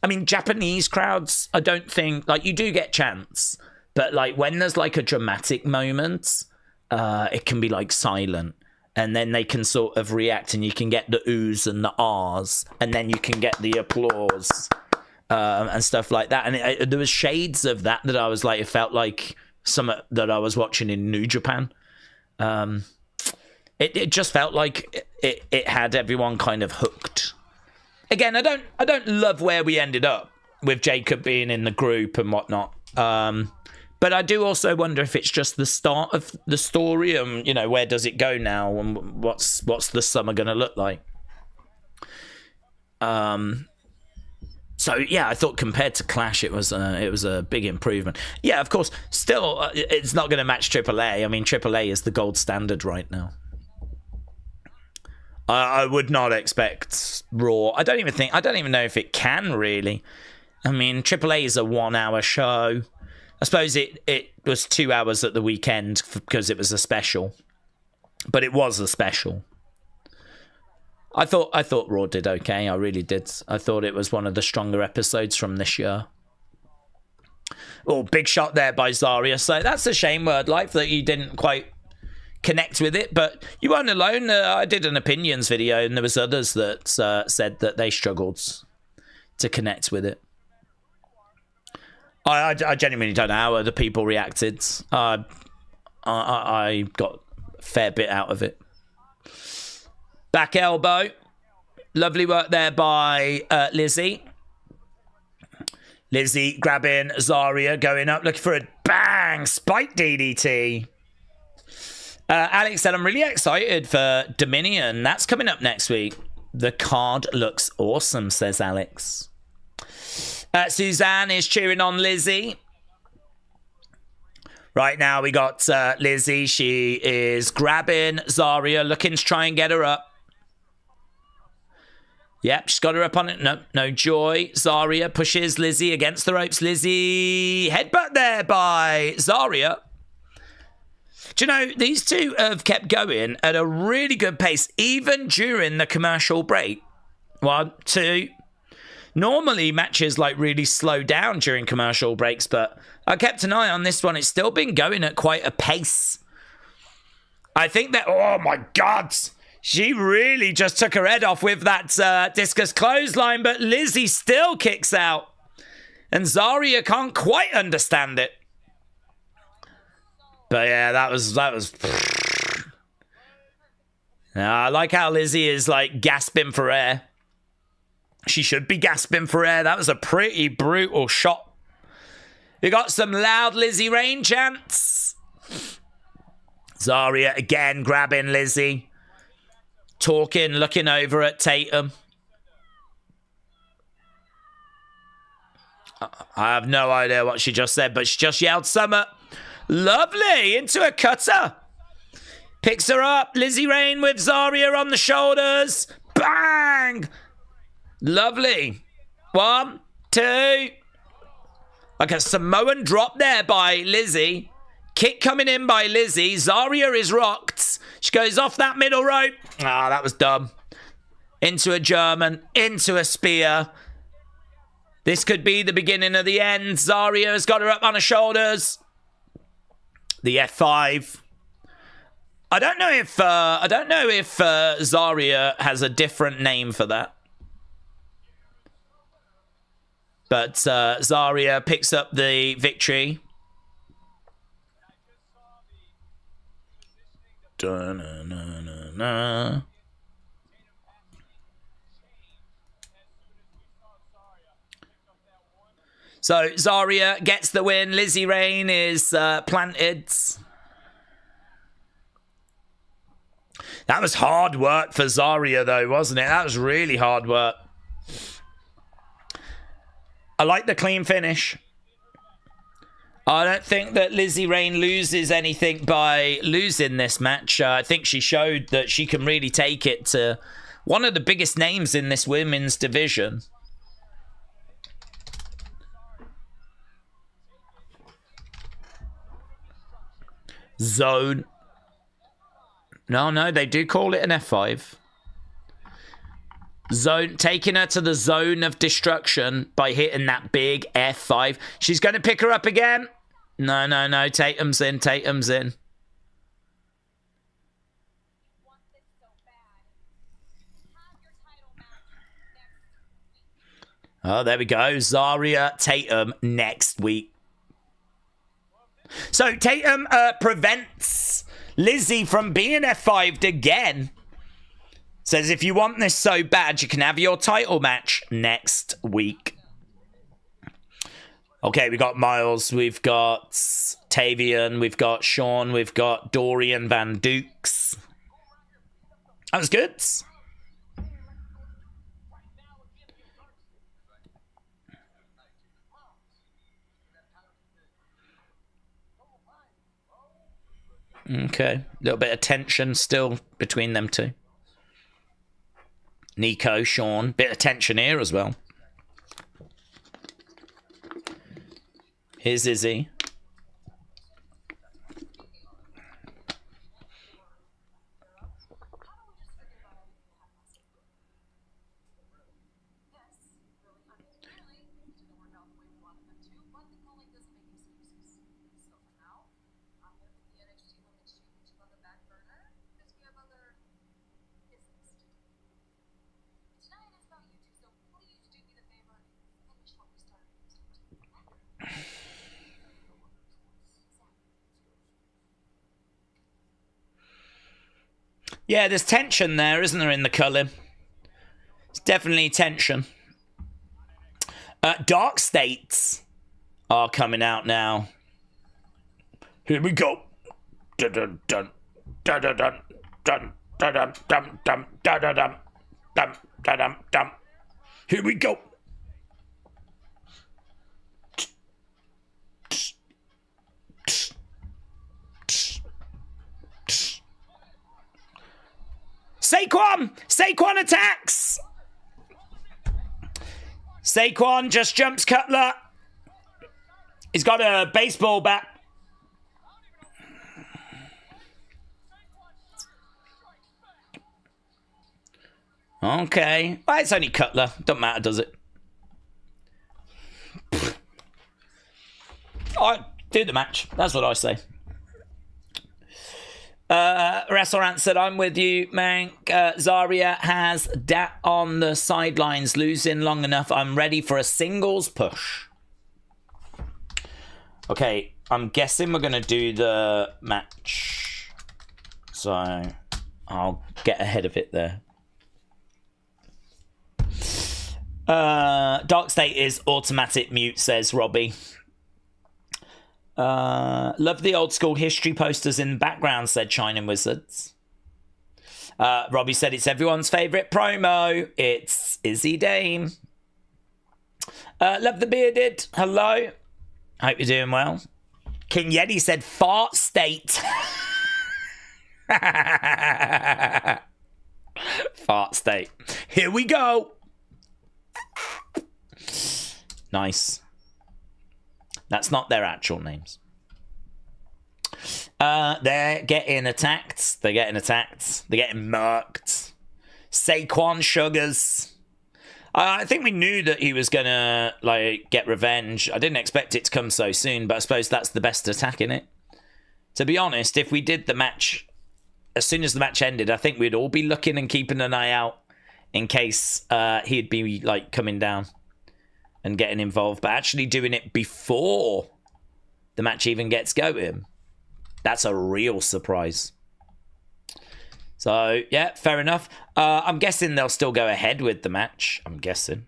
I mean, Japanese crowds, I don't think, like, you do get chants, but like when there's like a dramatic moment, it can be like silent. And then they can sort of react, and you can get the oohs and the ahs, and then you can get the applause. And stuff like that. And there was shades of that I was like, it felt like some that I was watching in New Japan. It just felt like it had everyone kind of hooked. Again, I don't love where we ended up with Jacob being in the group and whatnot. But I do also wonder if it's just the start of the story and, you know, where does it go now and what's the summer going to look like? So, yeah, I thought compared to Clash, it was a big improvement. Yeah, of course, still, it's not going to match AAA. I mean, AAA is the gold standard right now. I would not expect Raw. I don't even know if it can, really. I mean, AAA is a 1 hour show. I suppose it was 2 hours at the weekend because it was a special. But it was a special. I thought Raw did okay. I really did. I thought it was one of the stronger episodes from this year. Oh, big shot there by Zaria. So that's a shame, Word Life, that you didn't quite connect with it. But you weren't alone. I did an opinions video, and there was others that said that they struggled to connect with it. I genuinely don't know how other people reacted. I got a fair bit out of it. Back elbow. Lovely work there by Lizzy. Lizzy grabbing Zaria, going up, looking for a bang, spike DDT. Alex said, I'm really excited for Dominion. That's coming up next week. The card looks awesome, says Alex. Suzanne is cheering on Lizzy. Right now we got Lizzy. She is grabbing Zaria, looking to try and get her up. Yep, she's got her up on it. No joy. Zaria pushes Lizzy against the ropes. Lizzy, headbutt there by Zaria. Do you know, these two have kept going at a really good pace, even during the commercial break. 1, 2. Normally, matches like really slow down during commercial breaks, but I kept an eye on this one. It's still been going at quite a pace. I think that, oh my God, she really just took her head off with that discus clothesline, but Lizzy still kicks out. And Zaria can't quite understand it. But yeah, that was I like how Lizzy is like gasping for air. She should be gasping for air. That was a pretty brutal shot. We got some loud Lizzy Rain chants. Zaria again grabbing Lizzy. Talking, looking over at Tatum. I have no idea what she just said, but she just yelled summer. Lovely, into a cutter. Picks her up. Lizzy Rain with Zaria on the shoulders. Bang! Lovely. 1, 2. Like a Samoan drop there by Lizzy. Kick coming in by Lizzy. Zaria is rocked. She goes off that middle rope. Ah, that was dumb. Into a German. Into a spear. This could be the beginning of the end. Zaria has got her up on her shoulders. The F5. I don't know if Zaria has a different name for that. But Zaria picks up the victory. Da-na-na-na-na. So Zaria gets the win. Lizzy Rain is planted. That was hard work for Zaria, though, wasn't it? That was really hard work. I like the clean finish. I don't think that Lizzy Rain loses anything by losing this match. I think she showed that she can really take it to one of the biggest names in this women's division. Zone. No, they do call it an F5. Zone, taking her to the zone of destruction by hitting that big F5. She's going to pick her up again. No. Tatum's in. Oh, there we go. Zaria, Tatum next week. So Tatum prevents Lizzy from being F5'd again. Says if you want this so bad, you can have your title match next week. Okay, we got Myles, we've got Tavion, we've got Sean, we've got Dorian Van Dukes. That was good. Okay, a little bit of tension still between them two. Nico, Sean, bit of tension here as well. Here's Izzy. Yeah, there's tension there, isn't there, in the culling? It's definitely tension. DarkState are coming out now. Here we go. Dun dun dun dun dun dun dun dun dun dun dun dun dun dun dun. Here we go. Saquon attacks. Saquon just jumps Cutler. He's got a baseball bat. Okay. Well, it's only Cutler. Don't matter, does it? Alright, do the match. That's what I say. Restaurant said, I'm with you, Mank. Zaria has Dat on the sidelines, losing long enough. I'm ready for a singles push. Okay, I'm guessing we're going to do the match. So, I'll get ahead of it there. DarkState is automatic mute, says Robbie. Love the old school history posters in the background, said Shining Wizards. Robbie said it's everyone's favourite promo. It's Izzy Dame. Love the bearded. Hello. Hope you're doing well. King Yeti said fart state. Fart state. Here we go. Nice. That's not their actual names. They're getting attacked. They're getting attacked. They're getting murked. Saquon Sugars. I think we knew that he was gonna get revenge. I didn't expect it to come so soon, but I suppose that's the best attack, innit? To be honest, if we did the match as soon as the match ended, I think we'd all be looking and keeping an eye out in case he'd be coming down and getting involved. But actually doing it before the match even gets going, that's a real surprise. So, yeah, fair enough. I'm guessing they'll still go ahead with the match. I'm guessing.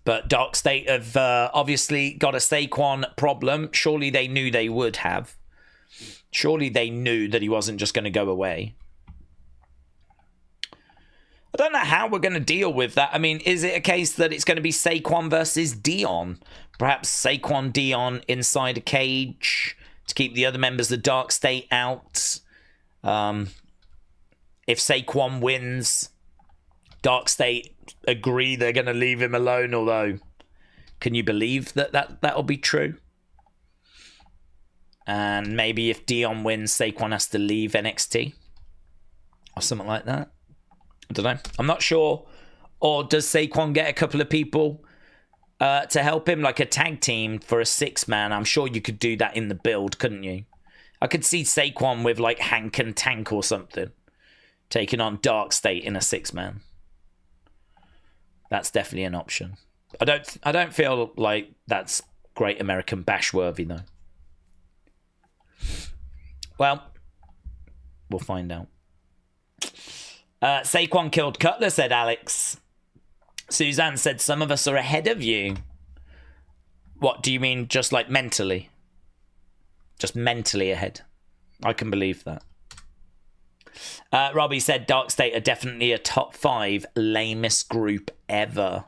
But DarkState have obviously got a Saquon problem. Surely they knew they would have. Surely they knew that he wasn't just going to go away. I don't know how we're going to deal with that. I mean, is it a case that it's going to be Saquon versus Dion? Perhaps Saquon Dion inside a cage to keep the other members of DarkState out. If Saquon wins, DarkState agree they're going to leave him alone, although can you believe that'll be true? And maybe if Dion wins, Saquon has to leave NXT or something like that. I don't know. I'm not sure. Or does Saquon get a couple of people to help him, like a tag team for a 6-man? I'm sure you could do that in the build, couldn't you? I could see Saquon with Hank and Tank or something taking on DarkState in a 6-man. That's definitely an option. I don't feel like that's Great American Bash worthy though. Well, we'll find out. Saquon killed Cutler, said Alex. Suzanne said some of us are ahead of you. What do you mean, just mentally? Just mentally ahead. I can believe that. Robbie said DarkState are definitely a top 5 lamest group ever.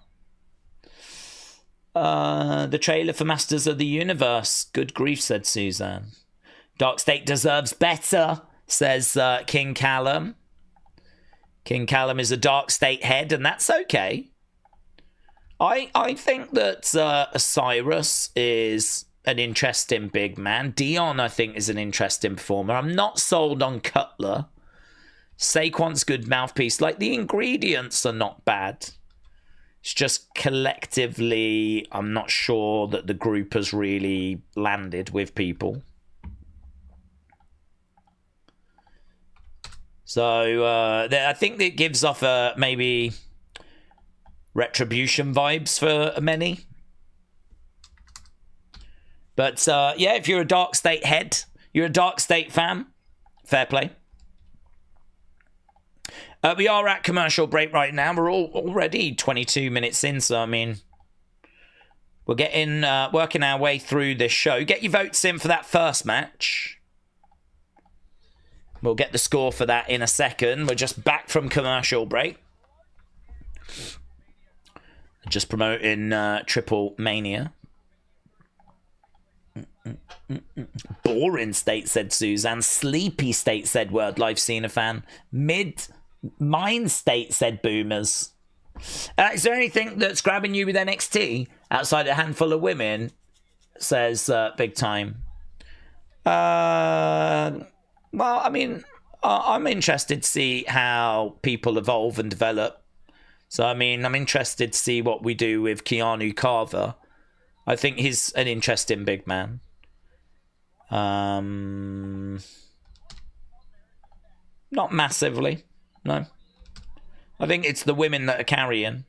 The trailer for Masters of the Universe. Good grief, said Suzanne. DarkState deserves better, says King Callum. King Callum is a DarkState head, and that's okay. I think that Osiris is an interesting big man. Dion, I think, is an interesting performer. I'm not sold on Cutler. Saquon's good mouthpiece. The ingredients are not bad. It's just collectively, I'm not sure that the group has really landed with people. So I think it gives off maybe Retribution vibes for many. But yeah, if you're a DarkState head, you're a DarkState fan, fair play. We are at commercial break right now. We're already 22 minutes in, so I mean, we're getting working our way through this show. Get your votes in for that first match. We'll get the score for that in a second. We're just back from commercial break. Just promoting Triple Mania. Boring state, said Suzanne. Sleepy state, said Word Life Cena fan. Mind state, said Boomers. Is there anything that's grabbing you with NXT outside a handful of women? Says Big Time. Well, I mean, I'm interested to see how people evolve and develop. So, I mean, I'm interested to see what we do with Keanu Carver. I think he's an interesting big man. Not massively, no. I think it's the women that are carrying.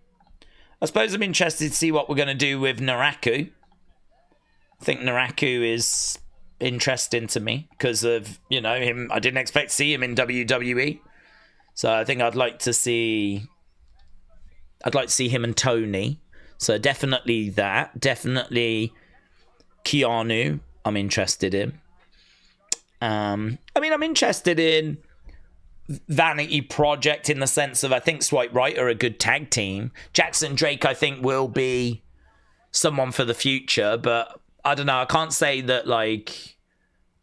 I suppose I'm interested to see what we're going to do with Naraku. I think Naraku is interesting to me because of, you know, him. I didn't expect to see him in WWE. So I think I'd like to see him and Tony. So definitely that. Definitely Keanu, I'm interested in. I mean, I'm interested in Vanity Project in the sense of I think Swipe Right are a good tag team. Jackson Drake, I think, will be someone for the future, but I don't know. I can't say that, like,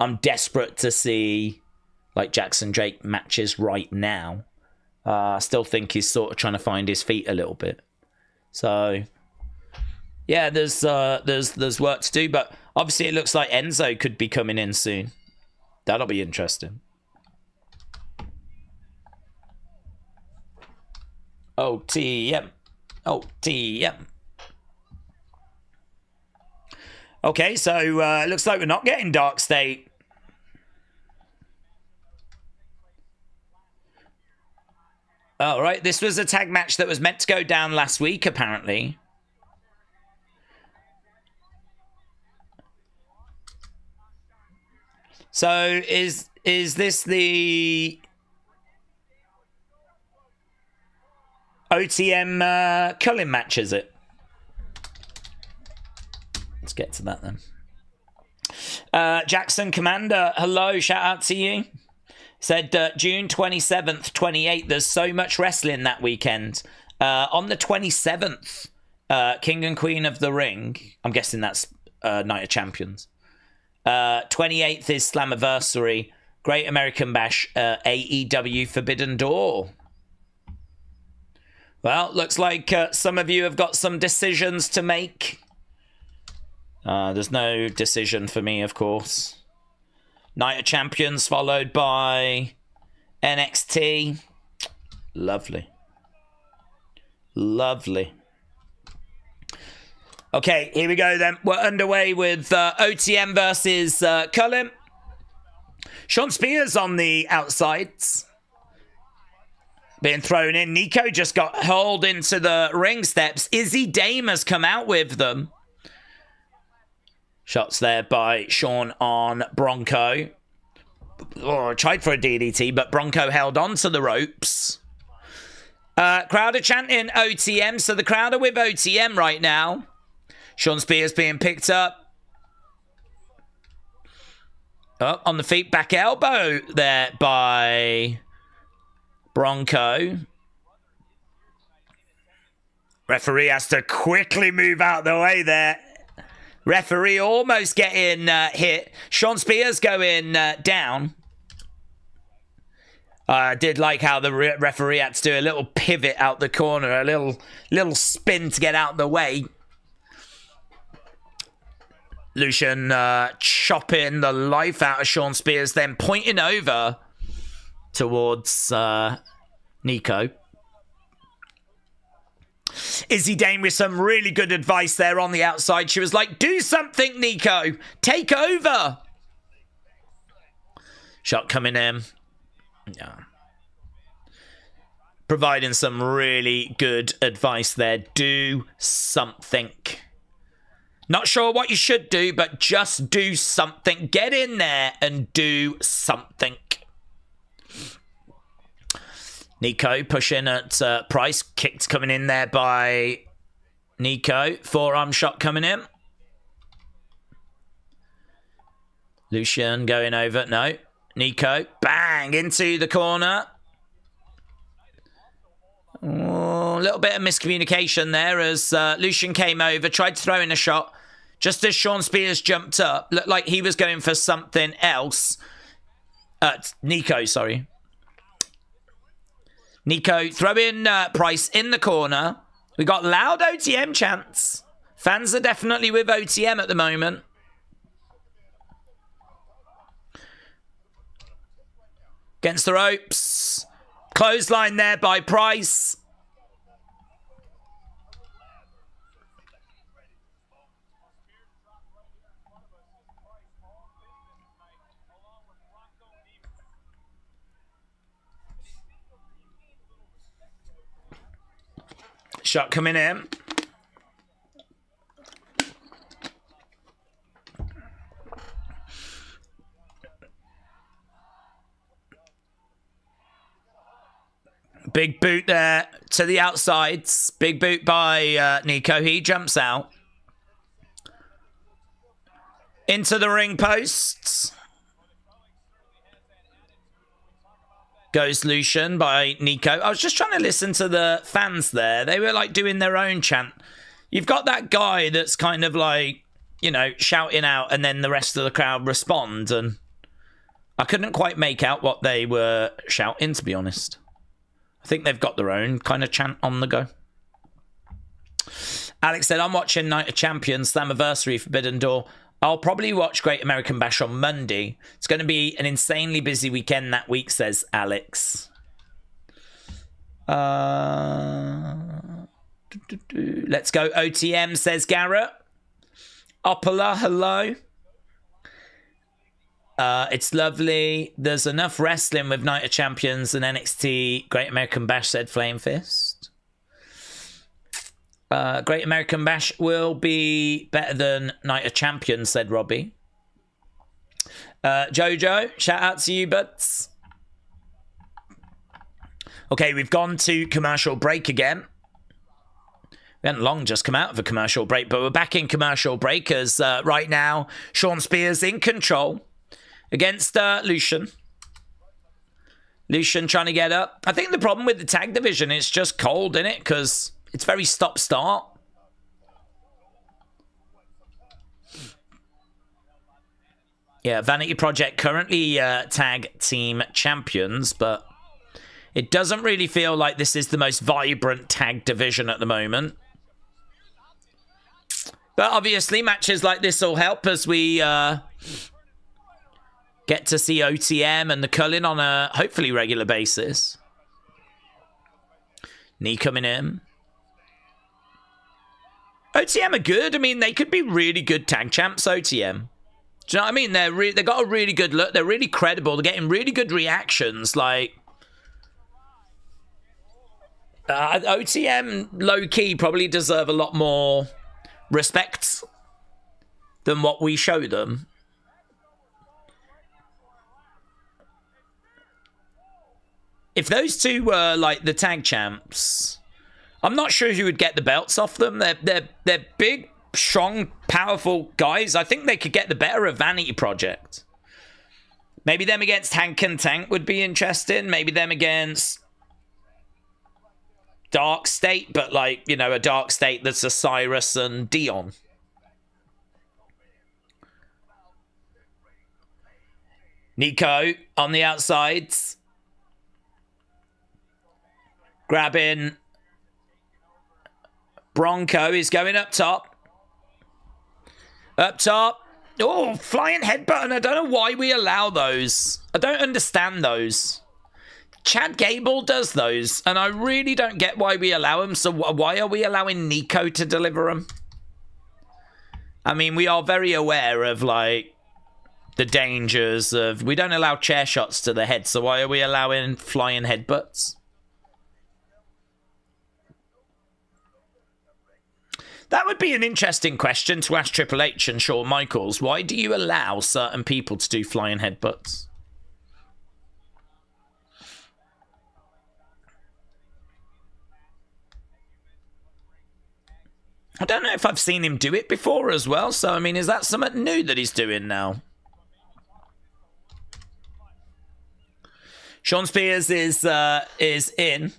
I'm desperate to see, like, Jackson Drake matches right now. I still think he's sort of trying to find his feet a little bit. So, yeah, there's work to do, but obviously it looks like Enzo could be coming in soon. That'll be interesting. OTM. OTM. Okay, so it looks like we're not getting DarkState. All right, this was a tag match that was meant to go down last week, apparently. So is this the OTM Cullen match, is it? Let's get to that then. Jackson Commander, hello, shout out to you. Said June 27th, 28th, there's so much wrestling that weekend. On the 27th, King and Queen of the Ring, I'm guessing that's Night of Champions. 28th is Slammiversary, Great American Bash, AEW Forbidden Door. Well, looks like some of you have got some decisions to make. There's no decision for me, of course. Night of Champions followed by NXT. Lovely. Lovely. Okay, here we go then. We're underway with OTM versus Cullen. Sean Spears on the outsides. Being thrown in. Nico just got hauled into the ring steps. Izzy Dame has come out with them. Shots there by Sean on Bronco. Oh, tried for a DDT, but Bronco held on to the ropes. Crowd are chanting OTM, so the crowd are with OTM right now. Sean Spears being picked up. Oh, on the feet, back elbow there by Bronco. Referee has to quickly move out the way there. Referee almost getting hit. Sean Spears going down. I did like how the referee had to do a little pivot out the corner, a little spin to get out the way. Lucian chopping the life out of Sean Spears, then pointing over towards Nico. Izzy Dane with some really good advice there on the outside. She was like, do something, Nico. Take over. Shot coming in. Yeah. Providing some really good advice there. Do something. Not sure what you should do, but just do something. Get in there and do something. Nico pushing at Price. Kicked coming in there by Nico. Forearm shot coming in. Lucian going over. No. Nico. Bang! Into the corner. Oh, a little bit of miscommunication there as Lucian came over. Tried to throw in a shot. Just as Sean Spears jumped up. Looked like he was going for something else. Nico, sorry. Nico throwing Price in the corner. We got loud OTM chants. Fans are definitely with OTM at the moment. Against the ropes. Clothesline there by Price. Shot coming in. Big boot there to the outsides. Big boot by Nico. He jumps out. Into the ring posts. Goes Lucian by Nico. I was just trying to listen to the fans there. They were like doing their own chant. You've got that guy that's kind of like, you know, shouting out and then the rest of the crowd respond. And I couldn't quite make out what they were shouting, to be honest. I think they've got their own kind of chant on the go. Alex said, I'm watching Night of Champions, Slammiversary, Forbidden Door. I'll probably watch Great American Bash on Monday. It's going to be an insanely busy weekend that week, says Alex. Let's go OTM, says Garrett. Opala, hello. It's lovely. There's enough wrestling with Night of Champions and NXT. Great American Bash, said Flame Fist. Great American Bash will be better than Night of Champions, said Robbie. Jojo, shout out to you, buds. Okay, we've gone to commercial break again. We hadn't long just come out of a commercial break, but we're back in commercial break as right now Sean Spears in control against Lucian. Lucian trying to get up. I think the problem with the tag division is just cold, isn't it? Because it's very stop-start. Yeah, Vanity Project currently tag team champions, but it doesn't really feel like this is the most vibrant tag division at the moment. But obviously, matches like this will help as we get to see OTM and the Cullen on a hopefully regular basis. Knee coming in. OTM are good. I mean, they could be really good tag champs, OTM. Do you know what I mean? They got a really good look. They're really credible. They're getting really good reactions. Like, OTM, low-key, probably deserve a lot more respect than what we show them. If those two were, like, the tag champs, I'm not sure who would get the belts off them. They're big, strong, powerful guys. I think they could get the better of Vanity Project. Maybe them against Hank and Tank would be interesting. Maybe them against DarkState, but like, you know, a DarkState that's a Cyrus and Dion. Nico on the outsides. Grabbing Bronco is going up top. Up top. Oh, flying headbutt, and I don't know why we allow those. I don't understand those. Chad Gable does those, and I really don't get why we allow them. So why are we allowing Nico to deliver them? I mean, we are very aware of, like, the dangers of... We don't allow chair shots to the head, so why are we allowing flying headbutts? That would be an interesting question to ask Triple H and Shawn Michaels. Why do you allow certain people to do flying headbutts? I don't know if I've seen him do it before as well. So, I mean, is that something new that he's doing now? Sean Spears is in.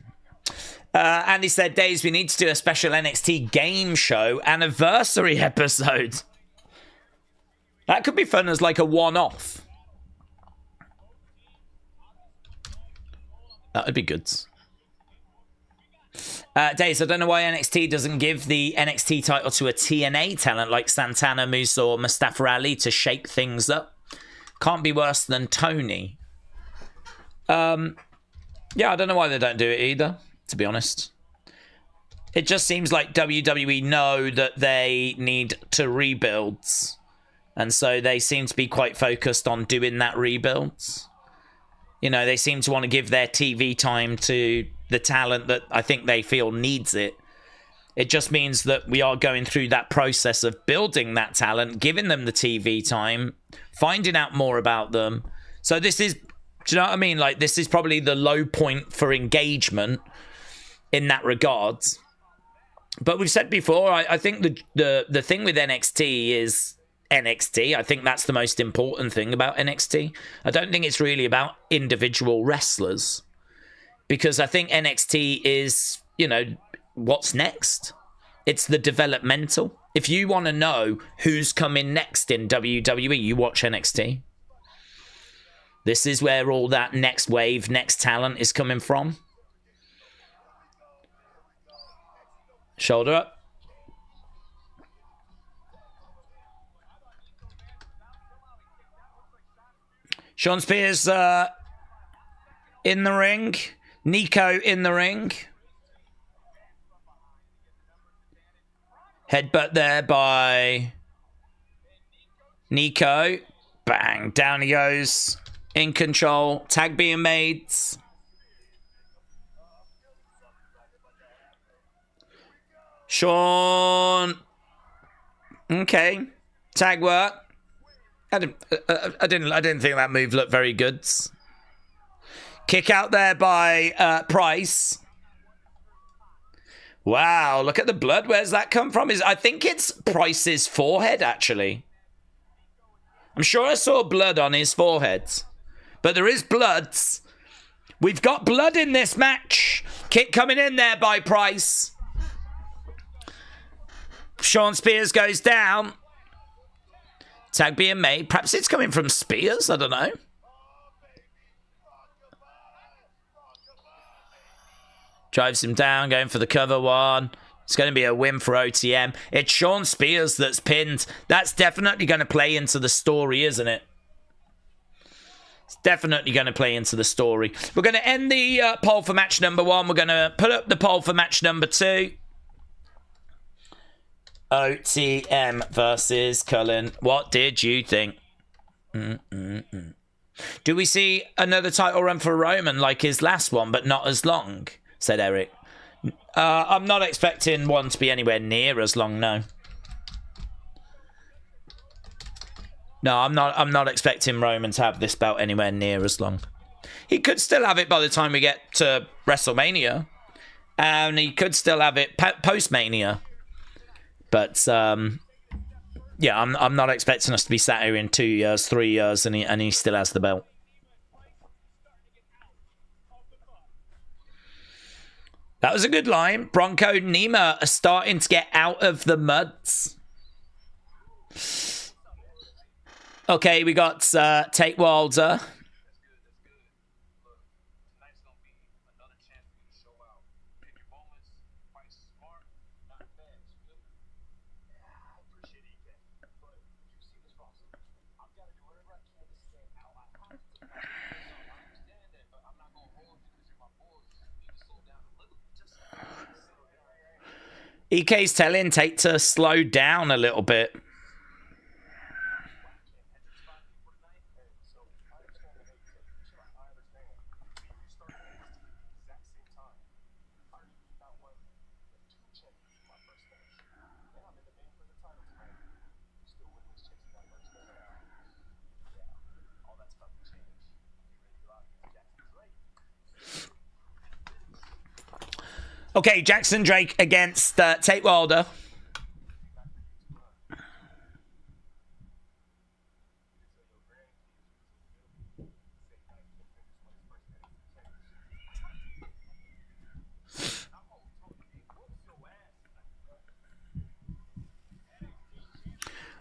And he said, Daze, we need to do a special NXT game show anniversary episode. That could be fun as like a one-off. That would be good. Daze, I don't know why NXT doesn't give the NXT title to a TNA talent like Santana, Moose, or Mustafa Ali to shake things up. Can't be worse than Tony. Yeah, I don't know why they don't do it either, to be honest. It just seems like WWE know that they need to rebuild. And so they seem to be quite focused on doing that rebuild. You know, they seem to want to give their TV time to the talent that I think they feel needs it. It just means that we are going through that process of building that talent, giving them the TV time, finding out more about them. So this is Do you know what I mean? Like, this is probably the low point for engagement in that regard. But we've said before, I think the thing with NXT is NXT. I think that's the most important thing about NXT. I don't think it's really about individual wrestlers. Because I think NXT is, you know, what's next? It's the developmental. If you want to know who's coming next in WWE, you watch NXT. This is where all that next wave, next talent is coming from. Shoulder up. Sean Spears in the ring. Nico in the ring. Headbutt there by Nico. Bang. Down he goes. In control. Tag being made. Sean. Okay. Tag work. I didn't think that move looked very good. Kick out there by Price. Wow, look at the blood. Where's that come from? I think it's Price's forehead, actually. I'm sure I saw blood on his forehead. But there is blood. We've got blood in this match. Kick coming in there by Price. Sean Spears goes down. Tag being made. Perhaps it's coming from Spears. I don't know. Drives him down, going for the cover one. It's going to be a win for OTM. It's Sean Spears that's pinned. That's definitely going to play into the story, isn't it? It's definitely going to play into the story. We're going to end the poll for match number 1. We're going to put up the poll for match number 2. OTM versus Cullen. What did you think? Do we see another title run for Roman like his last one, but not as long? Said Eric. I'm not expecting one to be anywhere near as long, no. No, I'm not expecting Roman to have this belt anywhere near as long. He could still have it by the time we get to WrestleMania. And he could still have it post-Mania. But, yeah, I'm not expecting us to be sat here in 2 years, 3 years, and he still has the belt. That was a good line. Bronco and Nima are starting to get out of the muds. Okay, we got Tate Wilder. EK's telling Tate to slow down a little bit. Okay, Jackson Drake against Tate Wilder.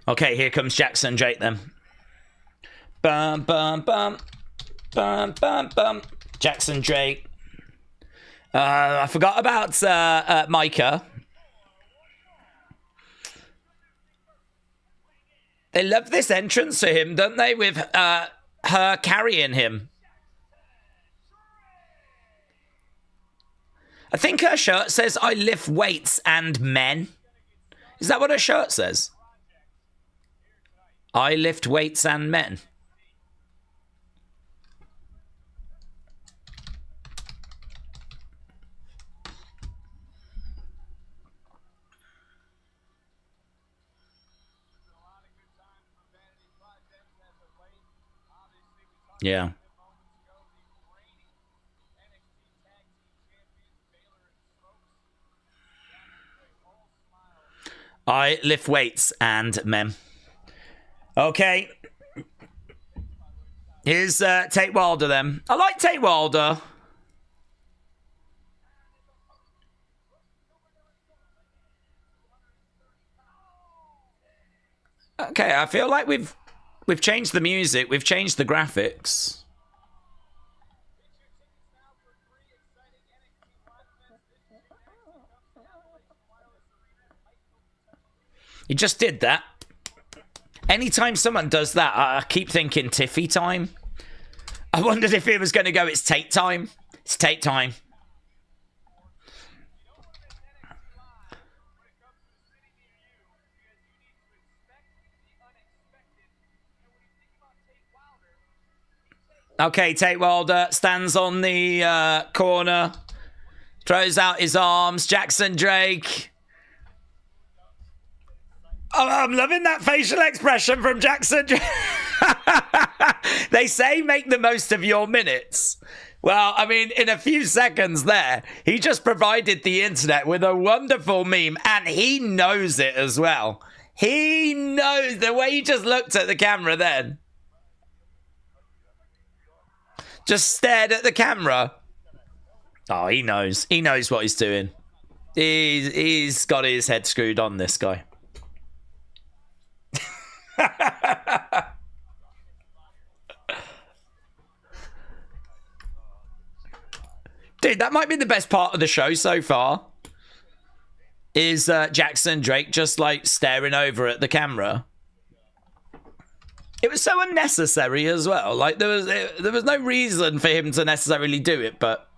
Okay, here comes Jackson Drake then. Bum, bum, bum. Bum, bum, bum. Jackson Drake. I forgot about Micah. They love this entrance to him, don't they? With her carrying him. I think her shirt says, I lift weights and men. Is that what her shirt says? I lift weights and men. Yeah. I lift weights and mem. Okay. Here's Tate Wilder then. I like Tate Wilder. Okay, I feel like we've changed the music, we've changed the graphics. You just did that. Anytime someone does that, I keep thinking Tiffy time. I wondered if it was going to go, it's Tate time. It's Tate time. Okay, Tate Wilder stands on the corner. Throws out his arms. Jackson Drake. Oh, I'm loving that facial expression from Jackson. They say make the most of your minutes. Well, I mean, in a few seconds there, he just provided the internet with a wonderful meme, and he knows it as well. He knows the way he just looked at the camera then. Just stared at the camera. Oh, he knows. He knows what he's doing. He's got his head screwed on, this guy. Dude, that might be the best part of the show so far. Is Jackson Drake just like staring over at the camera. It was so unnecessary as well. Like there was no reason for him to necessarily do it, but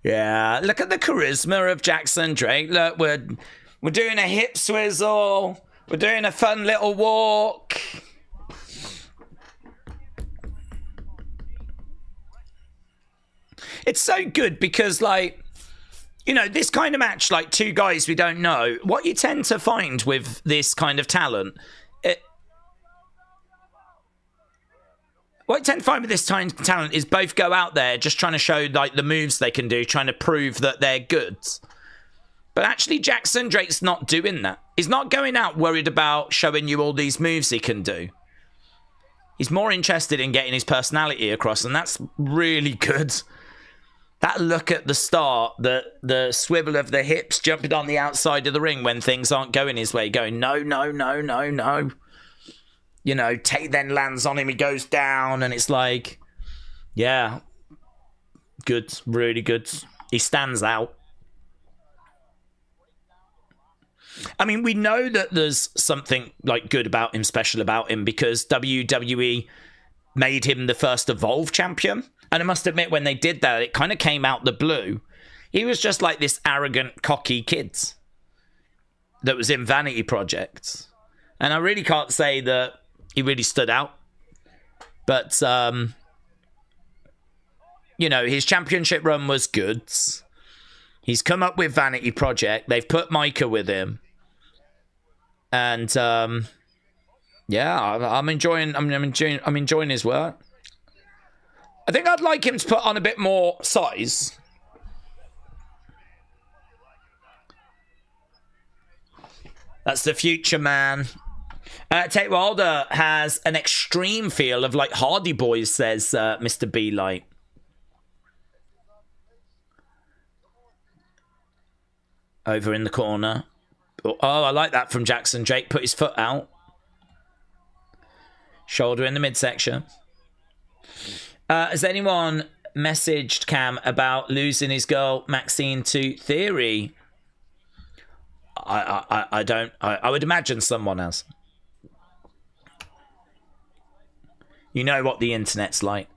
yeah, look at the charisma of Jackson Drake. Look, we're doing a hip swizzle. We're doing a fun little walk. It's so good because, like, you know, this kind of match, like two guys we don't know, what you tend to find with this kind of talent, what you tend to find with this kind of talent is both go out there just trying to show, like, the moves they can do, trying to prove that they're good. But actually, Jackson Drake's not doing that. He's not going out worried about showing you all these moves he can do. He's more interested in getting his personality across, and that's really good. That look at the start, the swivel of the hips, jumping on the outside of the ring when things aren't going his way, going, no, no, no, no, no. You know, Tate then lands on him, he goes down, and it's like, yeah, good, really good. He stands out. I mean, we know that there's something, like, good about him, special about him, because WWE made him the first Evolve champion. And I must admit, when they did that, it kind of came out the blue. He was just like this arrogant, cocky kid that was in vanity projects. And I really can't say that he really stood out. But, you know, his championship run was good. He's come up with Vanity Project. They've put Micah with him. And, yeah, I'm enjoying his work. I think I'd like him to put on a bit more size. That's the future, man. Tate Wilder has an extreme feel of like Hardy Boys, says Mr. B Light. Over in the corner. Oh, I like that from Jackson Drake. Put his foot out. Shoulder in the midsection. Has anyone messaged Cam about losing his girl Maxine to Theory? I don't. I would imagine someone has. You know what the internet's like.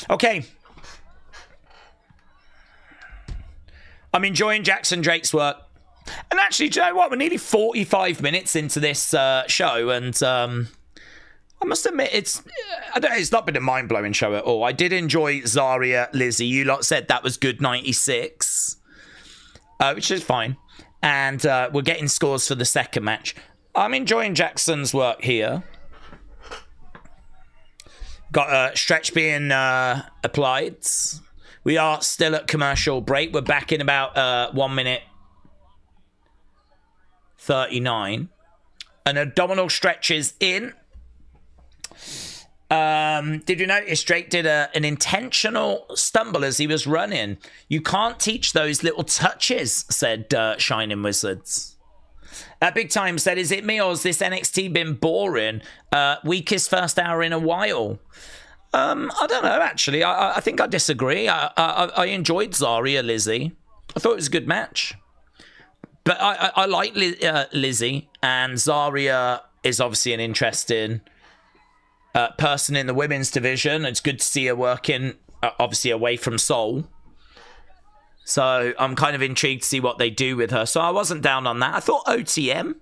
Okay. I'm enjoying Jackson Drake's work. And actually, do you know what? We're nearly 45 minutes into this show, and I must admit, it's not been a mind-blowing show at all. I did enjoy Zaria, Lizzy. You lot said that was good 96, which is fine. And we're getting scores for the second match. I'm enjoying Jackson's work here. Got a stretch being applied, We are still at commercial break. We're back in about 1 minute 39. An abdominal stretch is in. Did you notice Drake did an intentional stumble as he was running? You can't teach those little touches, said Shining Wizards. Big Time said, is it me or has this NXT been boring? Weakest first hour in a while. I don't know, actually. I think I disagree. I enjoyed Zaria, Lizzy. I thought it was a good match. But I like Lizzy, and Zaria is obviously an interesting person in the women's division. It's good to see her working, obviously, away from Seoul. So I'm kind of intrigued to see what they do with her. So I wasn't down on that. I thought OTM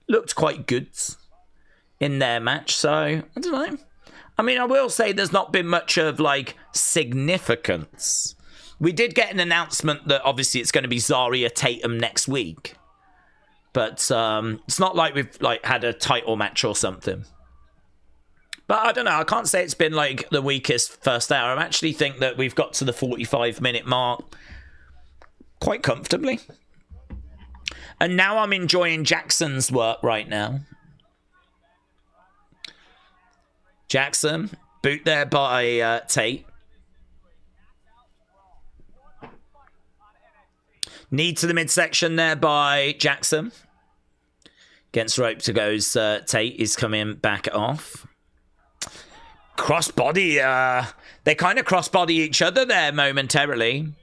looked quite good in their match. So, I don't know. I mean, I will say there's not been much of, like, significance. We did get an announcement that obviously it's going to be Zaria Tatum next week. But it's not like we've like had a title match or something. But I don't know. I can't say it's been like the weakest first hour. I actually think that we've got to the 45-minute mark quite comfortably. And now I'm enjoying Jackson's work right now. Jackson, boot there by Tate. Knee to the midsection there by Jackson. Against rope to goes Tate is coming back off. Crossbody. They kind of crossbody each other there momentarily.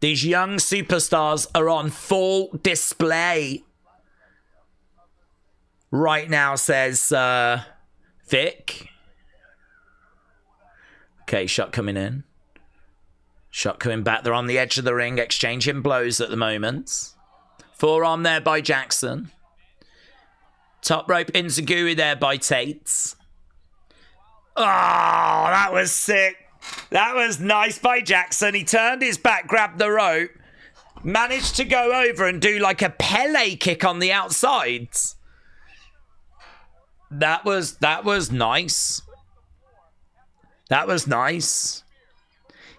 These young superstars are on full display right now, says Vic. Okay, shot coming in. Shot coming back. They're on the edge of the ring, exchanging blows at the moment. Forearm there by Jackson. Top rope Inzaguri there by Tate. Oh, that was sick. That was nice by Jackson. He turned his back, grabbed the rope, managed to go over and do like a Pele kick on the outside. That was nice. That was nice.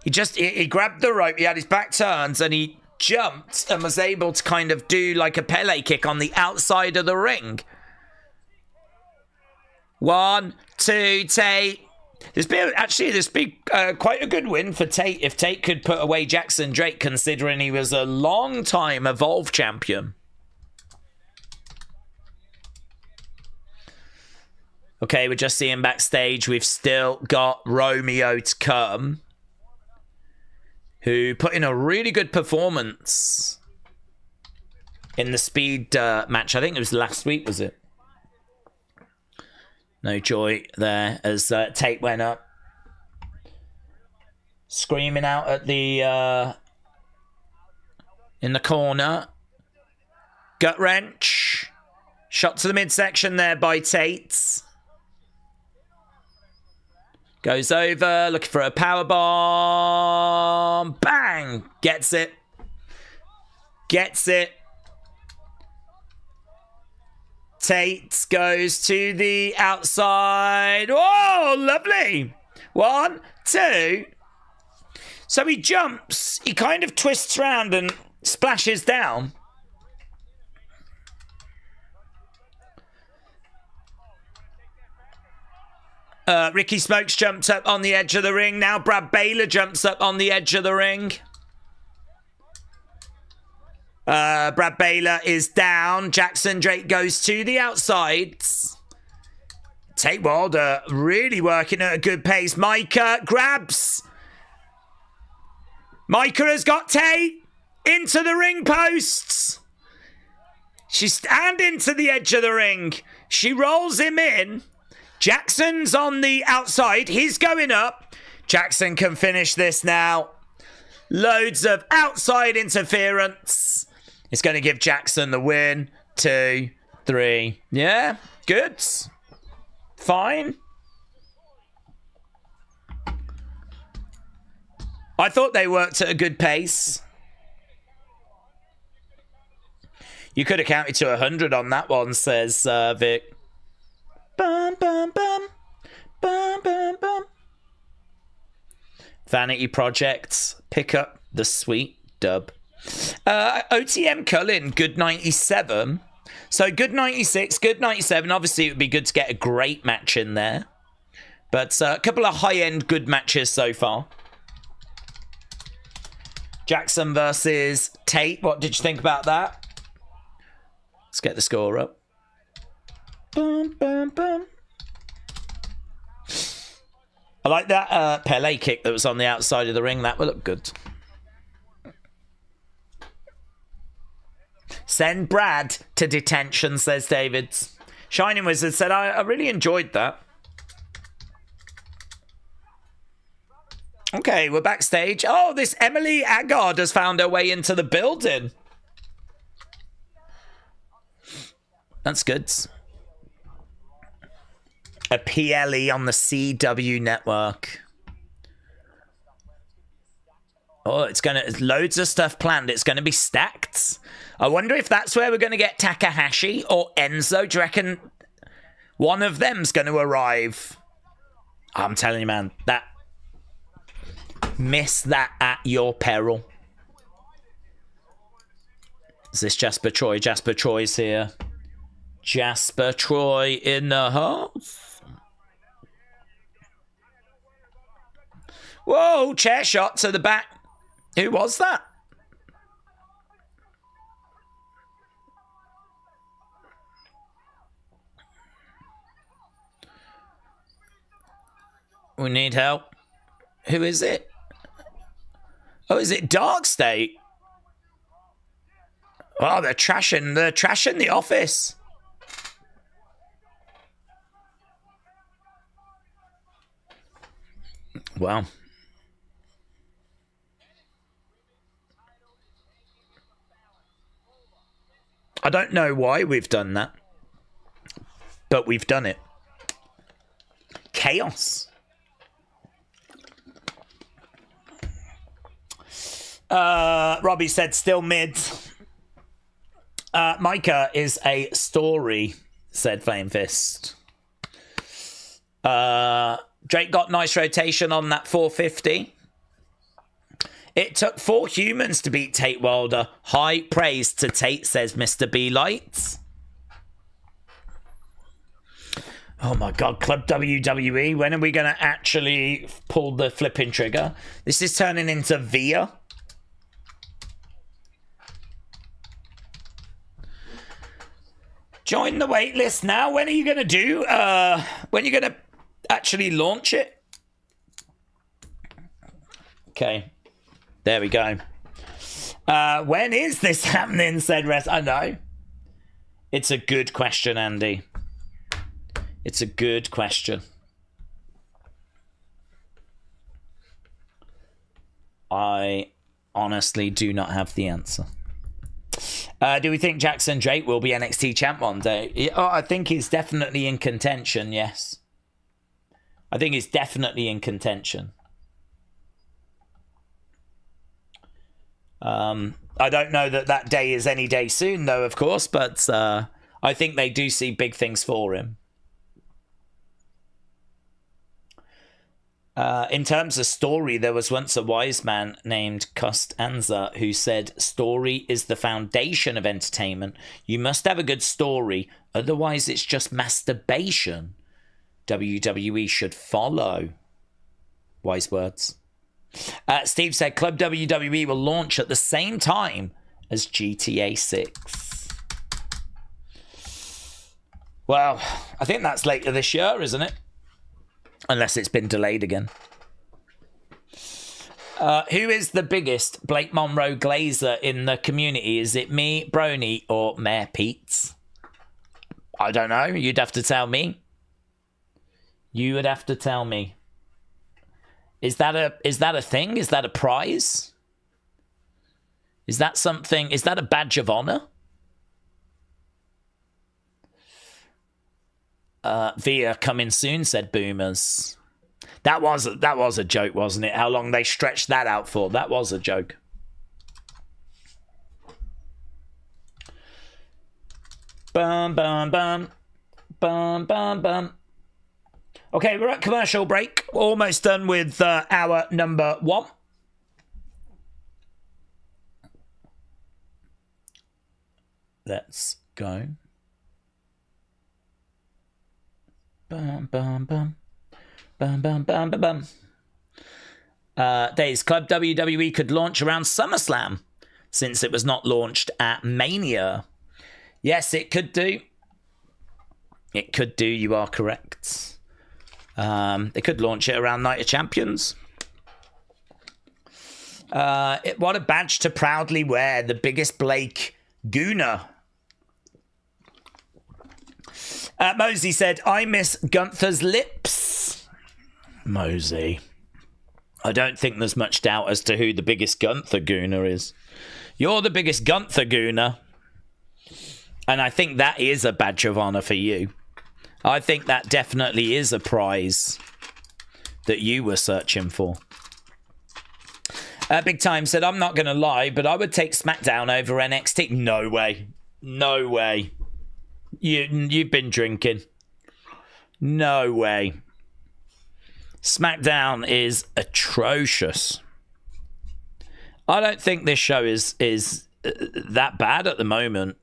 He grabbed the rope, he had his back turned, and he jumped and was able to kind of do like a Pele kick on the outside of the ring. 1, 2, Tate. This be quite a good win for Tate if Tate could put away Jackson Drake, considering he was a long time Evolve champion. Okay, we're just seeing backstage. We've still got Romeo to come, who put in a really good performance in the speed match. I think it was last week, was it? No joy there as Tate went up, screaming out at the in the corner. Gut wrench. Shot to the midsection there by Tate. Goes over, looking for a power bomb. Bang! Gets it. Gets it. Tate goes to the outside. Oh, lovely. 1, 2. So he jumps. He kind of twists around and splashes down. Ricky Smokes jumped up on the edge of the ring. Now Brad Baylor jumps up on the edge of the ring. Brad Baylor is down. Jackson Drake goes to the outside. Tate Wilder really working at a good pace. Micah grabs. Micah has got Tate into the ring posts. She's and into the edge of the ring. She rolls him in. Jackson's on the outside. He's going up. Jackson can finish this now. Loads of outside interference. It's going to give Jackson the win. 2, 3. Yeah, good. Fine. I thought they worked at a good pace. You could have counted to 100 on that one, says Vic. Bum, bum, bum. Bum, Vanity Projects, pick up the sweet dub. OTM Cullen, good 97. So good 96, good 97. Obviously, it would be good to get a great match in there. But a couple of high-end good matches so far. Jackson versus Tate. What did you think about that? Let's get the score up. Boom, boom, boom. I like that Pele kick that was on the outside of the ring. That will look good. Send Brad to detention, says David. Shining Wizard said, I really enjoyed that. Okay, we're backstage. Oh, this Emily Agard has found her way into the building. That's good. A PLE on the CW network. Oh, it's loads of stuff planned. It's going to be stacked. I wonder if that's where we're going to get Takahashi or Enzo. Do you reckon one of them's going to arrive? I'm telling you, man, that miss that at your peril. Is this Jasper Troy? Jasper Troy's here. Jasper Troy in the house. Whoa, chair shot to the back. Who was that? We need help. Who is it? Oh, is it DarkState? Oh, they're trashing the office. Wow. I don't know why we've done that, but we've done it. Chaos. Robbie said still mid. Micah is a story, said Flame Fist. Drake got nice rotation on that 450. It took 4 humans to beat Tate Wilder. High praise to Tate, says Mr. B Lights. Oh my God, Club WWE. When are we going to actually pull the flipping trigger? This is turning into Via. Join the waitlist now. When are you going to do? When are you going to actually launch it? Okay. There we go. When is this happening, said Rest? I know. It's a good question, Andy. It's a good question. I honestly do not have the answer. Do we think Jackson Drake will be NXT champ one day? Oh, I think he's definitely in contention, yes. I think he's definitely in contention. I don't know that day is any day soon, though, of course, but I think they do see big things for him. In terms of story, there was once a wise man named Costanza who said, story is the foundation of entertainment. You must have a good story, otherwise it's just masturbation. WWE should follow. Wise words. Steve said Club WWE will launch at the same time as GTA 6. Well, I think that's later this year, isn't it? Unless it's been delayed again. Who is the biggest Blake Monroe glazer in the community? Is it me, Brony, or Mayor Pete's? I don't know. You'd have to tell me. You would have to tell me. Is that a thing? Is that a prize? Is that something? Is that a badge of honor? Via coming soon, said Boomers. That was a joke, wasn't it? How long they stretched that out for? That was a joke. Bum bum bum bum bum bum. Okay, we're at commercial break. Almost done with hour number 1. Let's go. Bum, bum, bum. Bum, bum, bum, bum, bum. Daze Club WWE could launch around SummerSlam since it was not launched at Mania. Yes, it could do. It could do, you are correct. They could launch it around Night of Champions. What a badge to proudly wear. The biggest Blake Gooner. Mosey said, I miss Gunther's lips. Mosey. I don't think there's much doubt as to who the biggest Gunther Gooner is. You're the biggest Gunther Gooner. And I think that is a badge of honor for you. I think that definitely is a prize that you were searching for. Big Time said, I'm not going to lie, but I would take SmackDown over NXT. No way. No way. You've been drinking. No way. SmackDown is atrocious. I don't think this show is that bad at the moment.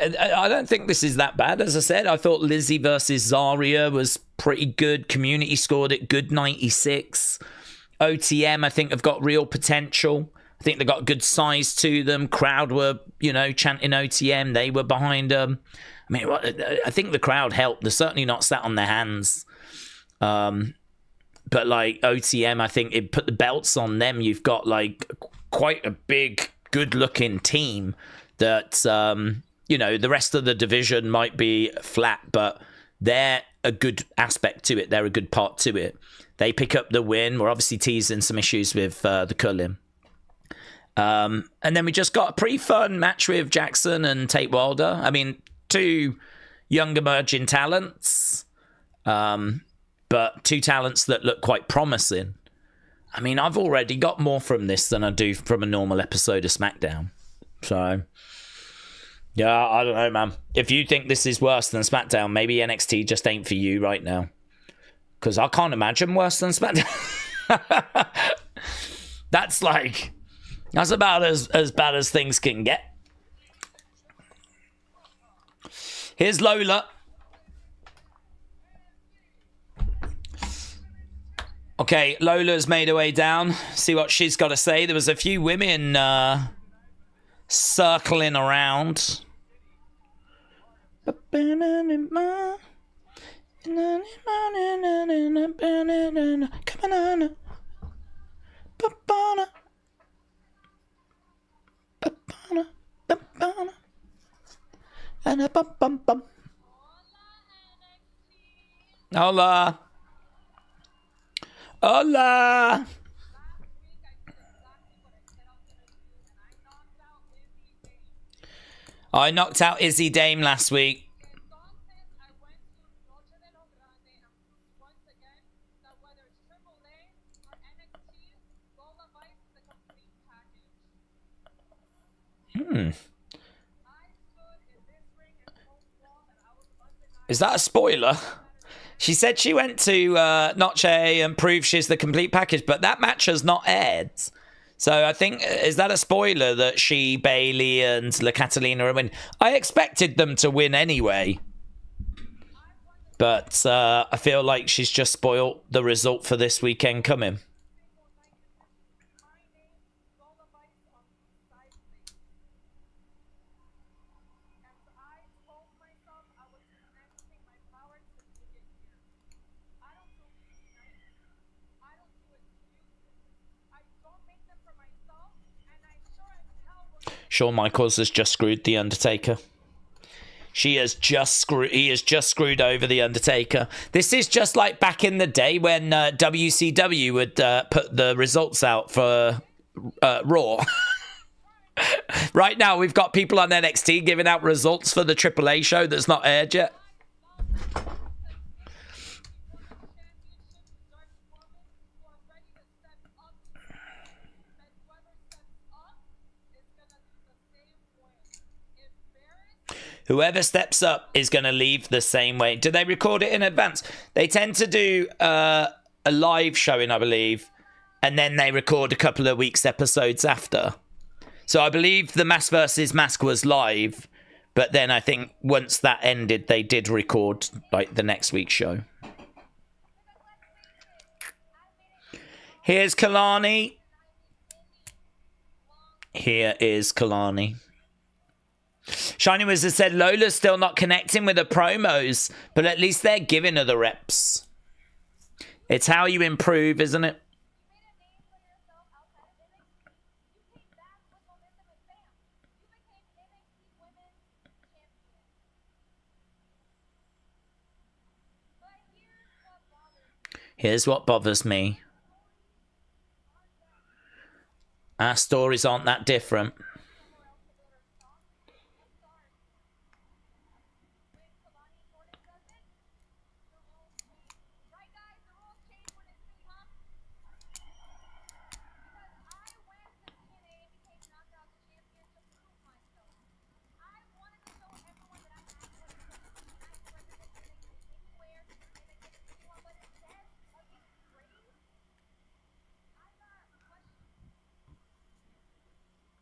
I don't think this is that bad. As I said, I thought Lizzy versus Zaria was pretty good. Community scored it good 96. OTM, I think, have got real potential. I think they got good size to them. Crowd were, chanting OTM. They were behind them. I mean, I think the crowd helped. They're certainly not sat on their hands. But like OTM, I think it put the belts on them. You've got like quite a big, good-looking team that, the rest of the division might be flat, but they're a good aspect to it. They're a good part to it. They pick up the win. We're obviously teasing some issues with the culling. And then we just got a pretty fun match with Jackson and Tate Wilder. I mean, 2 young emerging talents, but 2 talents that look quite promising. I mean, I've already got more from this than I do from a normal episode of SmackDown. So, yeah, I don't know, man. If you think this is worse than SmackDown, maybe NXT just ain't for you right now. Because I can't imagine worse than SmackDown. That's about as bad as things can get. Here's Lola. Okay, Lola's made her way down. See what she's got to say. There was a few women circling around. Come on. Hola. Hola. I knocked out Izzy Dame last week. Is that a spoiler? She said she went to Noche and proved she's the complete package, but that match has not aired. So I think, is that a spoiler that she, Bailey, and La Catalina win? I expected them to win anyway. But I feel like she's just spoiled the result for this weekend coming. Shawn Michaels has just screwed The Undertaker. He has just screwed over The Undertaker. This is just like back in the day when WCW would put the results out for Raw. Right now, we've got people on NXT giving out results for the AAA show that's not aired yet. Whoever steps up is going to leave the same way. Do they record it in advance? They tend to do a live showing, I believe, and then they record a couple of weeks' episodes after. So I believe the Mask versus Mask was live, but then I think once that ended, they did record like the next week's show. Here's Kalani. Here is Kalani. Shiny Wizard said Lola's still not connecting with the promos, but at least they're giving her the reps. It's how you improve, isn't it? Here's what bothers me. Our stories aren't that different.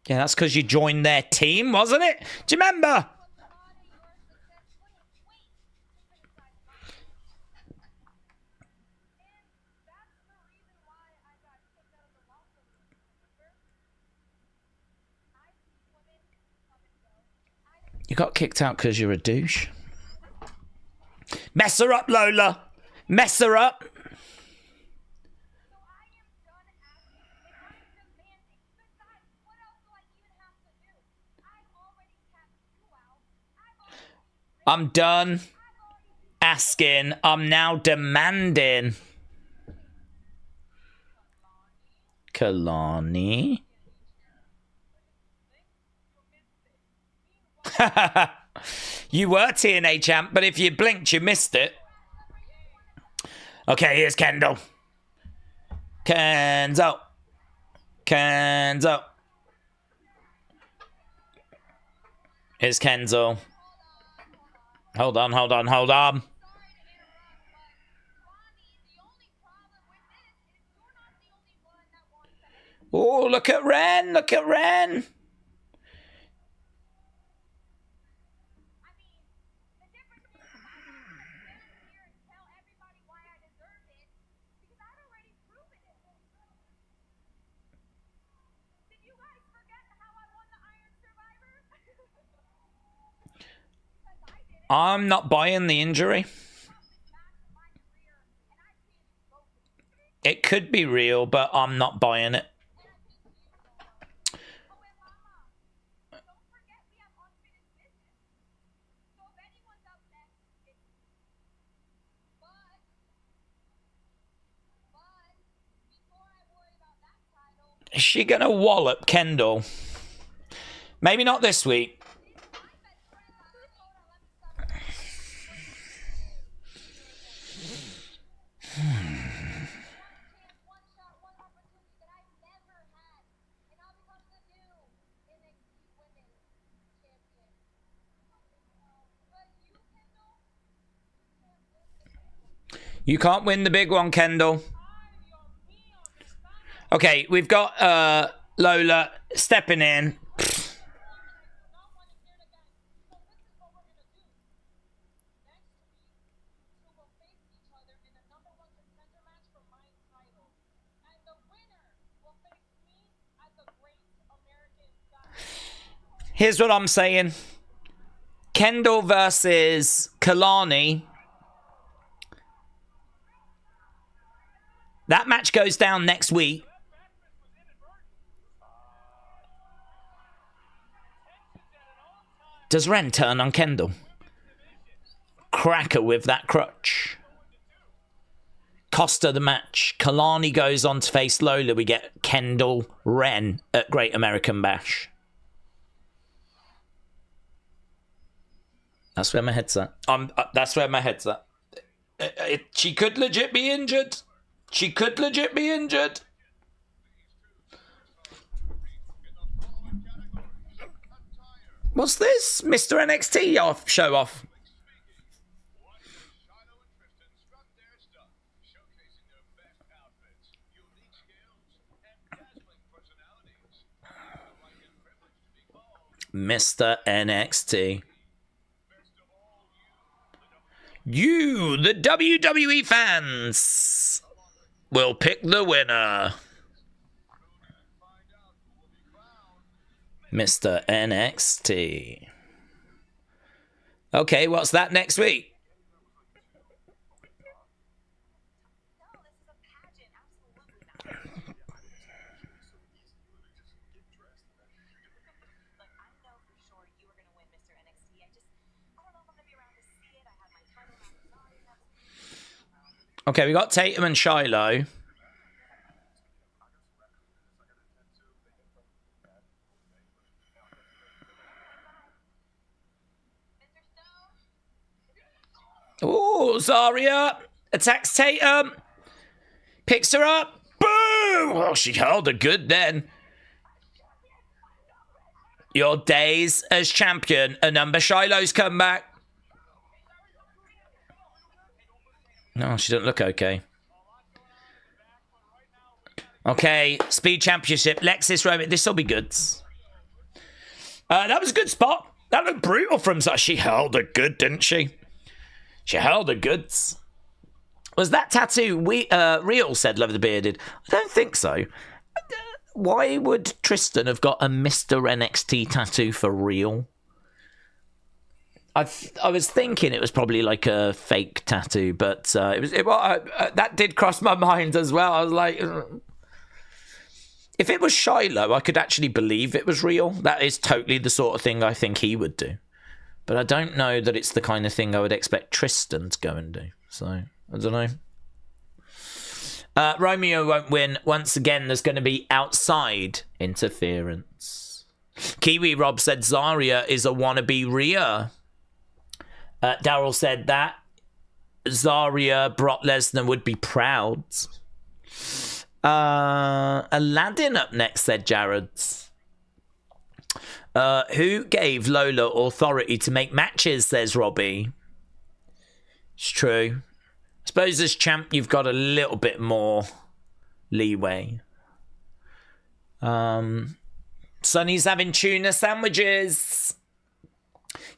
Yeah, that's because you joined their team, wasn't it? Do you remember? You got kicked out because you're a douche. Mess her up, Lola. Mess her up. I'm done asking. I'm now demanding. Kalani. You were TNA champ, but if you blinked, you missed it. Okay, here's Kendall. Kenzo. Kenzo. Here's Kenzo. Hold on, hold on, hold on. Oh, look at Ren, look at Ren. I'm not buying the injury. It could be real, but I'm not buying it. Is she going to wallop Kendall? Maybe not this week. You can't win the big one, Kendall. Okay, we've got Lola stepping in. Here's what I'm saying. Kendall versus Kalani. That match goes down next week. Does Ren turn on Kendall? Cracker with that crutch. Costa the match. Kalani goes on to face Lola. We get Kendall Ren at Great American Bash. That's where my head's at. That's where my head's at. She could legit be injured. She could legit be injured. What's this? Mr. NXT off, show off. Mr. NXT. You, the WWE fans, will pick the winner. Mr. NXT. Okay, what's that next week? Okay, we got Tatum and Shiloh. Oh, Zaria attacks Tatum. Picks her up. Boom! Well, she held her good then. Your days as champion are number. Shiloh's come back. No, she doesn't look okay. Okay, Speed Championship. Lexis, Romeo. This will be good. That was a good spot. That looked brutal from... She held her good, didn't she? She held her goods. Was that tattoo real, said Love the Bearded? I don't think so. Why would Tristan have got a Mr. NXT tattoo for real? I was thinking it was probably like a fake tattoo, but that did cross my mind as well. I was like, if it was Shiloh, I could actually believe it was real. That is totally the sort of thing I think he would do. But I don't know that it's the kind of thing I would expect Tristan to go and do. So, I don't know. Romeo won't win. Once again, there's going to be outside interference. Kiwi Rob said Zaria is a wannabe Rhea. Daryl said that Zaria, Brock Lesnar would be proud. Aladdin up next, said Jared. Who gave Lola authority to make matches, says Robbie. It's true. I suppose as champ, you've got a little bit more leeway. Sonny's having tuna sandwiches.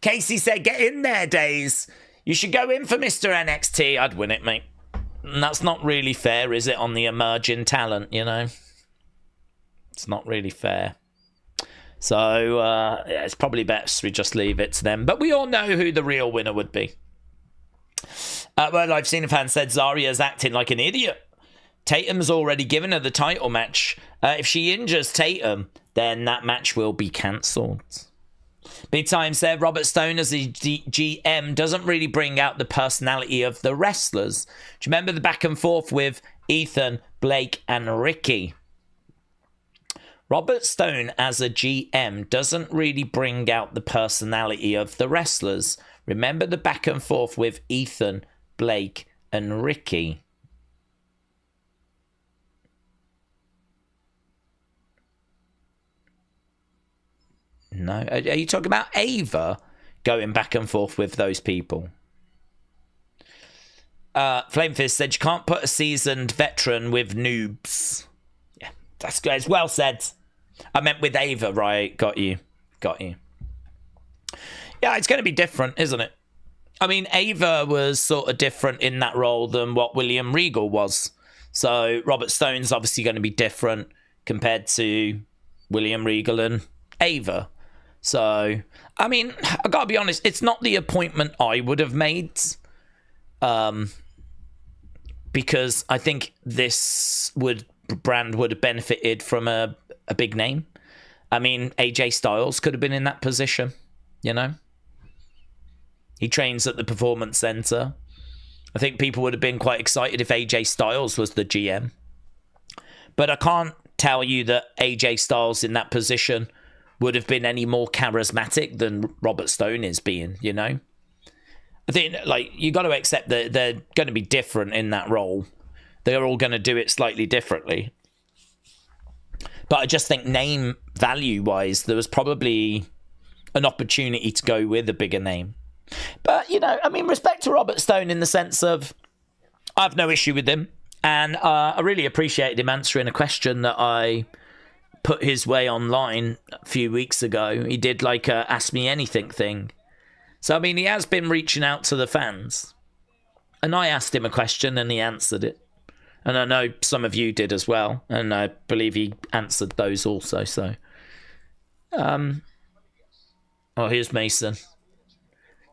Casey said, get in there, Daze. You should go in for Mr. NXT. I'd win it, mate. And that's not really fair, is it, on the emerging talent, you know? It's not really fair. So, yeah, it's probably best we just leave it to them. But we all know who the real winner would be. Well, I've seen a fan said Zaria's acting like an idiot. Tatum's already given her the title match. If she injures Tatum, then that match will be cancelled. Big Time said Robert Stone as the GM doesn't really bring out the personality of the wrestlers. Do you remember the back and forth with Ethan, Blake, and Ricky? Robert Stone as a GM doesn't really bring out the personality of the wrestlers. Remember the back and forth with Ethan, Blake, and Ricky? No. Are you talking about Ava going back and forth with those people? Flamefist said you can't put a seasoned veteran with noobs. Yeah, that's good. It's well said. I meant with Ava, right? Got you. Yeah, it's going to be different, isn't it? I mean, Ava was sort of different in that role than what William Regal was. So Robert Stone's obviously going to be different compared to William Regal and Ava. So, I mean, I got to be honest, it's not the appointment I would have made. Because I think this brand would have benefited from a big name. I mean, AJ Styles could have been in that position, you know? He trains at the Performance Center. I think people would have been quite excited if AJ Styles was the GM. But I can't tell you that AJ Styles in that position would have been any more charismatic than Robert Stone is being, you know? I think, like, you got to accept that they're going to be different in that role. They're all going to do it slightly differently. But I just think name value-wise, there was probably an opportunity to go with a bigger name. But, you know, I mean, respect to Robert Stone in the sense of I have no issue with him. And I really appreciated him answering a question that I put his way online a few weeks ago. He did like a Ask Me Anything thing. So, I mean, he has been reaching out to the fans. And I asked him a question and he answered it. And I know some of you did as well. And I believe he answered those also. So, oh, here's Mason.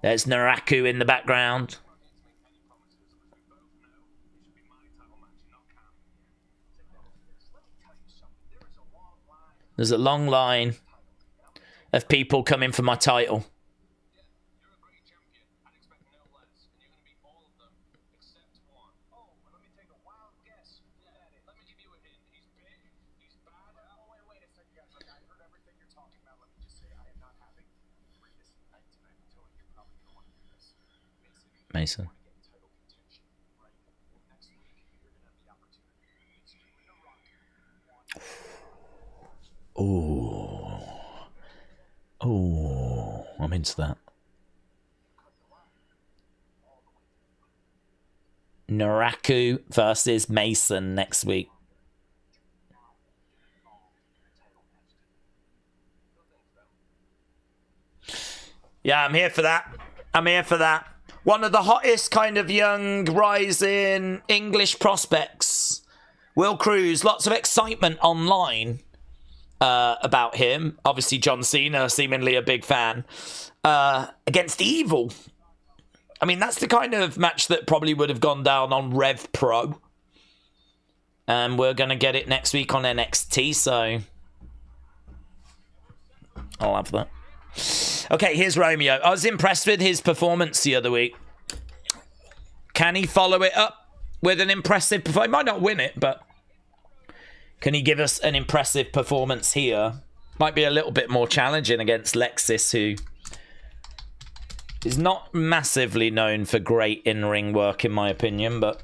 There's Naraku in the background. There's a long line of people coming for my title. Mason. Oh, I'm into that. Naraku versus Mason next week. Yeah, I'm here for that. I'm here for that. One of the hottest kind of young, rising English prospects. Will Cruz, lots of excitement online about him. Obviously, John Cena, seemingly a big fan. Against Evil. I mean, that's the kind of match that probably would have gone down on Rev Pro. And we're going to get it next week on NXT, so I'll have that. Okay, here's Romeo. I was impressed with his performance the other week. Can he follow it up with an impressive performance? He might not win it, but can he give us an impressive performance here? Might be a little bit more challenging against Lexis, who is not massively known for great in-ring work, in my opinion, but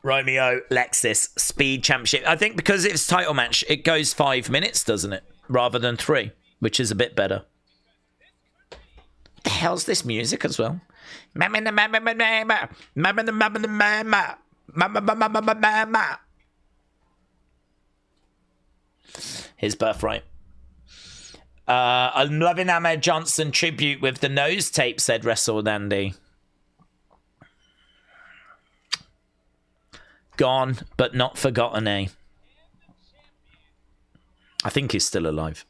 Romeo, Lexis, Speed Championship. I think because it's a title match, it goes 5 minutes, doesn't it? Rather than 3, which is a bit better. What the hell's this music as well? His birthright. I'm loving Ahmed Johnson tribute with the nose tape, said Wrestle Dandy. Gone, but not forgotten, eh? I think he's still alive.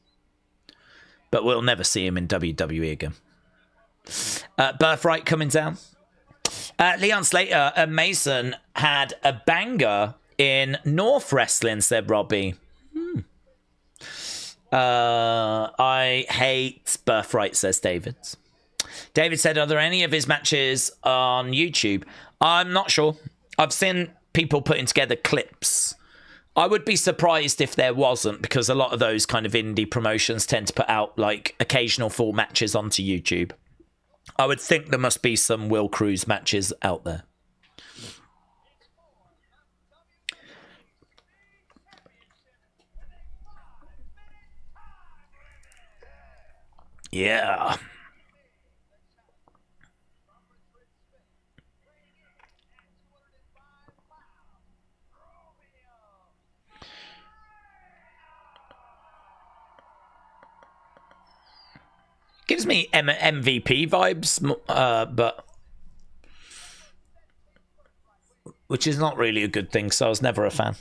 But we'll never see him in WWE again. Birthright coming down. Leon Slater and Mason had a banger in North Wrestling, said Robbie. I hate Birthright, says David. David said, are there any of his matches on YouTube? I'm not sure. I've seen people putting together clips. I would be surprised if there wasn't, because a lot of those kind of indie promotions tend to put out like occasional full matches onto YouTube. I would think there must be some Will Cruz matches out there. Yeah. Gives me MVP vibes, but which is not really a good thing, so I was never a fan.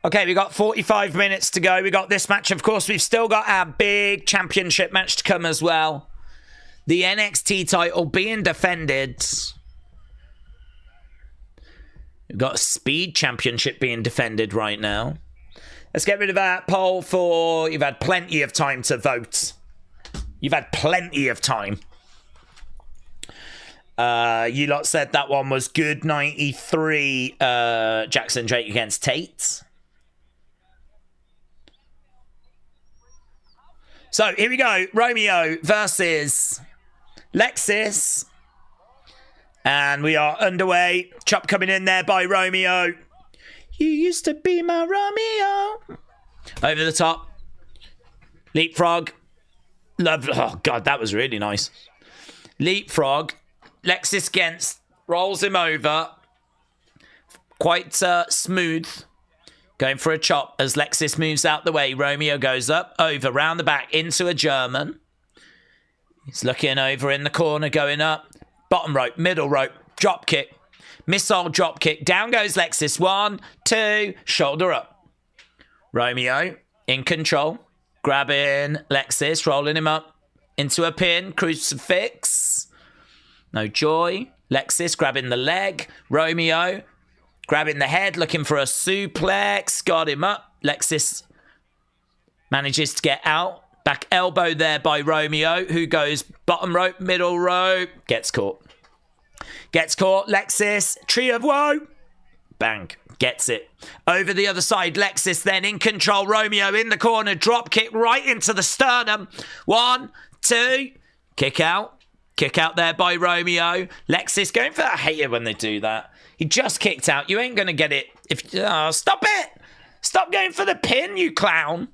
Okay, we got 45 minutes to go. We got this match. Of course, we've still got our big championship match to come as well. The NXT title being defended. We've got a Speed Championship being defended right now. Let's get rid of that poll for... You've had plenty of time to vote. You've had plenty of time. You lot said that one was good. 93 Jackson Drake against Tate. So, here we go. Romeo versus Lexis. And we are underway. Chop coming in there by Romeo. You used to be my Romeo. Over the top. Leapfrog. Love. Oh, God, that was really nice. Leapfrog. Lexis against. Rolls him over. Quite smooth. Going for a chop as Lexis moves out the way. Romeo goes up, over, round the back, into a German. He's looking over in the corner, going up. Bottom rope, middle rope, drop kick. Missile drop kick. Down goes Lexis. 1, 2, shoulder up. Romeo in control. Grabbing Lexis, rolling him up into a pin. Crucifix. No joy. Lexis grabbing the leg. Romeo grabbing the head, looking for a suplex. Got him up. Lexis manages to get out. Back elbow there by Romeo, who goes bottom rope, middle rope. Gets caught. Gets caught. Lexis, tree of woe. Bang. Gets it. Over the other side, Lexis then in control. Romeo in the corner. Drop kick right into the sternum. 1, 2. Kick out. Kick out there by Romeo. Lexis going for that. I hate it when they do that. He just kicked out. You ain't going to get it. Stop it. Stop going for the pin, you clown.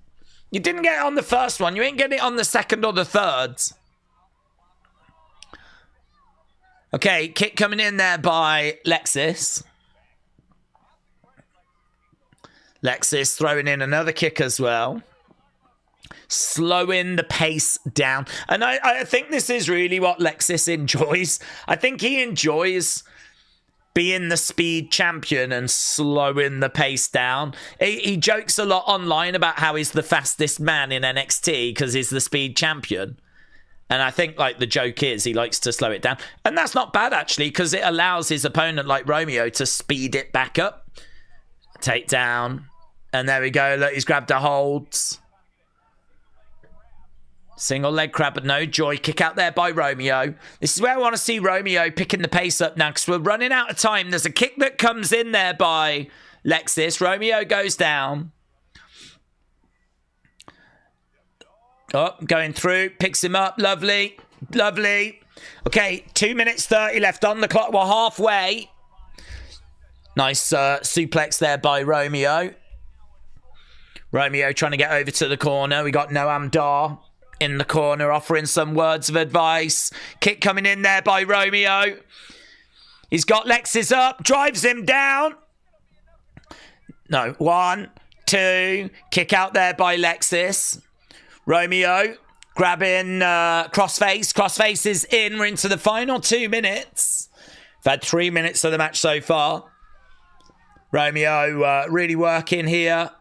You didn't get it on the first one. You ain't getting it on the second or the third. Okay, kick coming in there by Lexis. Lexis throwing in another kick as well. Slowing the pace down. And I think this is really what Lexis enjoys. I think he enjoys being the speed champion and slowing the pace down. He jokes a lot online about how he's the fastest man in NXT because he's the speed champion. And I think like the joke is he likes to slow it down. And that's not bad actually because it allows his opponent like Romeo to speed it back up. Take down. And there we go. Look, he's grabbed a hold. Single leg crab, but no joy. Kick out there by Romeo. This is where I want to see Romeo picking the pace up now because we're running out of time. There's a kick that comes in there by Lexis. Romeo goes down. Oh, going through. Picks him up. Lovely. Lovely. Okay, 2 minutes 30 left on the clock. We're halfway. Nice suplex there by Romeo. Romeo trying to get over to the corner. We got Noam Dar in the corner offering some words of advice. Kick coming in there by Romeo. He's got Lexis up. Drives him down. No. 1, 2. Kick out there by Lexis. Romeo grabbing crossface. Crossface is in. We're into the final 2 minutes. We've had 3 minutes of the match so far. Romeo really working here.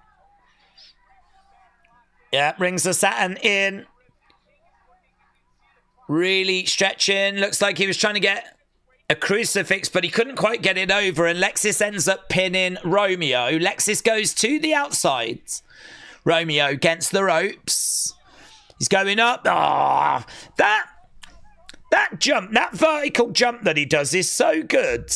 Yeah, brings the Saturn in. Really stretching. Looks like he was trying to get a crucifix, but he couldn't quite get it over. And Lexis ends up pinning Romeo. Lexis goes to the outside. Romeo against the ropes. He's going up. Ah, that jump, that vertical jump that he does is so good.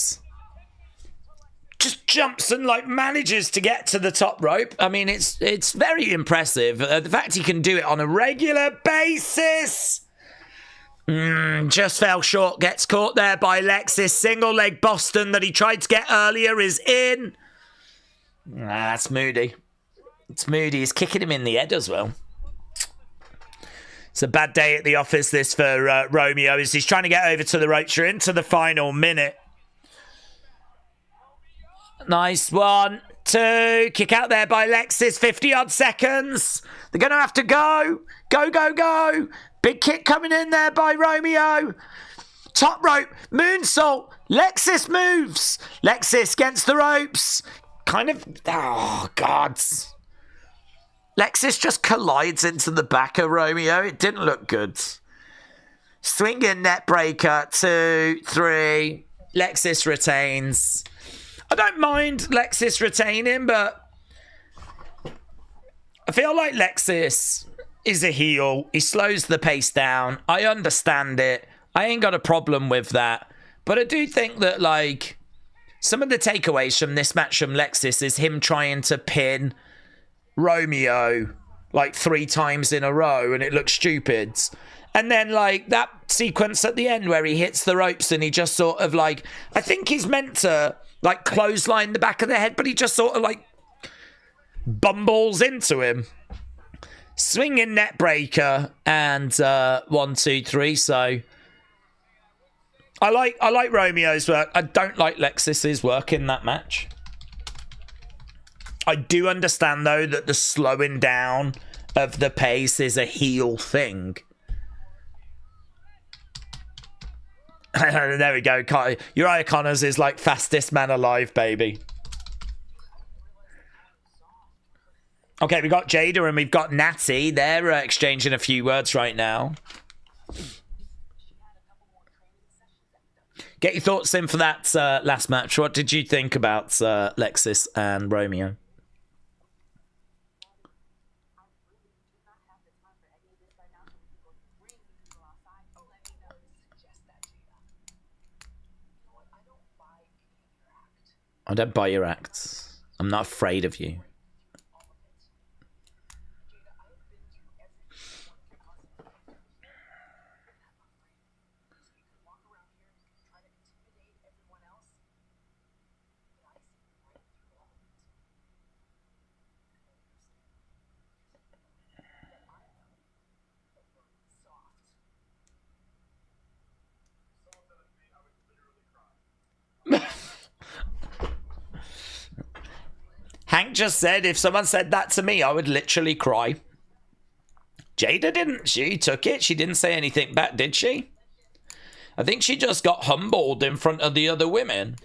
Just jumps and like manages to get to the top rope. I mean, it's very impressive. The fact he can do it on a regular basis. Just fell short. Gets caught there by Lexis. Single leg Boston that he tried to get earlier is in. That's Moody. It's Moody. He's kicking him in the head as well. It's a bad day at the office, this for Romeo, as he's trying to get over to the ropes. You're into the final minute. Nice 1, 2. Kick out there by Lexis. 50-odd seconds. They're going to have to go. Go, go, go. Big kick coming in there by Romeo. Top rope. Moonsault. Lexis moves. Lexis against the ropes. Kind of... Oh, God. Lexis just collides into the back of Romeo. It didn't look good. Swinging net breaker. 2, 3. Lexis retains. I don't mind Lexis retaining, but I feel like Lexis is a heel. He slows the pace down. I understand it. I ain't got a problem with that. But I do think that, like, some of the takeaways from this match from Lexis is him trying to pin Romeo, like, 3 times in a row, and it looks stupid. And then, like, that sequence at the end where he hits the ropes and he just sort of, like, I think he's meant to... like clothesline the back of the head, but he just sort of like bumbles into him. Swinging net breaker and 1, 2, 3. So I like Romeo's work. I don't like Lexis's work in that match. I do understand though that the slowing down of the pace is a heel thing. There we go. Uriah Connors is like fastest man alive, baby. Okay, we got Jada and we've got Natty. They're exchanging a few words right now. Get your thoughts in for that last match. What did you think about Lexis and Romeo? I don't buy your acts. I'm not afraid of you. Hank just said, if someone said that to me, I would literally cry. Jada didn't. She took it. She didn't say anything back, did she? I think she just got humbled in front of the other women.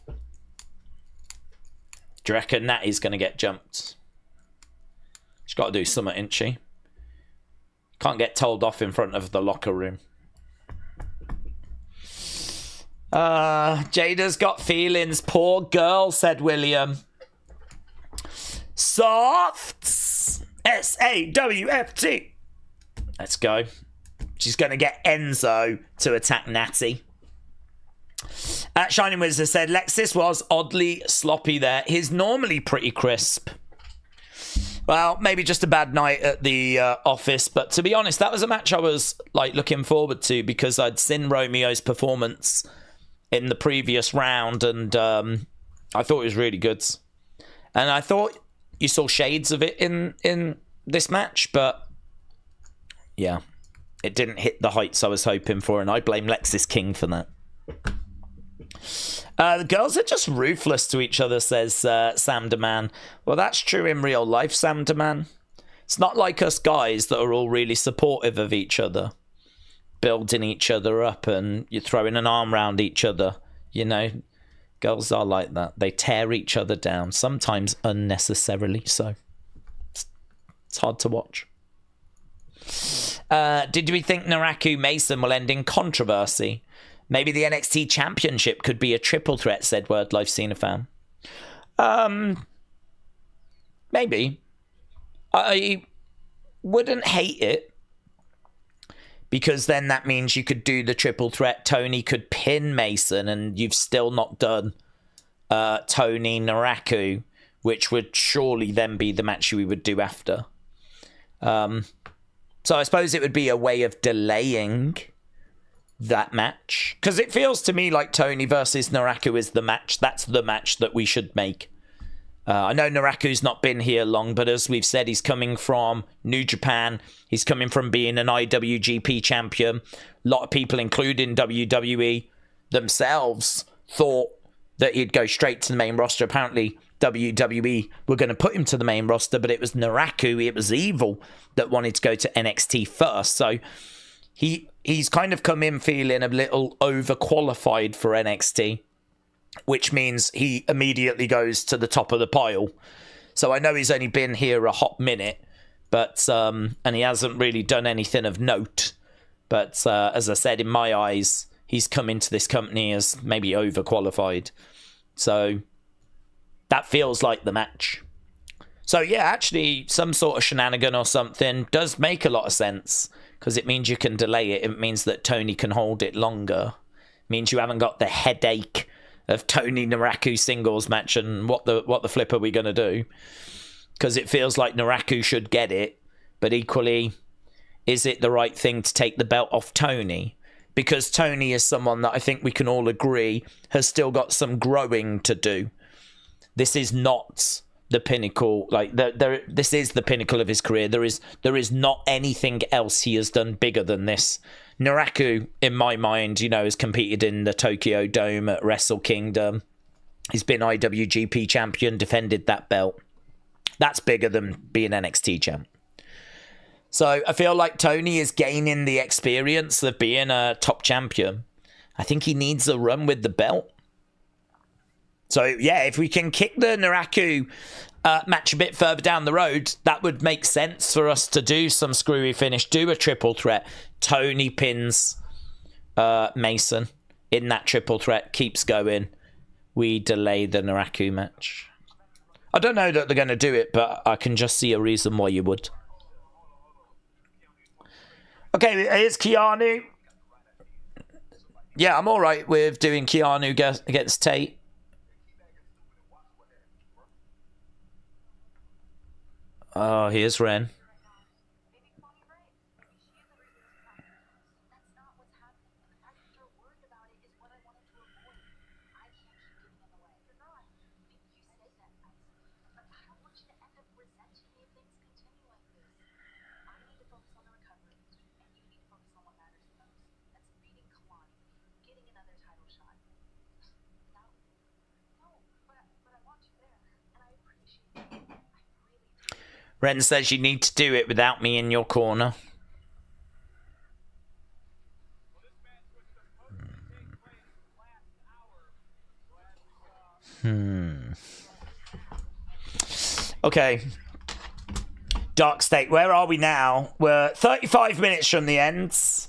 Do you reckon Natty's going to get jumped? She's got to do something, ain't she? Can't get told off in front of the locker room. Jada's got feelings. Poor girl, said William. Softs. S-A-W-F-T. Let's go. She's going to get Enzo to attack Natty. Shining Wizard said, Lexis was oddly sloppy there. He's normally pretty crisp. Well, maybe just a bad night at the office. But to be honest, that was a match I was like looking forward to because I'd seen Romeo's performance in the previous round. And I thought it was really good. And I thought you saw shades of it in this match, but yeah, it didn't hit the heights I was hoping for, and I blame Lexis King for that. The girls are just ruthless to each other, says Sam DeMan. Well, that's true in real life, Sam DeMan. It's not like us guys that are all really supportive of each other, building each other up, and you're throwing an arm around each other, you know. Girls are like that. They tear each other down, sometimes unnecessarily, so it's hard to watch. Did we think Naraku Mason will end in controversy? Maybe the NXT Championship could be a triple threat, said Word Life Cena fan. Maybe. I wouldn't hate it, because then that means you could do the triple threat. Tony could pin Mason, and you've still not done Tony Naraku, which would surely then be the match we would do after. So I suppose it would be a way of delaying that match, because it feels to me like Tony versus Naraku is the match. That's the match that we should make. I know Naraku's not been here long, but as we've said, he's coming from New Japan. He's coming from being an IWGP champion. A lot of people, including WWE themselves, thought that he'd go straight to the main roster. Apparently, WWE were going to put him to the main roster, but it was Naraku, it was Evil, that wanted to go to NXT first. So he's kind of come in feeling a little overqualified for NXT, which means he immediately goes to the top of the pile. So I know he's only been here a hot minute, but and he hasn't really done anything of note. But as I said, in my eyes, he's come into this company as maybe overqualified. So that feels like the match. So yeah, actually, some sort of shenanigan or something does make a lot of sense, because it means you can delay it. It means that Tony can hold it longer. It means you haven't got the headache of Tony Naraku singles match and what the flip are we going to do? Because it feels like Naraku should get it, but equally, is it the right thing to take the belt off Tony? Because Tony is someone that I think we can all agree has still got some growing to do. This is not the pinnacle. Like, this is the pinnacle of his career. There is not anything else he has done bigger than this. Naraku, in my mind, you know, has competed in the Tokyo Dome at Wrestle Kingdom. He's been IWGP champion, defended that belt. That's bigger than being NXT champ. So I feel like Tony is gaining the experience of being a top champion. I think he needs a run with the belt. So, yeah, if we can kick the Naraku match a bit further down the road, that would make sense for us to do some screwy finish, do a triple threat. Tony pins Mason in that triple threat, keeps going. We delay the Naraku match. I don't know that they're going to do it, but I can just see a reason why you would. Okay, here's Keanu. Yeah, I'm all right with doing Keanu against Tate. Oh, here's Ren. Ren says you need to do it without me in your corner. Okay. DarkState, where are we now? We're 35 minutes from the end. It's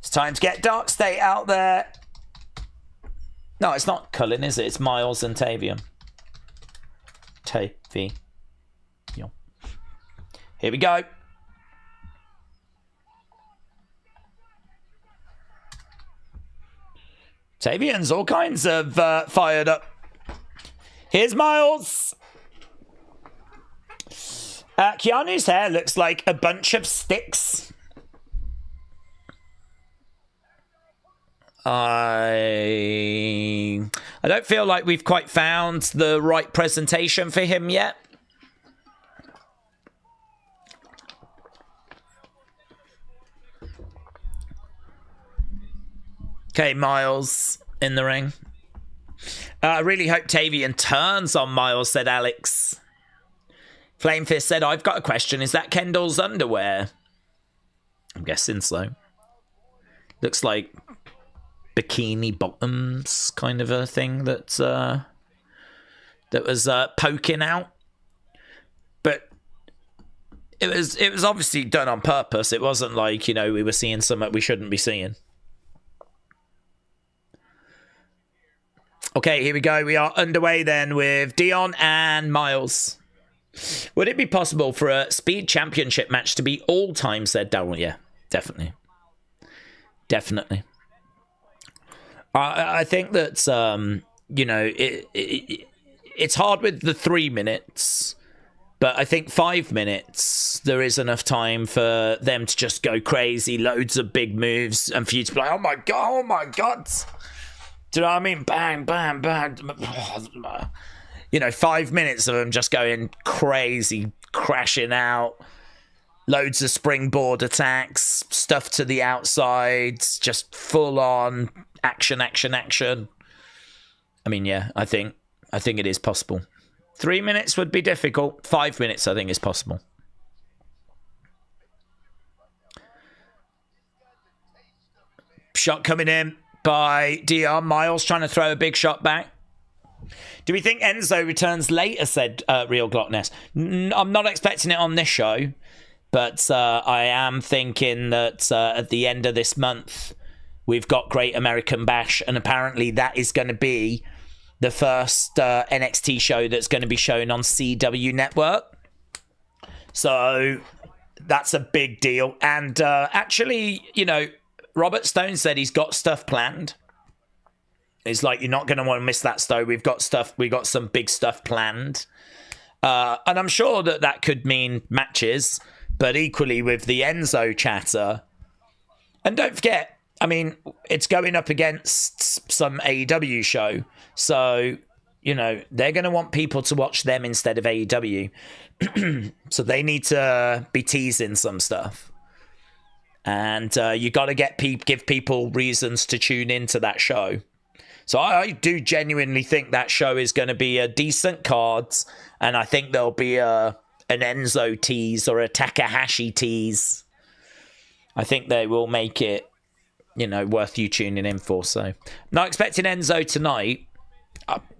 time to get DarkState out there. No, it's not Cullen, is it? It's Myles and Tavion. Tavion. Here we go. Tavion's all kinds of fired up. Here's Myles. Keanu's hair looks like a bunch of sticks. I don't feel like we've quite found the right presentation for him yet. Okay, Myles in the ring. I really hope Tavion turns on Myles, said Alex. Flamefist said, I've got a question. Is that Kendall's underwear? I'm guessing so. Looks like bikini bottoms kind of a thing that was poking out. But it was obviously done on purpose. It wasn't like, you know, we were seeing something we shouldn't be seeing. Okay, here we go. We are underway then with Dion and Myles. Would it be possible for a Speed Championship match to be all time, said Daryl? Yeah, definitely. Definitely. I think that, you know, it's hard with the 3 minutes, but I think 5 minutes, there is enough time for them to just go crazy, loads of big moves, and for you to be like, oh my God. Do you know what I mean? Bang, bang, bang. You know, 5 minutes of them just going crazy, crashing out. Loads of springboard attacks, stuff to the outside, just full on action. I mean, yeah, I think it is possible. 3 minutes would be difficult. 5 minutes, I think, is possible. Shot coming in by Dion. Myles trying to throw a big shot back. Do we think Enzo returns later, said Real Glockness? I'm not expecting it on this show, but I am thinking that at the end of this month, we've got Great American Bash, and apparently that is going to be the first NXT show that's going to be shown on CW Network. So that's a big deal. And actually, you know, Robert Stone said he's got stuff planned. It's like, you're not going to want to miss that, Stowe. We've got some big stuff planned. And I'm sure that could mean matches, but equally with the Enzo chatter. And don't forget, I mean, it's going up against some AEW show. So, you know, they're going to want people to watch them instead of AEW. So they need to be teasing some stuff. And you got to give people reasons to tune into that show. So I do genuinely think that show is going to be a decent card. And I think there'll be an Enzo tease or a Takahashi tease. I think they will make it, you know, worth you tuning in for. So not expecting Enzo tonight.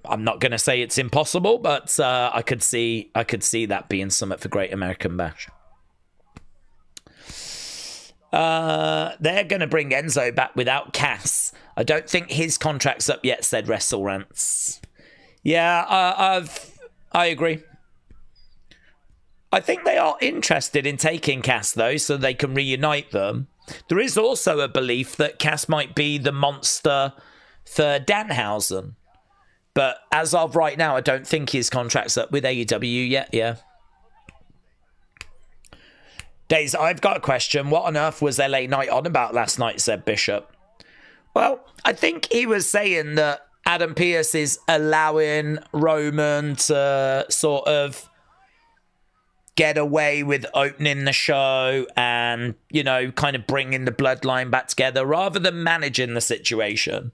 I'm not going to say it's impossible, but I could see that being something for Great American Bash. They're going to bring Enzo back without Cass. I don't think his contract's up yet, said Wrestle Rants. Yeah, I agree. I think they are interested in taking Cass, though, so they can reunite them. There is also a belief that Cass might be the monster for Danhausen. But as of right now, I don't think his contract's up with AEW yet, yeah. Daze, I've got a question. What on earth was LA Knight on about last night, said Bishop. Well, I think he was saying that Adam Pearce is allowing Roman to sort of get away with opening the show and, you know, kind of bringing the bloodline back together rather than managing the situation.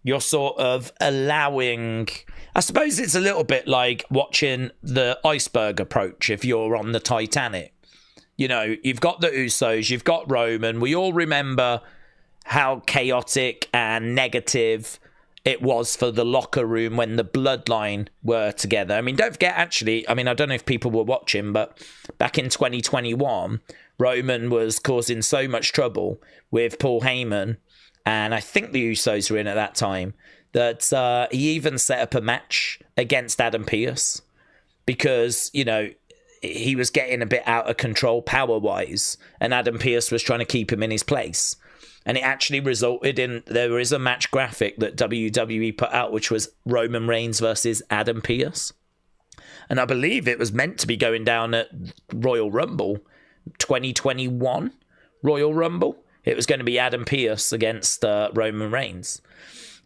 You're sort of allowing... I suppose it's a little bit like watching the iceberg approach if you're on the Titanic. You know, you've got the Usos, you've got Roman. We all remember how chaotic and negative it was for the locker room when the bloodline were together. I mean, don't forget, actually, I mean, I don't know if people were watching, but back in 2021, Roman was causing so much trouble with Paul Heyman, and I think the Usos were in at that time, that he even set up a match against Adam Pearce because, you know, he was getting a bit out of control power-wise, and Adam Pearce was trying to keep him in his place. And it actually resulted in, there is a match graphic that WWE put out, which was Roman Reigns versus Adam Pearce. And I believe it was meant to be going down at Royal Rumble, 2021 Royal Rumble. It was going to be Adam Pearce against Roman Reigns.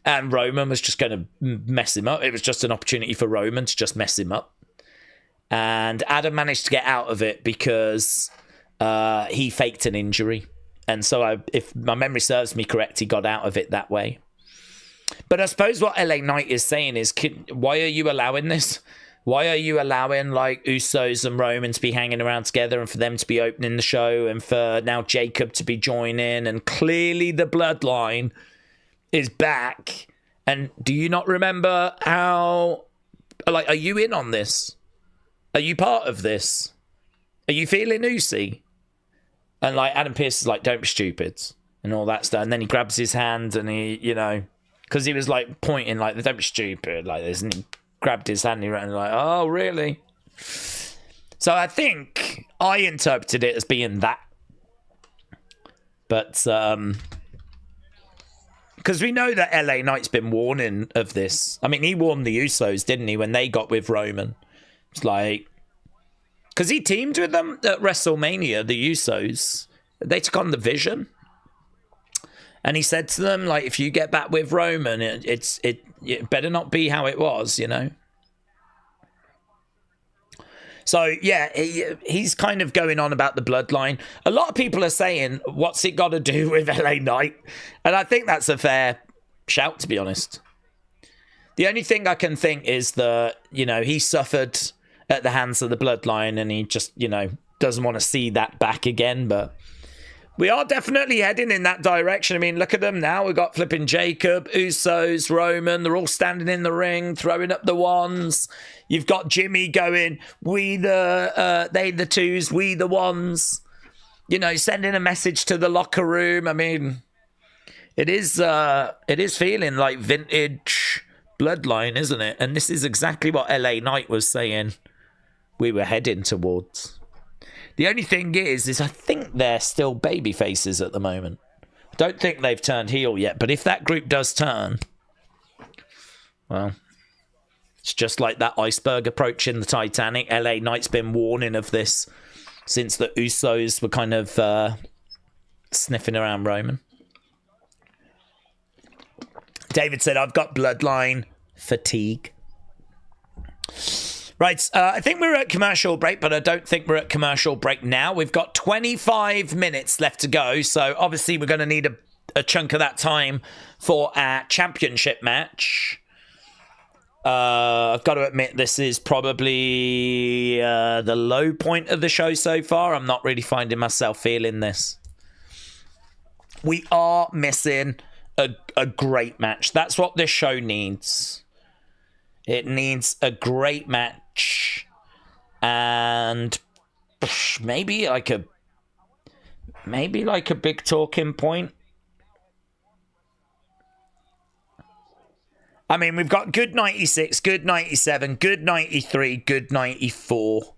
And Roman was just going to mess him up. It was just an opportunity for Roman to just mess him up. And Adam managed to get out of it because he faked an injury. And so if my memory serves me correct, he got out of it that way. But I suppose what LA Knight is saying is, why are you allowing this? Why are you allowing like Usos and Roman to be hanging around together and for them to be opening the show and for now Jacob to be joining? And clearly the bloodline is back. And do you not remember how, like, are you in on this? Are you part of this? Are you feeling Usi? And like Adam Pearce is like, don't be stupid and all that stuff. And then he grabs his hand and he, you know, because he was like pointing like, don't be stupid like this. And he grabbed his hand and he ran like, oh, really? So I think I interpreted it as being that. But because we know that LA Knight's been warning of this. I mean, he warned the Usos, didn't he, when they got with Roman? It's like, because he teamed with them at WrestleMania, the Usos. They took on the Vision. And he said to them, like, if you get back with Roman, it better not be how it was, you know? So, yeah, he's kind of going on about the bloodline. A lot of people are saying, what's it got to do with LA Knight? And I think that's a fair shout, to be honest. The only thing I can think is that, you know, he suffered at the hands of the bloodline and he just, you know, doesn't want to see that back again. But we are definitely heading in that direction. I mean, look at them now. We've got flipping Jacob, Usos, Roman. They're all standing in the ring, throwing up the wands. You've got Jimmy going, they the twos, we the ones. You know, sending a message to the locker room. I mean, it is feeling like vintage bloodline, isn't it? And this is exactly what LA Knight was saying we were heading towards. The only thing is I think they're still baby faces at the moment. I don't think they've turned heel yet, but if that group does turn, well, it's just like that iceberg approach in the Titanic. LA Knight's been warning of this since the Usos were kind of sniffing around Roman. David said, I've got bloodline fatigue. Right, I think we're at commercial break, but I don't think we're at commercial break now. We've got 25 minutes left to go, so obviously we're going to need a chunk of that time for our championship match. I've got to admit, this is probably the low point of the show so far. I'm not really finding myself feeling this. We are missing a great match. That's what this show needs. It needs a great match, and maybe like a big talking point. I mean, we've got good 96, good 97, good 93, good 94.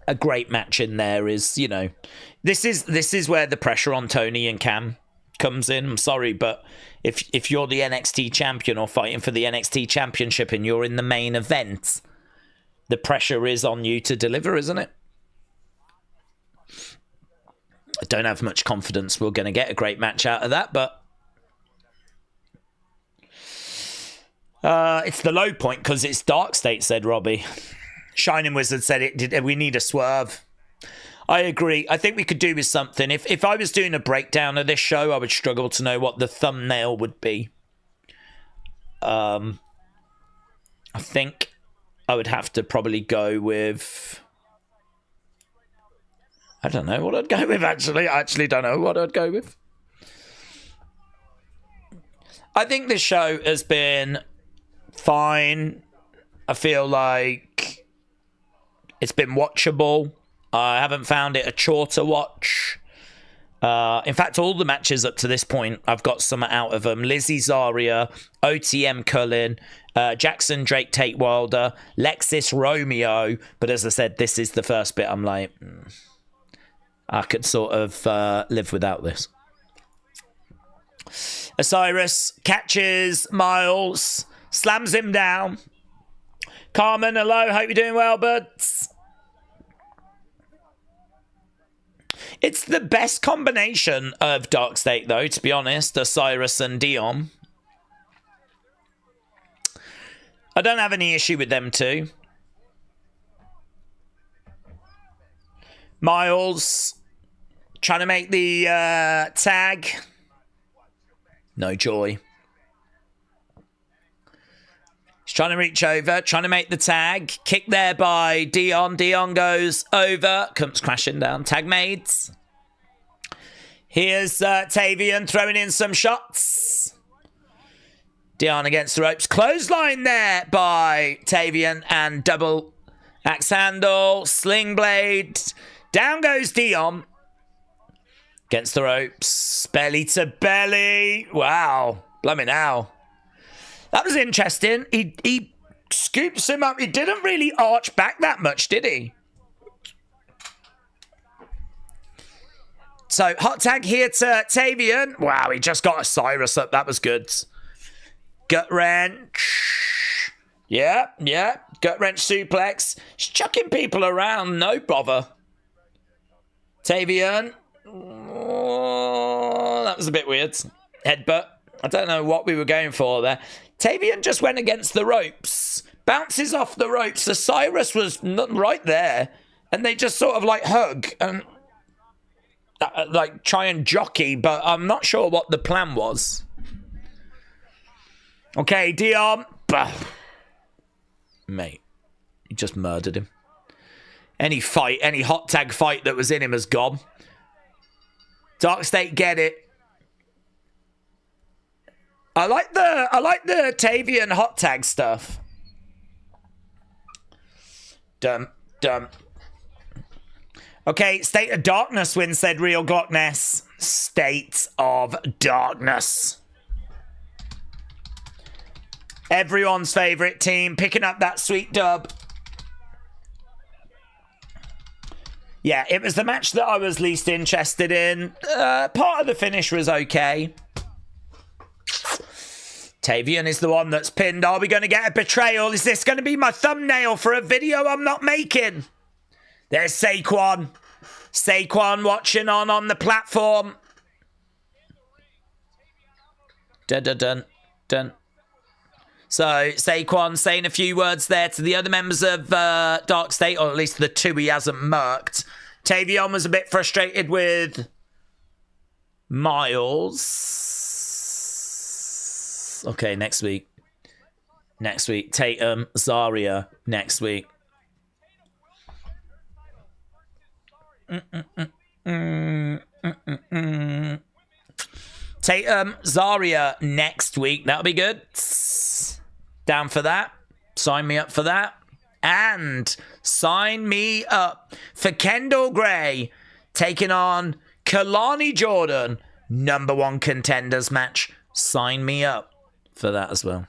A great match in there is, you know, this is where the pressure on Tony and Cam comes in. I'm sorry, but if you're the NXT champion or fighting for the NXT championship and you're in the main event, the pressure is on you to deliver, isn't it? I don't have much confidence we're going to get a great match out of that, but it's the low point because it's DarkState, said Robbie. Shining Wizard said we need a swerve. I agree. I think we could do with something. If I was doing a breakdown of this show, I would struggle to know what the thumbnail would be. I think I would have to probably go with... I don't know what I'd go with, actually. I actually don't know what I'd go with. I think this show has been fine. I feel like it's been watchable. I haven't found it a chore to watch. In fact, all the matches up to this point, I've got some out of them. Lizzy, Zaria, OTM Cullen, Jackson, Drake, Tate, Wilder, Lexis, Romeo. But as I said, this is the first bit I'm like... I could sort of live without this. Osiris catches Myles, slams him down. Carmen, hello, hope you're doing well, buds. It's the best combination of DarkState, though, to be honest, Osiris and Dion. I don't have any issue with them two. Myles trying to make the tag. No joy. He's trying to reach over, trying to make the tag. Kick there by Dion. Dion goes over, comes crashing down. Tag mates. Here's Tavion throwing in some shots. Dion against the ropes. Clothesline there by Tavion and double axe handle. Sling blade. Down goes Dion. Against the ropes. Belly to belly. Wow. Blimey now. That was interesting. He scoops him up. He didn't really arch back that much, did he? So, hot tag here to Tavion. Wow, he just got Osiris up. That was good. Gut wrench. Yeah. Gut wrench suplex. He's chucking people around. No bother. Tavion. Oh, that was a bit weird. Headbutt. I don't know what we were going for there. Tavion just went against the ropes. Bounces off the ropes. Osiris was right there. And they just sort of like hug and like try and jockey. But I'm not sure what the plan was. Okay, Dion. Mate, he just murdered him. Any fight, any hot tag fight that was in him has gone. DarkState get it. I like the Tavion hot tag stuff. Dum. Okay, State of Darkness wins, said Real Glockness. State of Darkness. Everyone's favourite team picking up that sweet dub. Yeah, it was the match that I was least interested in. Part of the finish was okay. Tavion is the one that's pinned. Are we going to get a betrayal? Is this going to be my thumbnail for a video I'm not making? There's Saquon. Saquon watching on the platform. Dun, dun, dun, dun. So, Saquon saying a few words there to the other members of DarkState, or at least the two he hasn't murked. Tavion was a bit frustrated with Myles. Okay, next week. Next week. Tate, Zaria, next week. Tate, Zaria next week. That'll be good. Down for that. Sign me up for that. And sign me up for Kendall Gray taking on Kalani Jordan. #1 contenders match. Sign me up for that as well.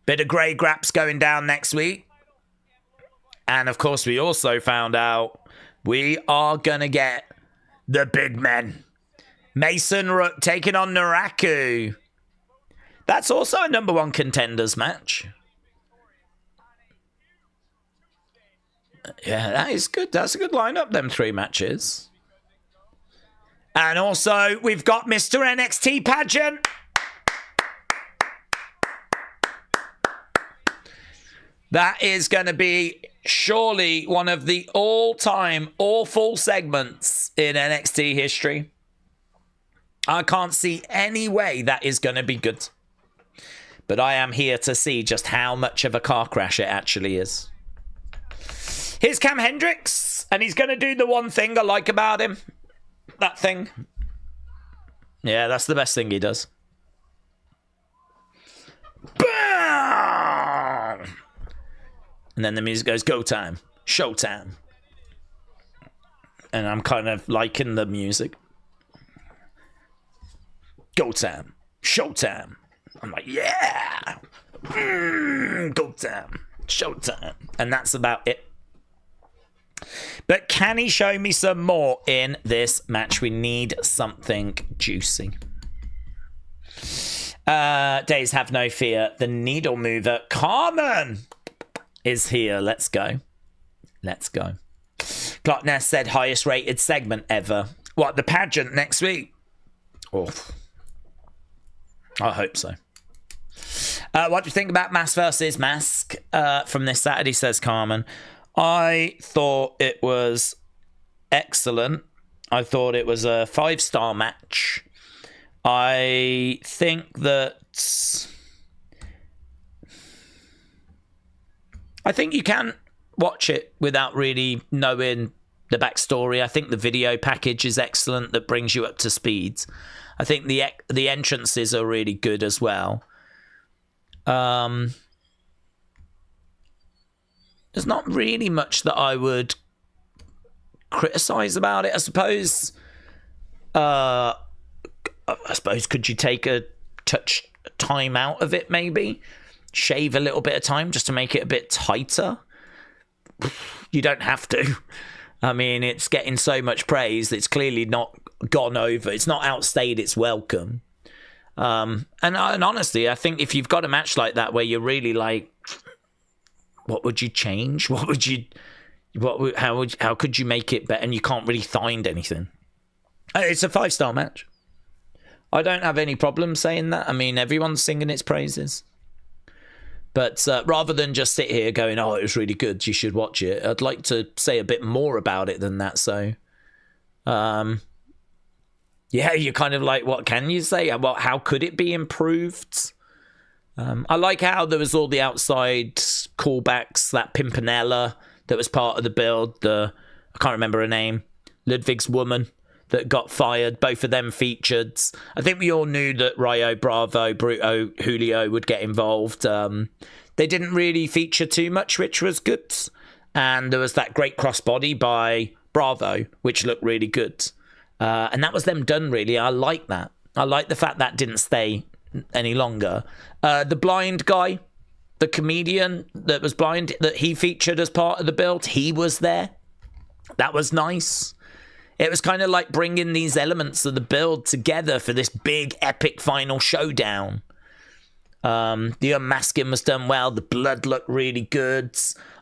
Bit of Gray Graps going down next week. And of course, we also found out we are going to get the big men. Mason Rook taking on Naraku. That's also a #1 contenders match. Yeah, that is good. That's a good lineup, them 3 matches. And also, we've got Mr. NXT Pageant. That is going to be surely one of the all-time awful segments in NXT history. I can't see any way that is going to be good. But I am here to see just how much of a car crash it actually is. Here's Cam Hendrix, and he's going to do the one thing I like about him. That thing. Yeah, that's the best thing he does. Bam! And then the music goes, go time, show time. And I'm kind of liking the music. Go time, show time. I'm like, yeah! Go time, show time. And that's about it. But can he show me some more in this match? We need something juicy. Daze, have no fear. The needle mover, Carmen, is here. Let's go. Let's go. Clark Ness said highest rated segment ever. What, the pageant next week? Oh, I hope so. What do you think about Mask versus Mask from this Saturday, says Carmen? I thought it was excellent. I thought it was a 5-star match. I think that... I think you can watch it without really knowing the backstory. I think the video package is excellent that brings you up to speed. I think the entrances are really good as well. There's not really much that I would criticize about it. I suppose could you take a touch time out of it, maybe? Shave a little bit of time just to make it a bit tighter? You don't have to. I mean, it's getting so much praise. It's clearly not gone over. It's not outstayed its welcome. And honestly, I think if you've got a match like that where you're really like, what would you change? How could you make it better? And you can't really find anything. It's a 5-star match. I don't have any problem saying that. I mean, everyone's singing its praises. But rather than just sit here going, oh, it was really good, you should watch it, I'd like to say a bit more about it than that. So, yeah, you're kind of like, what can you say? Well, how could it be improved? I like how there was all the outside callbacks, that Pimpinella that was part of the build, I can't remember her name, Ludwig's woman that got fired, both of them featured. I think we all knew that Rayo, Bravo, Bruto, Julio would get involved. They didn't really feature too much, which was good. And there was that great crossbody by Bravo, which looked really good. And that was them done, really. I like that. I like the fact that didn't stay any longer. The blind guy, the comedian that was blind, that he featured as part of the build, he was there. That was nice. It was kind of like bringing these elements of the build together for this big, epic final showdown. The unmasking was done well. The blood looked really good.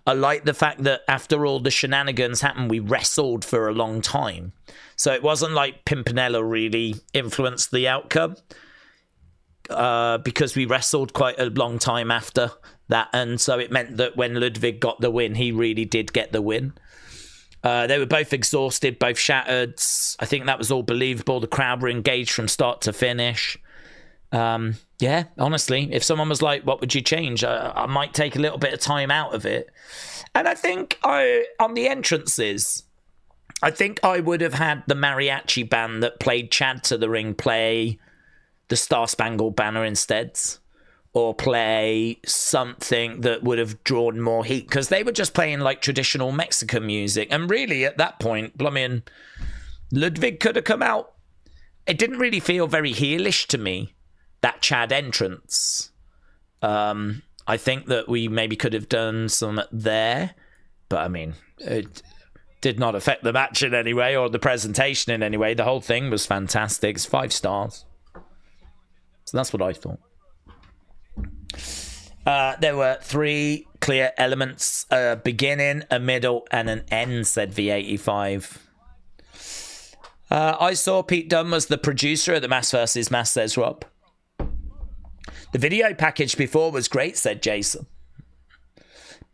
I like the fact that after all the shenanigans happened, we wrestled for a long time. So it wasn't like Pimpinella really influenced the outcome. because we wrestled quite a long time after that, and so it meant that when Ludwig got the win, he really did get the win. They were both exhausted, both shattered. I think that was all believable. The crowd were engaged from start to finish. Yeah, honestly, if someone was like, what would you change? I might take a little bit of time out of it. And I think on the entrances, I think I would have had the mariachi band that played Chad to the ring play the Star Spangled Banner instead, or play something that would have drawn more heat, because they were just playing like traditional Mexican music. And really at that point, blooming Ludwig could have come out. It didn't really feel very heelish to me, that Chad entrance. I think that we maybe could have done some there, but I mean, it did not affect the match in any way or the presentation in any way. The whole thing was fantastic. It's 5 stars. So that's what I thought. There were 3 clear elements, a beginning, a middle, and an end, said V85. I saw Pete Dunne was the producer of the Mass vs. Mass, says Rob. The video package before was great, said Jason.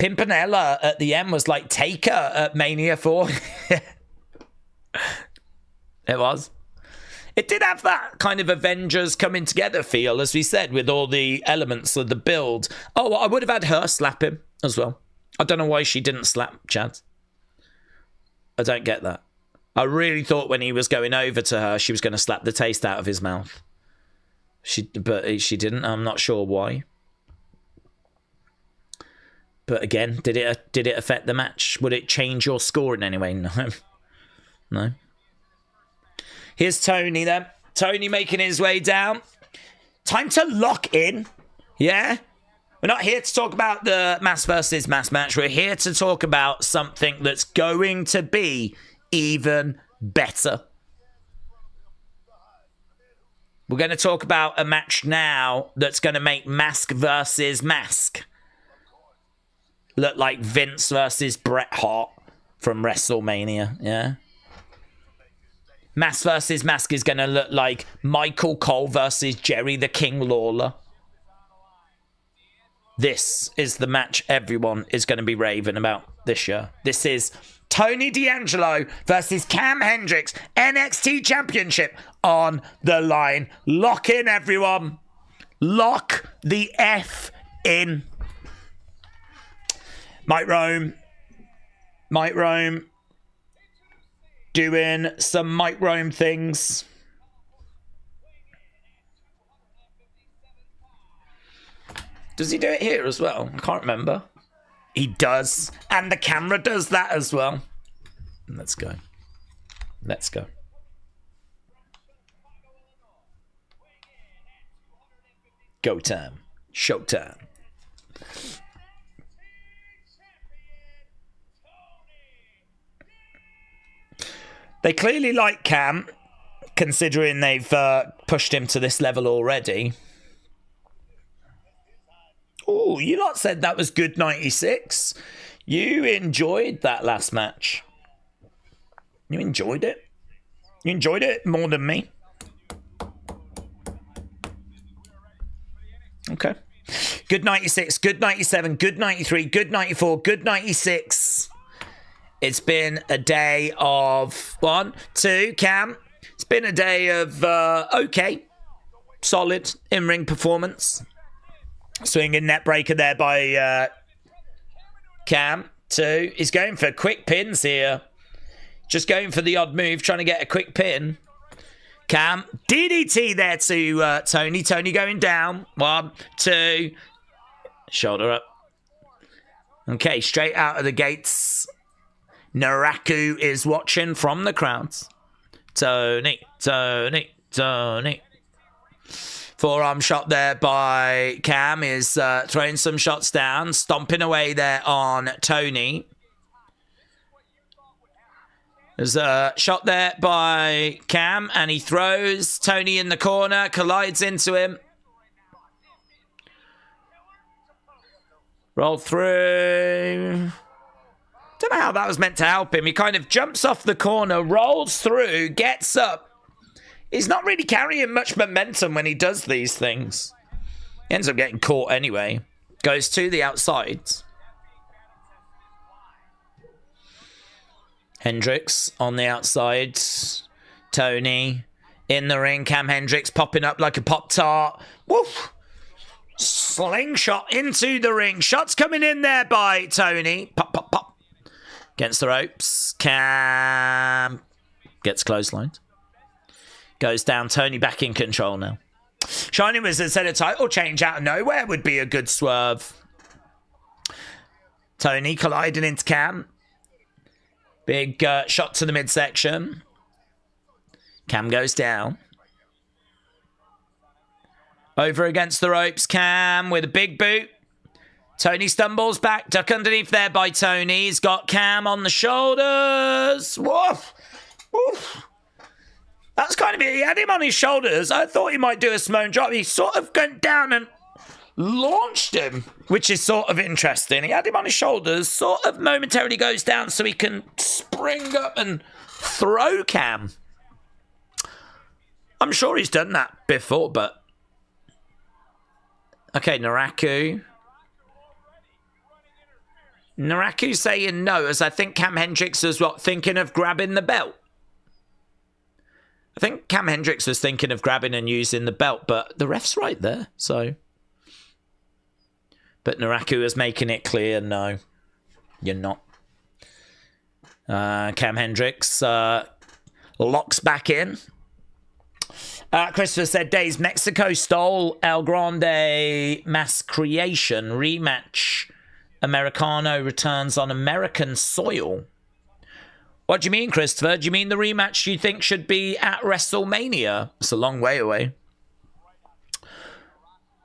Pimpinella at the end was like Taker at Mania 4. It was. It did have that kind of Avengers coming together feel, as we said, with all the elements of the build. Oh, I would have had her slap him as well. I don't know why she didn't slap Chad. I don't get that. I really thought when he was going over to her, she was going to slap the taste out of his mouth. But she didn't. I'm not sure why. But again, did it affect the match? Would it change your score in any way? No. No. Here's Tony then. Tony making his way down. Time to lock in. Yeah? We're not here to talk about the Mass vs. Mass match. We're here to talk about something that's going to be even better. We're going to talk about a match now that's going to make Mask versus Mask look like Vince versus Bret Hart from WrestleMania. Yeah? Mask versus Mask is going to look like Michael Cole versus Jerry the King Lawler. This is the match everyone is going to be raving about this year. This is Tony D'Angelo versus Cam Hendrix, NXT Championship on the line. Lock in, everyone. Lock the F in. Mike Rome doing some Mike Rome things. Does he do it here as well? I can't remember. He does. And the camera does that as well. Let's go. Let's go. Go time. Show time. They clearly like Cam, considering they've pushed him to this level already. Oh, you lot said that was good 96. You enjoyed that last match. You enjoyed it. You enjoyed it more than me. Okay. Good 96, good 97, good 93, good 94, good 96. It's been a day of 1, 2, Cam. It's been a day of okay, solid in-ring performance. Swinging net breaker there by Cam. 2. He's going for quick pins here. Just going for the odd move, trying to get a quick pin. Cam. DDT there to Tony. Tony going down. 1, 2. Shoulder up. Okay, straight out of the gates. Naraku is watching from the crowds. Tony. Forearm shot there by Cam is throwing some shots down. Stomping away there on Tony. There's a shot there by Cam, and he throws Tony in the corner, collides into him. Roll through. Don't know how that was meant to help him. He kind of jumps off the corner, rolls through, gets up. He's not really carrying much momentum when he does these things. He ends up getting caught anyway. Goes to the outside. Hendrix on the outside. Tony in the ring. Cam Hendrix popping up like a Pop-Tart. Woof! Slingshot into the ring. Shots coming in there by Tony. Pop, pop, pop. Against the ropes. Cam gets clotheslined. Goes down. Tony back in control now. Shining Wizard said a title change out of nowhere would be a good swerve. Tony colliding into Cam. Big shot to the midsection. Cam goes down. Over against the ropes. Cam with a big boot. Tony stumbles back. Duck underneath there by Tony. He's got Cam on the shoulders. Woof. Woof. That's kind of it. He had him on his shoulders. I thought he might do a Samoan drop. He sort of went down and launched him, which is sort of interesting. He had him on his shoulders, sort of momentarily goes down so he can spring up and throw Cam. I'm sure he's done that before, but... Okay, Naraku. Naraku's saying no, as I think Cam Hendrix was thinking of grabbing the belt. I think Cam Hendrix was thinking of grabbing and using the belt, but the ref's right there, so... But Naraku is making it clear, no, you're not. Cam Hendrix locks back in. Christopher said, Daze, Mexico stole El Grande Mass Creation rematch. Americano returns on American soil. What do you mean, Christopher? Do you mean the rematch you think should be at WrestleMania? It's a long way away.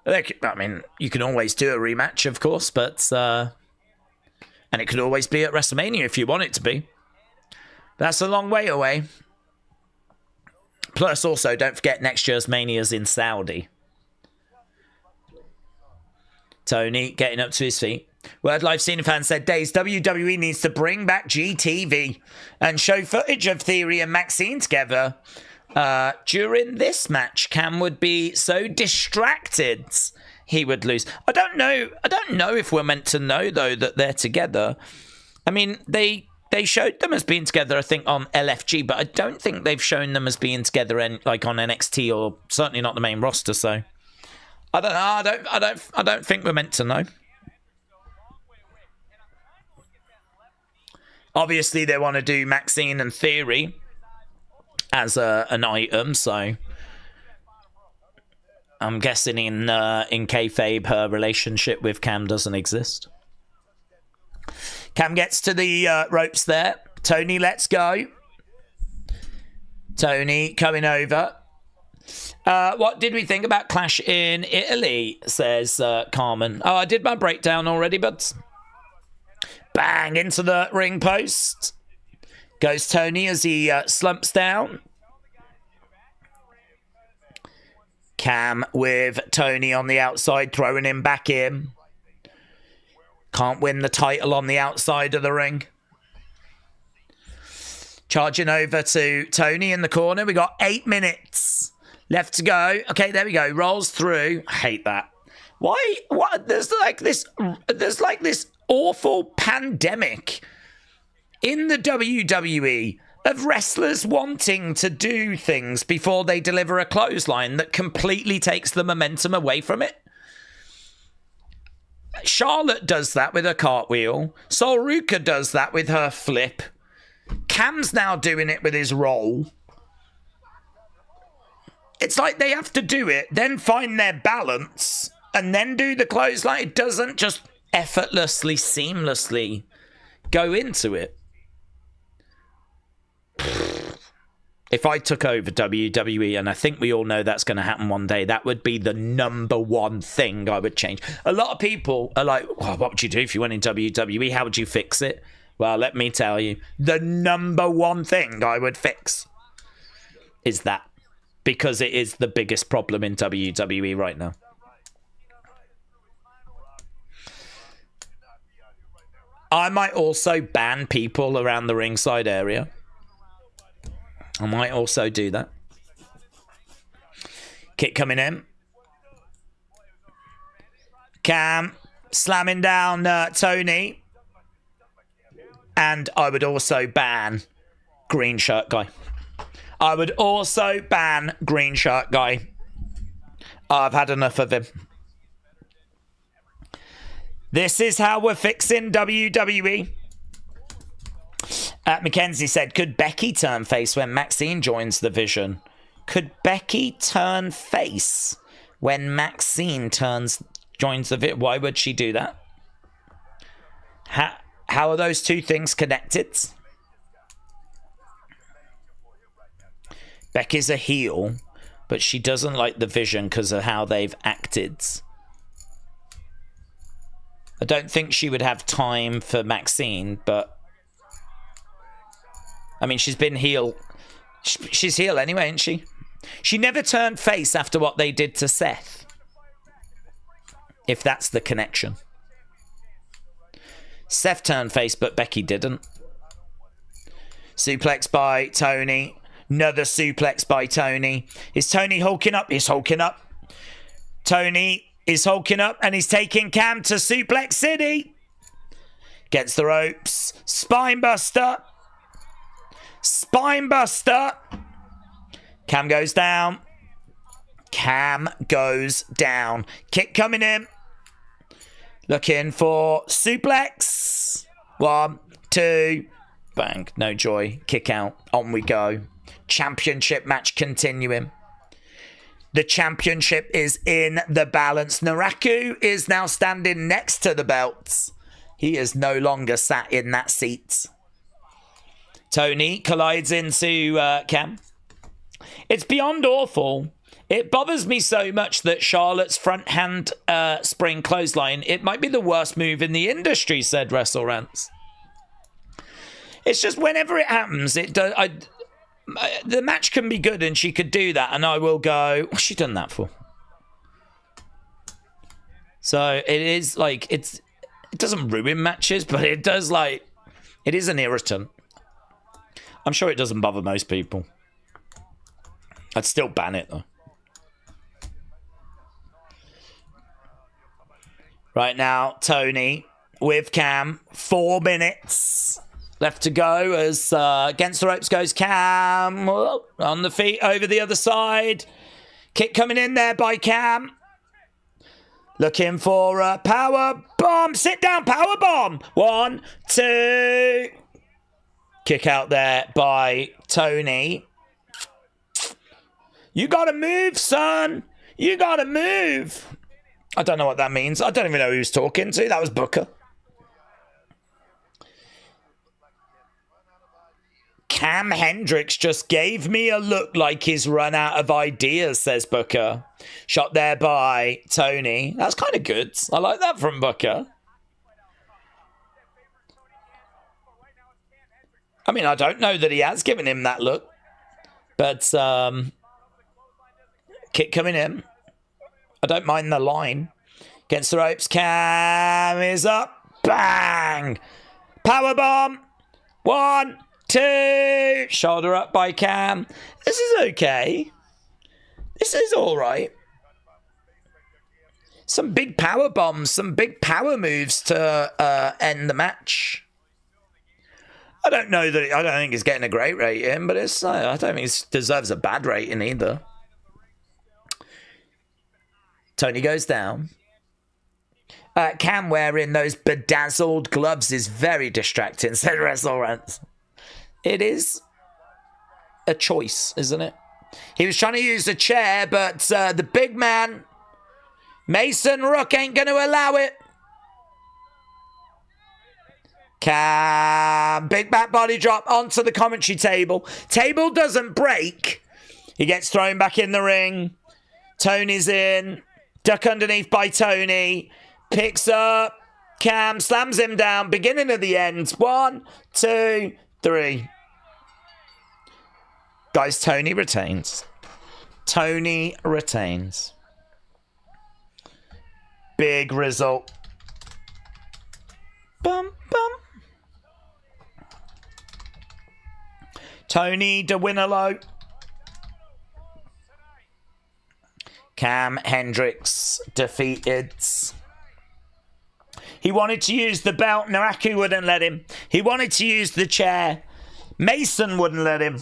I mean, you can always do a rematch, of course, but... and it could always be at WrestleMania if you want it to be. That's a long way away. Plus, also, don't forget next year's Mania's in Saudi. Tony getting up to his feet. Word Life Cena fan said, Daze, WWE needs to bring back GTV and show footage of Theory and Maxine together. During this match, Cam would be so distracted he would lose. I don't know if we're meant to know, though, that they're together. I mean, they showed them as being together, I think, on LFG, but I don't think they've shown them as being together like on NXT, or certainly not the main roster. So I don't know. I don't think we're meant to know. Obviously, they want to do Maxine and Theory as an item, so I'm guessing in kayfabe her relationship with Cam doesn't exist. Cam gets to the ropes there. Tony lets go. Tony coming over. What did we think about Clash in Italy, says Carmen. Oh, I did my breakdown already, but... Bang into the ring post. Goes Tony as he slumps down. Cam with Tony on the outside, throwing him back in. Can't win the title on the outside of the ring. Charging over to Tony in the corner. We got 8 minutes left to go. Okay, there we go. Rolls through. I hate that. Why? What? There's like this awful pandemic in the WWE of wrestlers wanting to do things before they deliver a clothesline that completely takes the momentum away from it. Charlotte does that with her cartwheel. Sol Ruka does that with her flip. Cam's now doing it with his roll. It's like they have to do it, then find their balance, and then do the clothesline. It doesn't just effortlessly, seamlessly go into it. If I took over WWE, and I think we all know that's going to happen one day, that would be the number one thing I would change. A lot of people are like, oh, what would you do if you went in WWE? How would you fix it? Well, let me tell you, the number one thing I would fix is that. Because it is the biggest problem in WWE right now. I might also ban people around the ringside area. I might also do that. Kick coming in. Cam slamming down Tony. And I would also ban green shirt guy. I would also ban green shirt guy. I've had enough of him. This is how we're fixing WWE. Mackenzie said, could Becky turn face when Maxine joins the Vision? Could Becky turn face when Maxine joins the Vision? Why would she do that? How are those two things connected? Becky's a heel, but she doesn't like the Vision because of how they've acted. I don't think she would have time for Maxine, but I mean, she's been heel. She's heel anyway, isn't she? She never turned face after what they did to Seth. If that's the connection. Seth turned face, but Becky didn't. Suplex by Tony. Another suplex by Tony. Is Tony hulking up? He's hulking up. Tony is hulking up and he's taking Cam to Suplex City. Gets the ropes. Spinebuster. Spinebuster. Cam goes down. Cam goes down. Kick coming in. Looking for suplex. 1, 2. Bang. No joy. Kick out. On we go. Championship match continuing. The championship is in the balance. Naraku is now standing next to the belts. He is no longer sat in that seat. Tony collides into Cam. It's beyond awful. It bothers me so much that Charlotte's front hand spring clothesline, it might be the worst move in the industry, said WrestleRants. It's just whenever it happens, it does. The match can be good and she could do that and I will go, what's she done that for? So it is like, it doesn't ruin matches, but it does like, it is an irritant. I'm sure it doesn't bother most people. I'd still ban it though. Right now, Tony with Cam, 4 minutes left to go as against the ropes goes Cam. On the feet over the other side. Kick coming in there by Cam. Looking for a power bomb. Sit down, power bomb. 1, 2. Kick out there by Tony. You gotta move, son. You gotta move. I don't know what that means. I don't even know who he was talking to. That was Booker. Cam Hendrix just gave me a look like he's run out of ideas, says Booker. Shot there by Tony. That's kind of good. I like that from Booker. I mean, I don't know that he has given him that look. But, kick coming in. I don't mind the line. Against the ropes, Cam is up. Bang! Powerbomb. 1, 2. Shoulder up by Cam. This is okay. This is all right. Some big power bombs, some big power moves to end the match. I don't know that. I don't think it's getting a great rating, but it's. I don't think it deserves a bad rating either. Tony goes down. Cam wearing those bedazzled gloves is very distracting, said WrestleRants. It is a choice, isn't it? He was trying to use a chair, but the big man, Mason Rook, ain't going to allow it. Cam, big back body drop onto the commentary table. Table doesn't break. He gets thrown back in the ring. Tony's in. Duck underneath by Tony. Picks up. Cam slams him down. Beginning of the end. 1, 2, 3. Guys, Tony retains. Tony retains. Big result. Bum, bum. Tony DeWinalo. Cam Hendrix defeated. He wanted to use the belt. Naraku wouldn't let him. He wanted to use the chair. Mason wouldn't let him.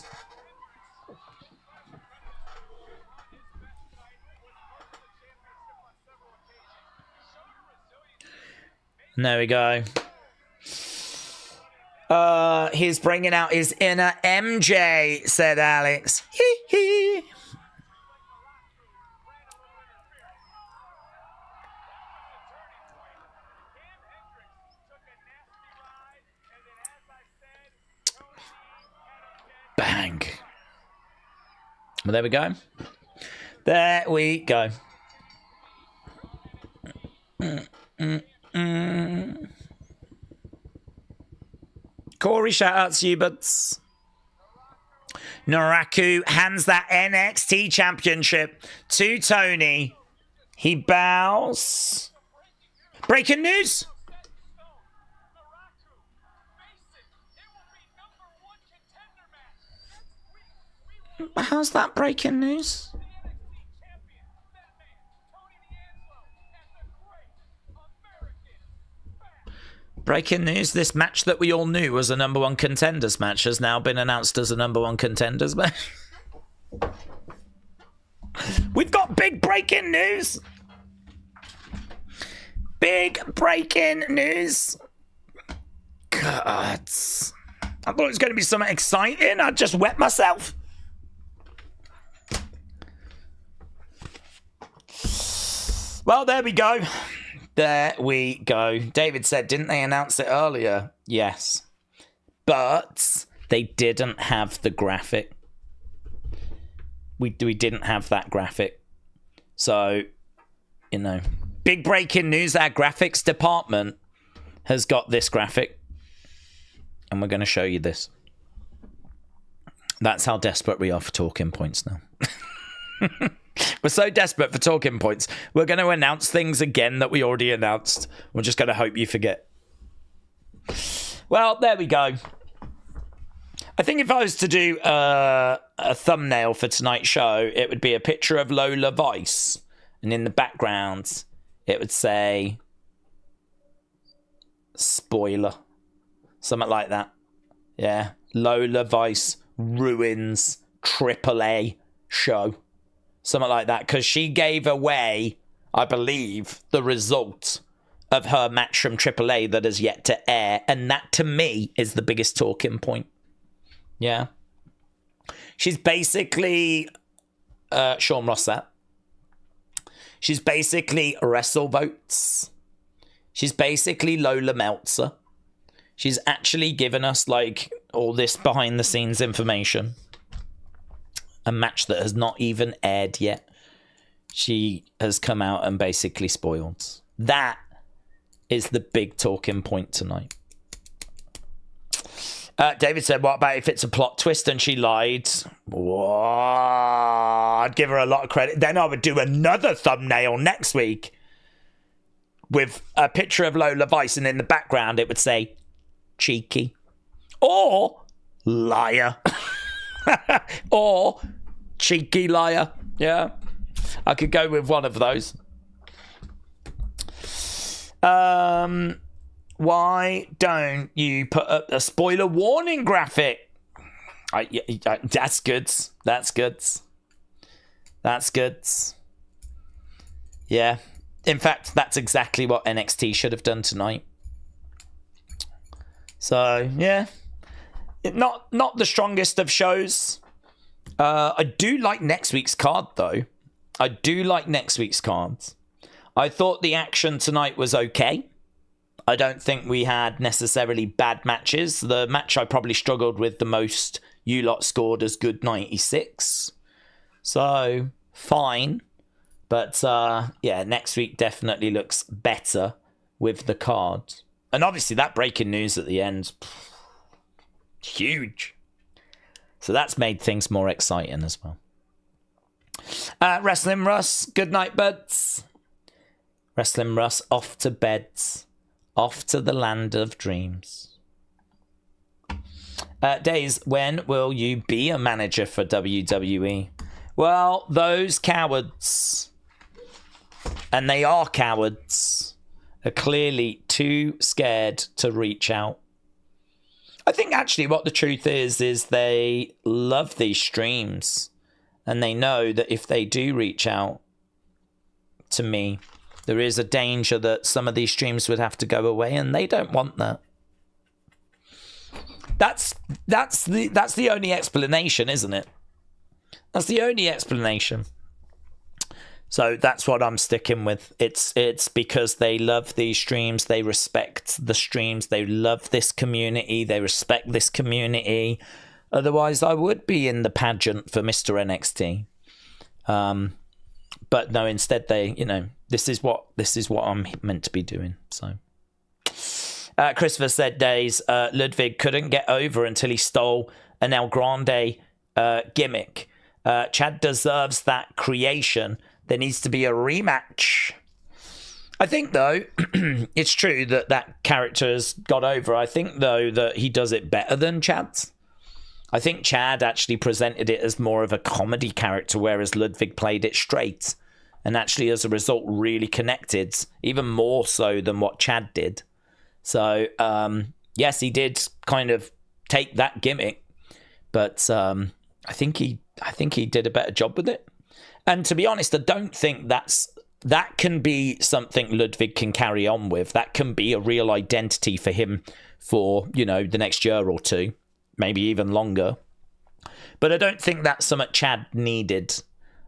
And there we go. He's bringing out his inner MJ, said Alex. Hee hee. Bang. Well, there we go. There we go. Corey, shout out to you, buds. Naraku hands that NXT championship to Tony. He bows. Breaking news. How's that breaking news? Breaking news, this match that we all knew was a number one contenders match has now been announced as a number one contenders match. We've got big breaking news. Big breaking news. God. I thought it was going to be something exciting. I just wet myself. Well, there we go. There we go. David said, didn't they announce it earlier? Yes. But they didn't have the graphic. We didn't have that graphic. So, you know, big breaking news. Our graphics department has got this graphic. And we're going to show you this. That's how desperate we are for talking points now. We're so desperate for talking points. We're going to announce things again that we already announced. We're just going to hope you forget. Well, there we go. I think if I was to do a thumbnail for tonight's show, it would be a picture of Lola Vice. And in the background, it would say... spoiler. Something like that. Yeah. Lola Vice ruins AAA show. Something like that, because she gave away, I believe, the result of her match from AAA that has yet to air. And that, to me, is the biggest talking point. Yeah. She's basically Sean Rossat. She's basically WrestleVotes. She's basically Lola Meltzer. She's actually given us, like, all this behind-the-scenes information. A match that has not even aired yet. She has come out and basically spoiled. That is the big talking point tonight. David said, what about if it's a plot twist and she lied? Whoa, I'd give her a lot of credit. Then I would do another thumbnail next week with a picture of Lola Vice, and in the background it would say cheeky or liar. Or cheeky liar. Yeah. I could go with one of those. Why don't you put up a spoiler warning graphic? That's good. That's good. That's good. Yeah. In fact, that's exactly what NXT should have done tonight. So, yeah. Not the strongest of shows. I do like next week's card, though. I do like next week's cards. I thought the action tonight was okay. I don't think we had necessarily bad matches. The match I probably struggled with the most, you lot scored as good 96. So, fine. But, yeah, next week definitely looks better with the card. And obviously that breaking news at the end... huge. So that's made things more exciting as well. Wrestling Russ, good night, buds. Wrestling Russ, off to beds. Off to the land of dreams. Daze, when will you be a manager for WWE? Well, those cowards And they are cowards. Are clearly too scared to reach out. I think actually what the truth is they love these streams. And they know that if they do reach out to me, there is a danger that some of these streams would have to go away, and they don't want that. That's the only explanation, isn't it? That's the only explanation. So that's what I'm sticking with. It's because they love these streams, they respect the streams, they love this community, they respect this community. Otherwise, I would be in the pageant for Mr. NXT. But no, instead they, this is what I'm meant to be doing. So, Christopher said, Daze, Ludwig couldn't get over until he stole an El Grande gimmick. Chad deserves that creation. There needs to be a rematch. I think, though, it's true that character has got over. I think, though, that he does it better than Chad's. I think Chad actually presented it as more of a comedy character, whereas Ludwig played it straight. And actually, as a result, really connected, even more so than what Chad did. So, yes, he did kind of take that gimmick. But I think he did a better job with it. And to be honest, I don't think that can be something Ludwig can carry on with. That can be a real identity for him for, the next year or two. Maybe even longer. But I don't think that's something Chad needed.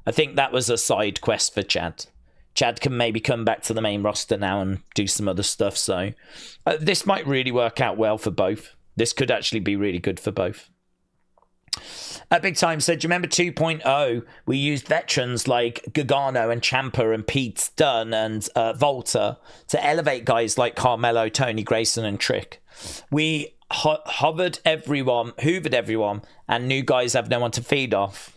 I think that was a side quest for Chad. Chad can maybe come back to the main roster now and do some other stuff. So this might really work out well for both. This could actually be really good for both. Big Time said, do you remember 2.0? We used veterans like Gargano and Ciampa and Pete Dunne and Volta to elevate guys like Carmelo, Tony Grayson and Trick. We hoovered everyone, and new guys have no one to feed off.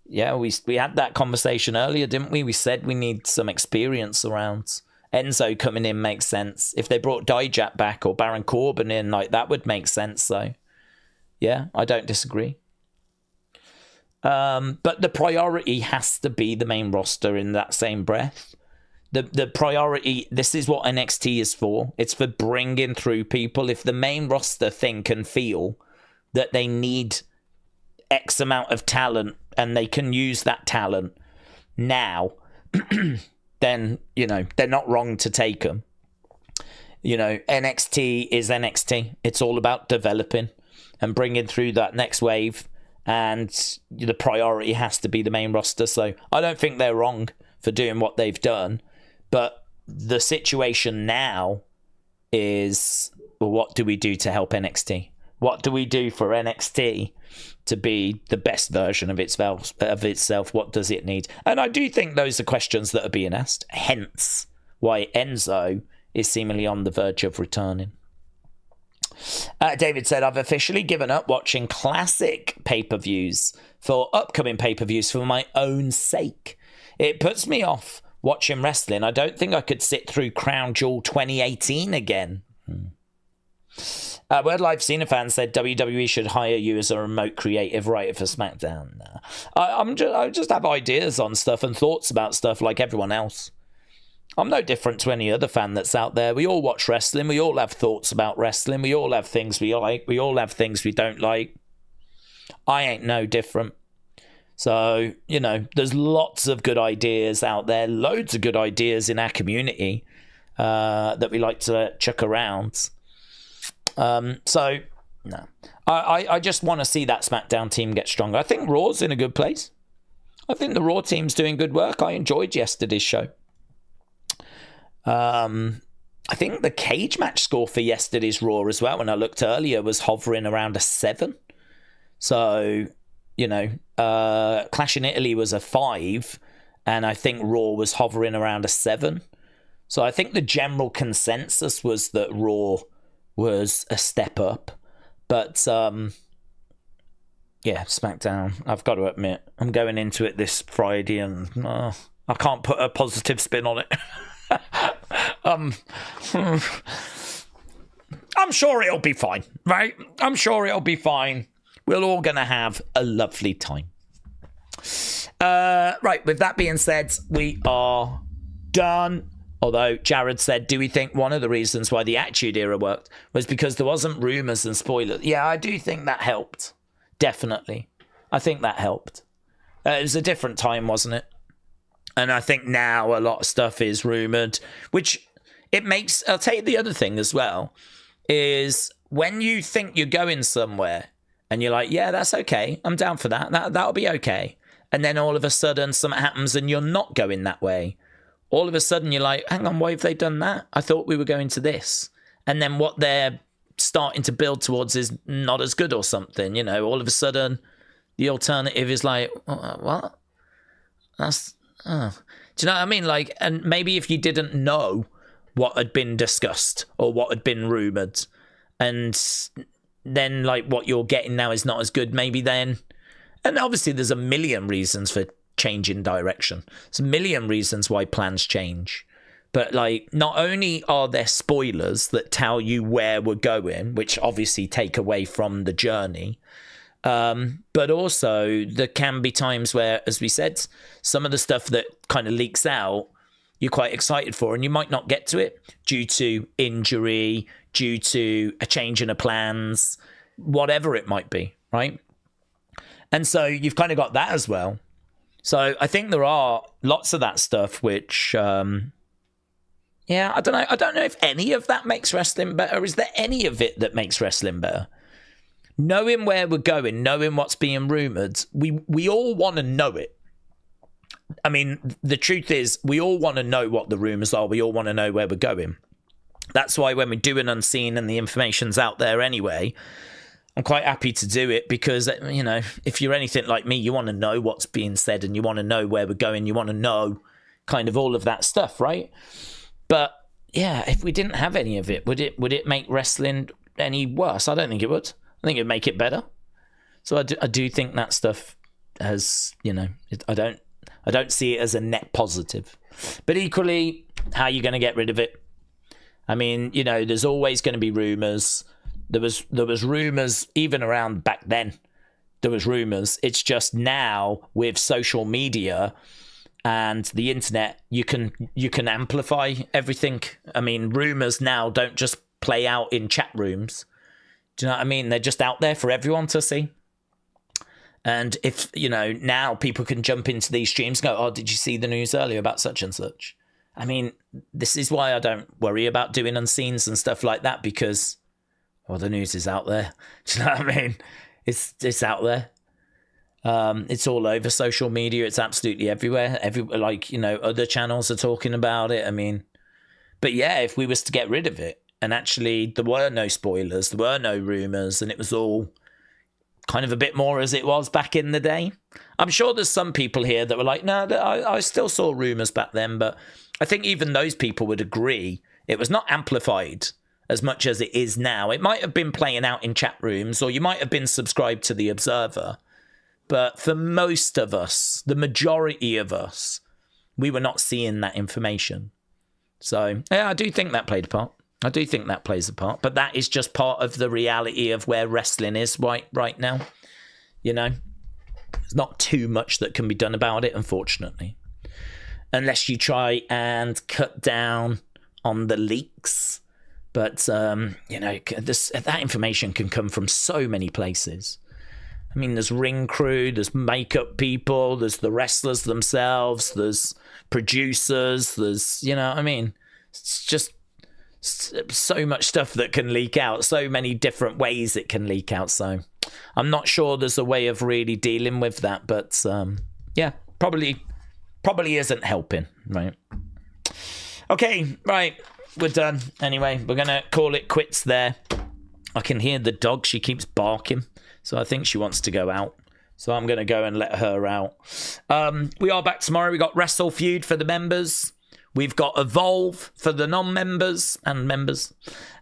Yeah, we had that conversation earlier, didn't we? We said we need some experience around. Enzo coming in makes sense. If they brought Dijak back or Baron Corbin in, that would make sense. So, yeah, I don't disagree. But the priority has to be the main roster in that same breath. The priority, this is what NXT is for. It's for bringing through people. If the main roster thing can feel that they need X amount of talent and they can use that talent now, then, they're not wrong to take them. NXT is NXT. It's all about developing and bringing through that next wave. And the priority has to be the main roster. So I don't think they're wrong for doing what they've done. But the situation now is, well, what do we do to help NXT? What do we do for NXT to be the best version of itself? What does it need? And I do think those are questions that are being asked. Hence why Enzo is seemingly on the verge of returning. David said, I've officially given up watching classic pay-per-views for upcoming pay-per-views for my own sake. It puts me off watching wrestling. I don't think I could sit through Crown Jewel 2018 again. Word Live Cena fan said WWE should hire you as a remote creative writer for SmackDown. I just have ideas on stuff and thoughts about stuff like everyone else. I'm no different to any other fan that's out there. We all watch wrestling. We all have thoughts about wrestling. We all have things we like. We all have things we don't like. I ain't no different. So, there's lots of good ideas out there. Loads of good ideas in our community that we like to chuck around. So, no. I just want to see that SmackDown team get stronger. I think Raw's in a good place. I think the Raw team's doing good work. I enjoyed yesterday's show. I think the cage match score for yesterday's Raw as well, when I looked earlier, was hovering around a 7. So, Clash in Italy was a 5, and I think Raw was hovering around a 7. So I think the general consensus was that Raw was a step up. But, SmackDown, I've got to admit, I'm going into it this Friday and I can't put a positive spin on it. I'm sure it'll be fine, right? I'm sure it'll be fine. We're all going to have a lovely time. Right, with that being said, we are done. Although Jared said, do we think one of the reasons why the Attitude Era worked was because there wasn't rumours and spoilers? Yeah, I do think that helped. Definitely. I think that helped. It was a different time, wasn't it? And I think now a lot of stuff is rumoured, which it makes... I'll tell you the other thing as well, is when you think you're going somewhere and you're like, yeah, that's okay, I'm down for that, that'll be okay. And then all of a sudden something happens and you're not going that way. All of a sudden you're like, hang on, why have they done that? I thought we were going to this. And then what they're starting to build towards is not as good or something. You know, all of a sudden the alternative is like, what? That's, do you know what I mean? Like, and maybe if you didn't know what had been discussed or what had been rumoured, and then like what you're getting now is not as good, maybe then, and obviously there's a million reasons for change in direction. There's a million reasons why plans change. But like, not only are there spoilers that tell you where we're going, which obviously take away from the journey, but also there can be times where, as we said, some of the stuff that kind of leaks out, you're quite excited for, and you might not get to it due to injury, due to a change in the plans, whatever it might be, right? And so you've kind of got that as well. So I think there are lots of that stuff which, yeah, I don't know. I don't know if any of that makes wrestling better. Is there any of it that makes wrestling better? Knowing where we're going, knowing what's being rumoured, we all want to know it. I mean, the truth is, we all want to know what the rumours are. We all want to know where we're going. That's why when we do an unseen and the information's out there anyway, I'm quite happy to do it because, you know, if you're anything like me, you want to know what's being said and you want to know where we're going. You want to know kind of all of that stuff, right? But yeah, if we didn't have any of it, would it make wrestling any worse? I don't think it would. I think it'd make it better. So I do think that stuff has, you know, I don't see it as a net positive. But equally, how are you going to get rid of it? I mean, you know, there's always going to be rumours. There was rumours even around back then. There was rumours. It's just now with social media and the internet, you can amplify everything. I mean, rumours now don't just play out in chat rooms. Do you know what I mean? They're just out there for everyone to see. And if, you know, now people can jump into these streams and go, oh, did you see the news earlier about such and such? I mean, this is why I don't worry about doing unseens and stuff like that, because, well, the news is out there. Do you know what I mean? It's out there. It's all over social media. It's absolutely everywhere. Like, you know, other channels are talking about it. I mean, but yeah, if we was to get rid of it and actually there were no spoilers, there were no rumours, and it was all kind of a bit more as it was back in the day. I'm sure there's some people here that were like, no, I still saw rumours back then, but I think even those people would agree it was not amplified as much as it is now. It might have been playing out in chat rooms, or you might have been subscribed to The Observer, but for most of us, the majority of us, we were not seeing that information. So, yeah, I do think that played a part. I do think that plays a part, but that is just part of the reality of where wrestling is right now. You know, there's not too much that can be done about it, unfortunately, unless you try and cut down on the leaks. But, you know, that information can come from so many places. I mean, there's ring crew, there's makeup people, there's the wrestlers themselves, there's producers, there's, you know what I mean? It's just so much stuff that can leak out, so many different ways it can leak out. So I'm not sure there's a way of really dealing with that, but yeah, probably isn't helping, right? Okay, right, we're done. Anyway, we're gonna call it quits there. I can hear the dog, she keeps barking, so I think she wants to go out. So I'm gonna go and let her out. We are back tomorrow. We got Wrestle Feud for the members. We've got Evolve for the non-members and members.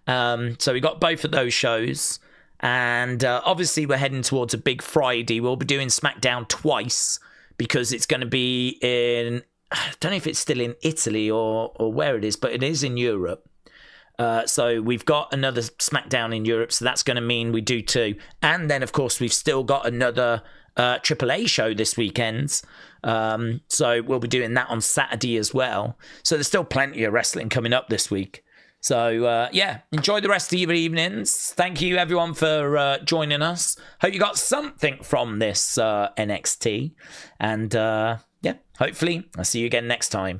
So we got both of those shows. And obviously we're heading towards a big Friday. We'll be doing SmackDown twice because it's going to be in... I don't know if it's still in Italy or where it is, but it is in Europe. So we've got another SmackDown in Europe, so that's going to mean we do two. And then, of course, we've still got another AAA show this weekend. So we'll be doing that on Saturday as well. So there's still plenty of wrestling coming up this week. So, yeah, enjoy the rest of your evenings. Thank you, everyone, for joining us. Hope you got something from this NXT. And, yeah, hopefully I'll see you again next time.